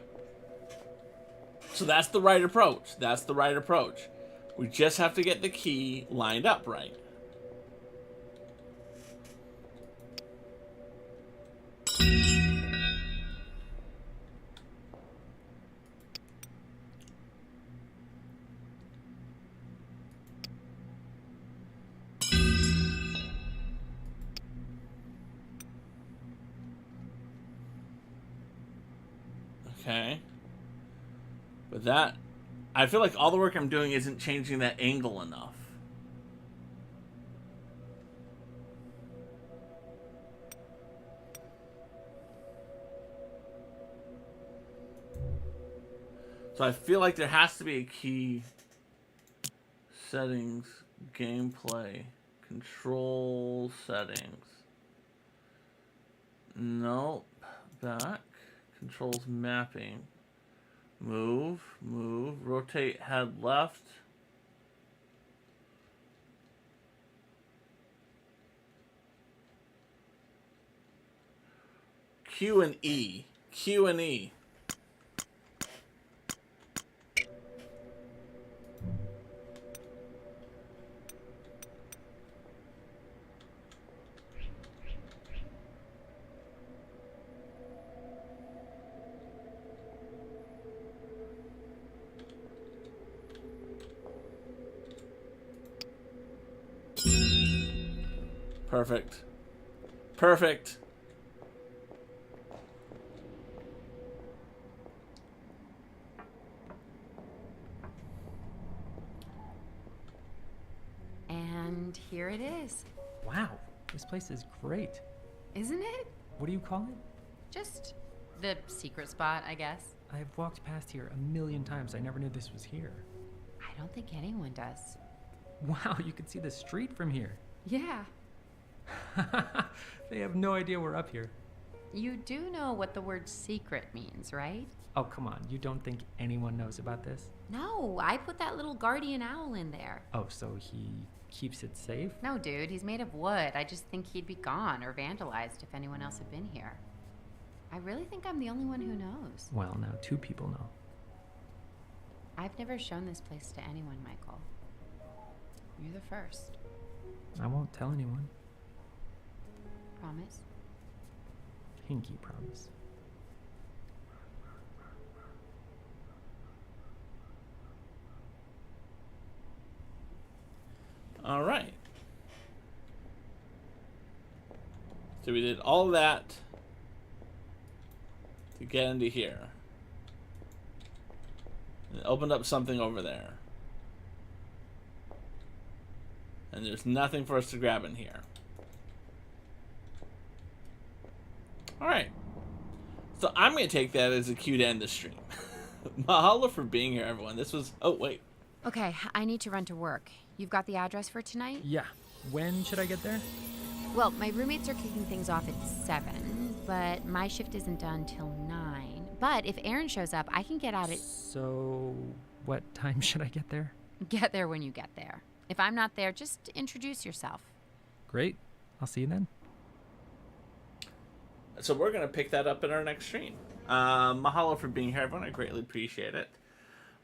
So that's the right approach. That's the right approach. We just have to get the key lined up right. Okay. But that, I feel like all the work I'm doing isn't changing that angle enough. So I feel like there has to be a key. Settings, gameplay, control settings. Nope. Back. Controls mapping. Move. Rotate head left. Q and E. Q and E. Perfect. Perfect. And here it is. Wow, this place is great. Isn't it? What do you call it? Just the secret spot, I guess. I've walked past here a million times. I never knew this was here. I don't think anyone does. Wow, you can see the street from here. Yeah. They have no idea we're up here. You do know what the word secret means, right? Oh, come on. You don't think anyone knows about this? No, I put that little guardian owl in there. Oh, so he keeps it safe? No, dude, he's made of wood. I just think he'd be gone or vandalized if anyone else had been here. I really think I'm the only one who knows. Well, now 2 people know. I've never shown this place to anyone, Michael. You're the first. I won't tell anyone. Promise? Pinky promise. All right. So we did all that to get into here. And it opened up something over there. And there's nothing for us to grab in here. Alright. So I'm going to take that as a cue to end the stream. Mahalo for being here, everyone. This was... Oh, wait. Okay, I need to run to work. You've got the address for tonight? Yeah. When should I get there? Well, my roommates are kicking things off at 7, but my shift isn't done till 9. But if Aaron shows up, I can get out at... So, what time should I get there? Get there when you get there. If I'm not there, just introduce yourself. Great. I'll see you then. So we're going to pick that up in our next stream. Mahalo for being here, everyone. I greatly appreciate it.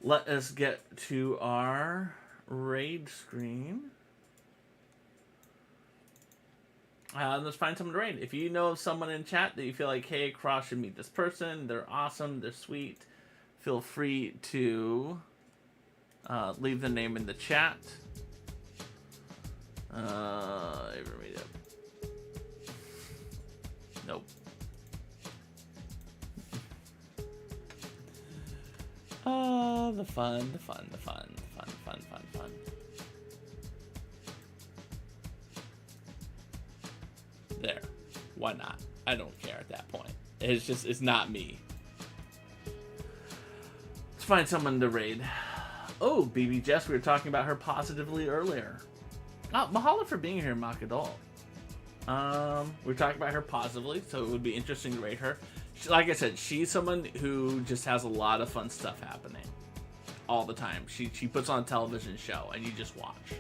Let us get to our raid screen. Let's find someone to raid. If you know of someone in chat that you feel like, hey, Craw should meet this person, they're awesome, they're sweet, feel free to leave the name in the chat. Nope. The fun. There. Why not? I don't care at that point. It's not me. Let's find someone to raid. Oh, BB Jess, we were talking about her positively earlier. Oh, mahalo for being here, Makadol. We were talking about her positively, so it would be interesting to rate her. Like I said, she's someone who just has a lot of fun stuff happening all the time. She puts on a television show, and you just watch.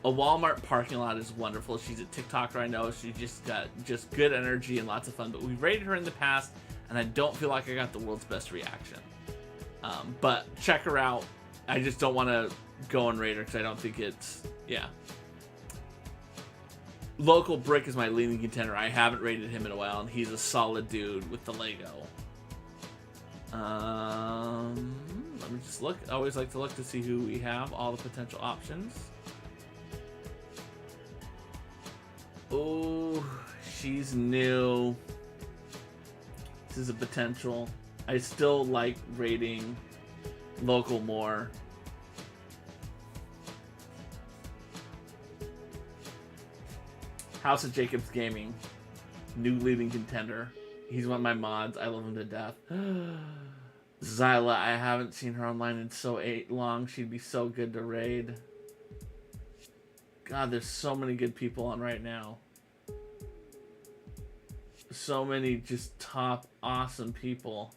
A Walmart parking lot is wonderful. She's a TikToker, I know. She just got good energy and lots of fun. But we've rated her in the past, and I don't feel like I got the world's best reaction. But check her out. I just don't want to go and rate her because I don't think it's... Yeah. Local Brick is my leading contender. I haven't rated him in a while, and he's a solid dude with the Lego. Let me just look. I always like to look to see who we have, all the potential options. Oh, she's new. This is a potential. I still like rating Local more. House of Jacobs Gaming, new leading contender. He's one of my mods. I love him to death. Zyla, I haven't seen her online in so long. She'd be so good to raid. God, there's so many good people on right now. So many just top awesome people.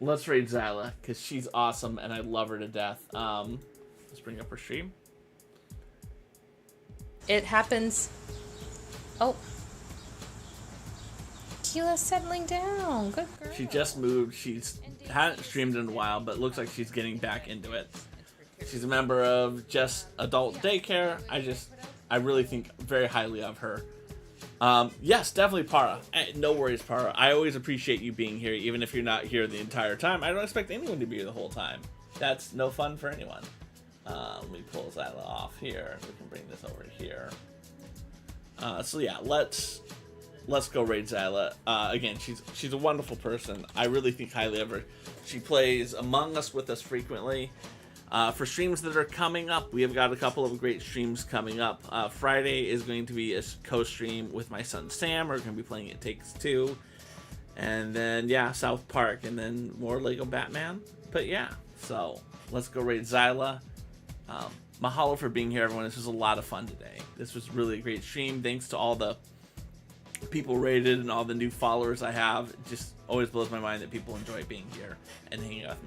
Let's raid Zyla, because she's awesome and I love her to death. Let's bring up her stream. It happens. Oh. Keela's settling down. Good girl. She just moved. She's hadn't streamed in a while, but looks like she's getting back into it. She's a member of Just Adult Daycare. I really think very highly of her. Yes, definitely Para. No worries, Para. I always appreciate you being here, even if you're not here the entire time. I don't expect anyone to be here the whole time. That's no fun for anyone. Let me pull Zyla off here. We can bring this over here. So yeah, let's go raid Zyla. Again, she's a wonderful person. I really think highly of her. She plays Among Us with us frequently. For streams that are coming up, we have got a couple of great streams coming up. Friday is going to be a co-stream with my son Sam. We're going to be playing It Takes Two. And then, yeah, South Park. And then more Lego Batman. But yeah, so let's go raid Zyla. Mahalo for being here, everyone. This was a lot of fun today. This was really a great stream. Thanks to all the people rated and all the new followers I have. It just always blows my mind that people enjoy being here and hanging out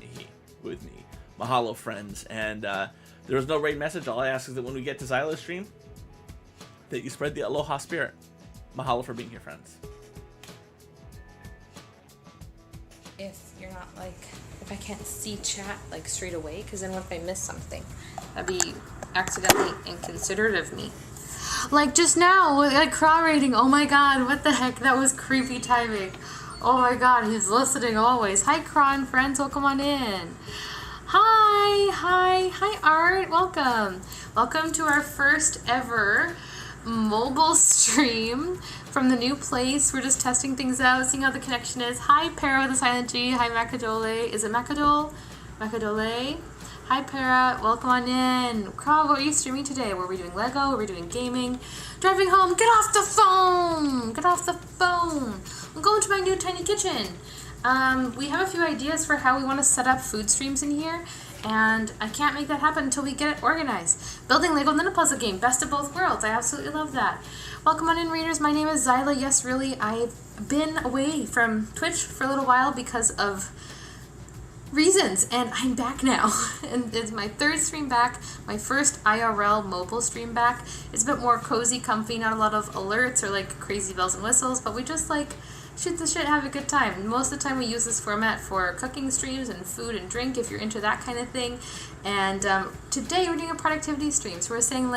with me. Mahalo, friends. And there was no raid message. All I ask is that when we get to Zyla's stream, that you spread the aloha spirit. Mahalo for being here, friends. If you're not if I can't see chat straight away, because then what if I miss something? That'd be accidentally inconsiderate of me. Like just now, Craw rating. Oh my god, what the heck? That was creepy timing. Oh my god, he's listening always. Hi, Craw and friends, welcome on in. Hi, Art, welcome to our first ever mobile stream from the new place. We're just testing things out, seeing how the connection is. Hi, Para with the silent G. Hi, Macadole. Is it Macadole? Macadole. Hi, Para. Welcome on in. Craw, what are you streaming today? Were we doing Lego? Were we doing gaming? Driving home. Get off the phone. Get off the phone. I'm going to my new tiny kitchen. We have a few ideas for how we want to set up food streams in here, and I can't make that happen until we get it organized. Building Lego and then a puzzle game. Best of both worlds. I absolutely love that. Welcome on in, readers. My name is Zyla. Yes, really, I've been away from Twitch for a little while because of reasons, and I'm back now. And it's my third stream back, my first IRL mobile stream back. It's a bit more cozy, comfy, not a lot of alerts or crazy bells and whistles, but we just shoot the shit, have a good time. Most of the time we use this format for cooking streams and food and drink if you're into that kind of thing. And today we're doing a productivity stream. So we're saying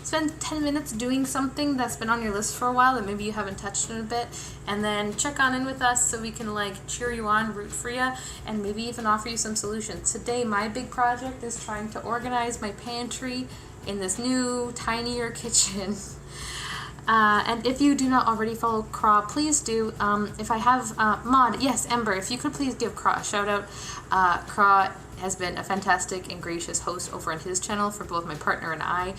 spend 10 minutes doing something that's been on your list for a while that maybe you haven't touched in a bit, and then check on in with us so we can cheer you on, root for you, and maybe even offer you some solutions. Today my big project is trying to organize my pantry in this new, tinier kitchen. And if you do not already follow Craw, please do. If I have Mod, yes, Ember, if you could please give Craw a shout out. Craw has been a fantastic and gracious host over on his channel for both my partner and I,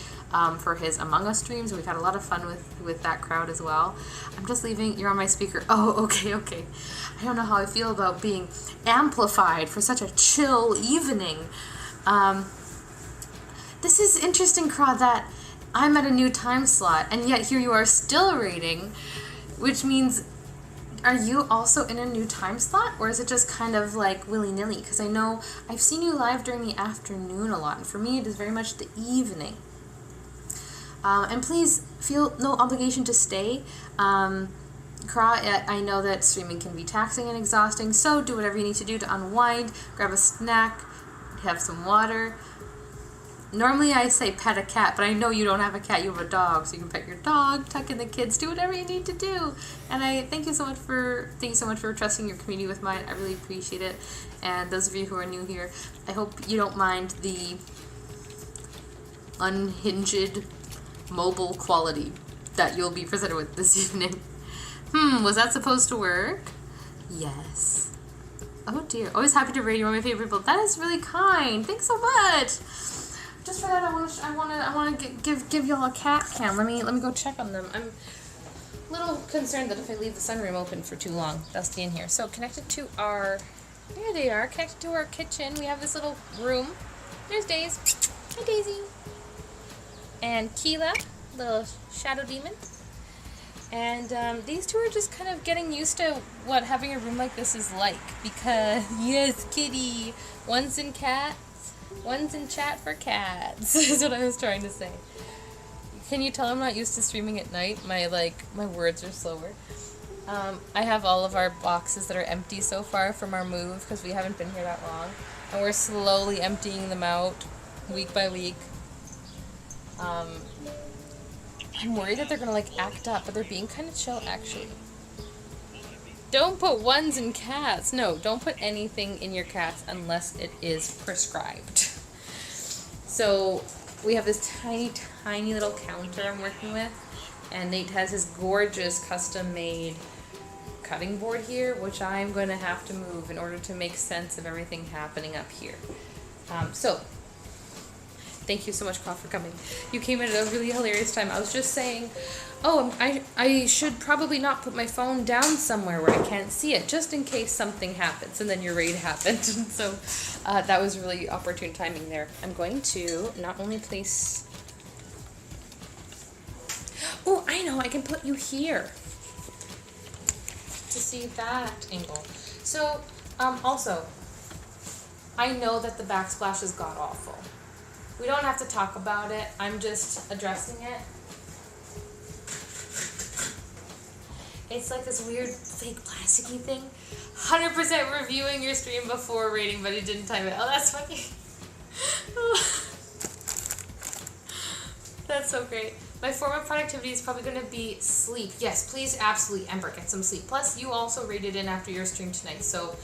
for his Among Us streams. We've had a lot of fun with that crowd as well. I'm just leaving. You're on my speaker. Oh, okay. I don't know how I feel about being amplified for such a chill evening. This is interesting, Craw, that I'm at a new time slot, and yet here you are still rating, which means, are you also in a new time slot, or is it just kind of willy-nilly? Because I know I've seen you live during the afternoon a lot, and for me it is very much the evening. And please feel no obligation to stay. Craw, I know that streaming can be taxing and exhausting, so do whatever you need to do to unwind, grab a snack, have some water. Normally I say pet a cat, but I know you don't have a cat, you have a dog, so you can pet your dog, tuck in the kids, do whatever you need to do. And I thank you so much for trusting your community with mine. I really appreciate it. And those of you who are new here, I hope you don't mind the unhinged mobile quality that you'll be presented with this evening. Was that supposed to work? Yes. Oh dear. Always happy to raid you. One of my favorite people. That is really kind. Thanks so much. Just for that, I want to give y'all a cat cam. Let me go check on them. I'm a little concerned that if I leave the sunroom open for too long, they'll stay in here. So connected to there they are, connected to our kitchen. We have this little room. There's Daisy. Hi, Daisy. And Keela, little shadow demon. And these two are just kind of getting used to what having a room like this is like, because, yes, kitty, one's in cats, one's in chat for cats, is what I was trying to say. Can you tell I'm not used to streaming at night? My words are slower. I have all of our boxes that are empty so far from our move, because we haven't been here that long, and we're slowly emptying them out week by week. I'm worried that they're gonna like act up, but they're being kind of chill actually. Don't put ones in cats. No, don't put anything in your cats unless it is prescribed. So we have this tiny, tiny little counter I'm working with, and Nate has his gorgeous custom-made cutting board here, which I'm going to have to move in order to make sense of everything happening up here. So thank you so much, Craw, for coming. You came at a really hilarious time. I was just saying, oh, I should probably not put my phone down somewhere where I can't see it, just in case something happens. And then your raid happened. And so that was really opportune timing there. I'm going to not only place... Oh, I know, I can put you here to see that angle. So, also, I know that the backsplash is god-awful. We don't have to talk about it. I'm just addressing it. It's like this weird fake plasticky thing. 100% reviewing your stream before rating, but it didn't time it. Oh, that's funny. That's so great. My form of productivity is probably going to be sleep. Yes, please, absolutely, Ember, get some sleep. Plus, you also rated in after your stream tonight, so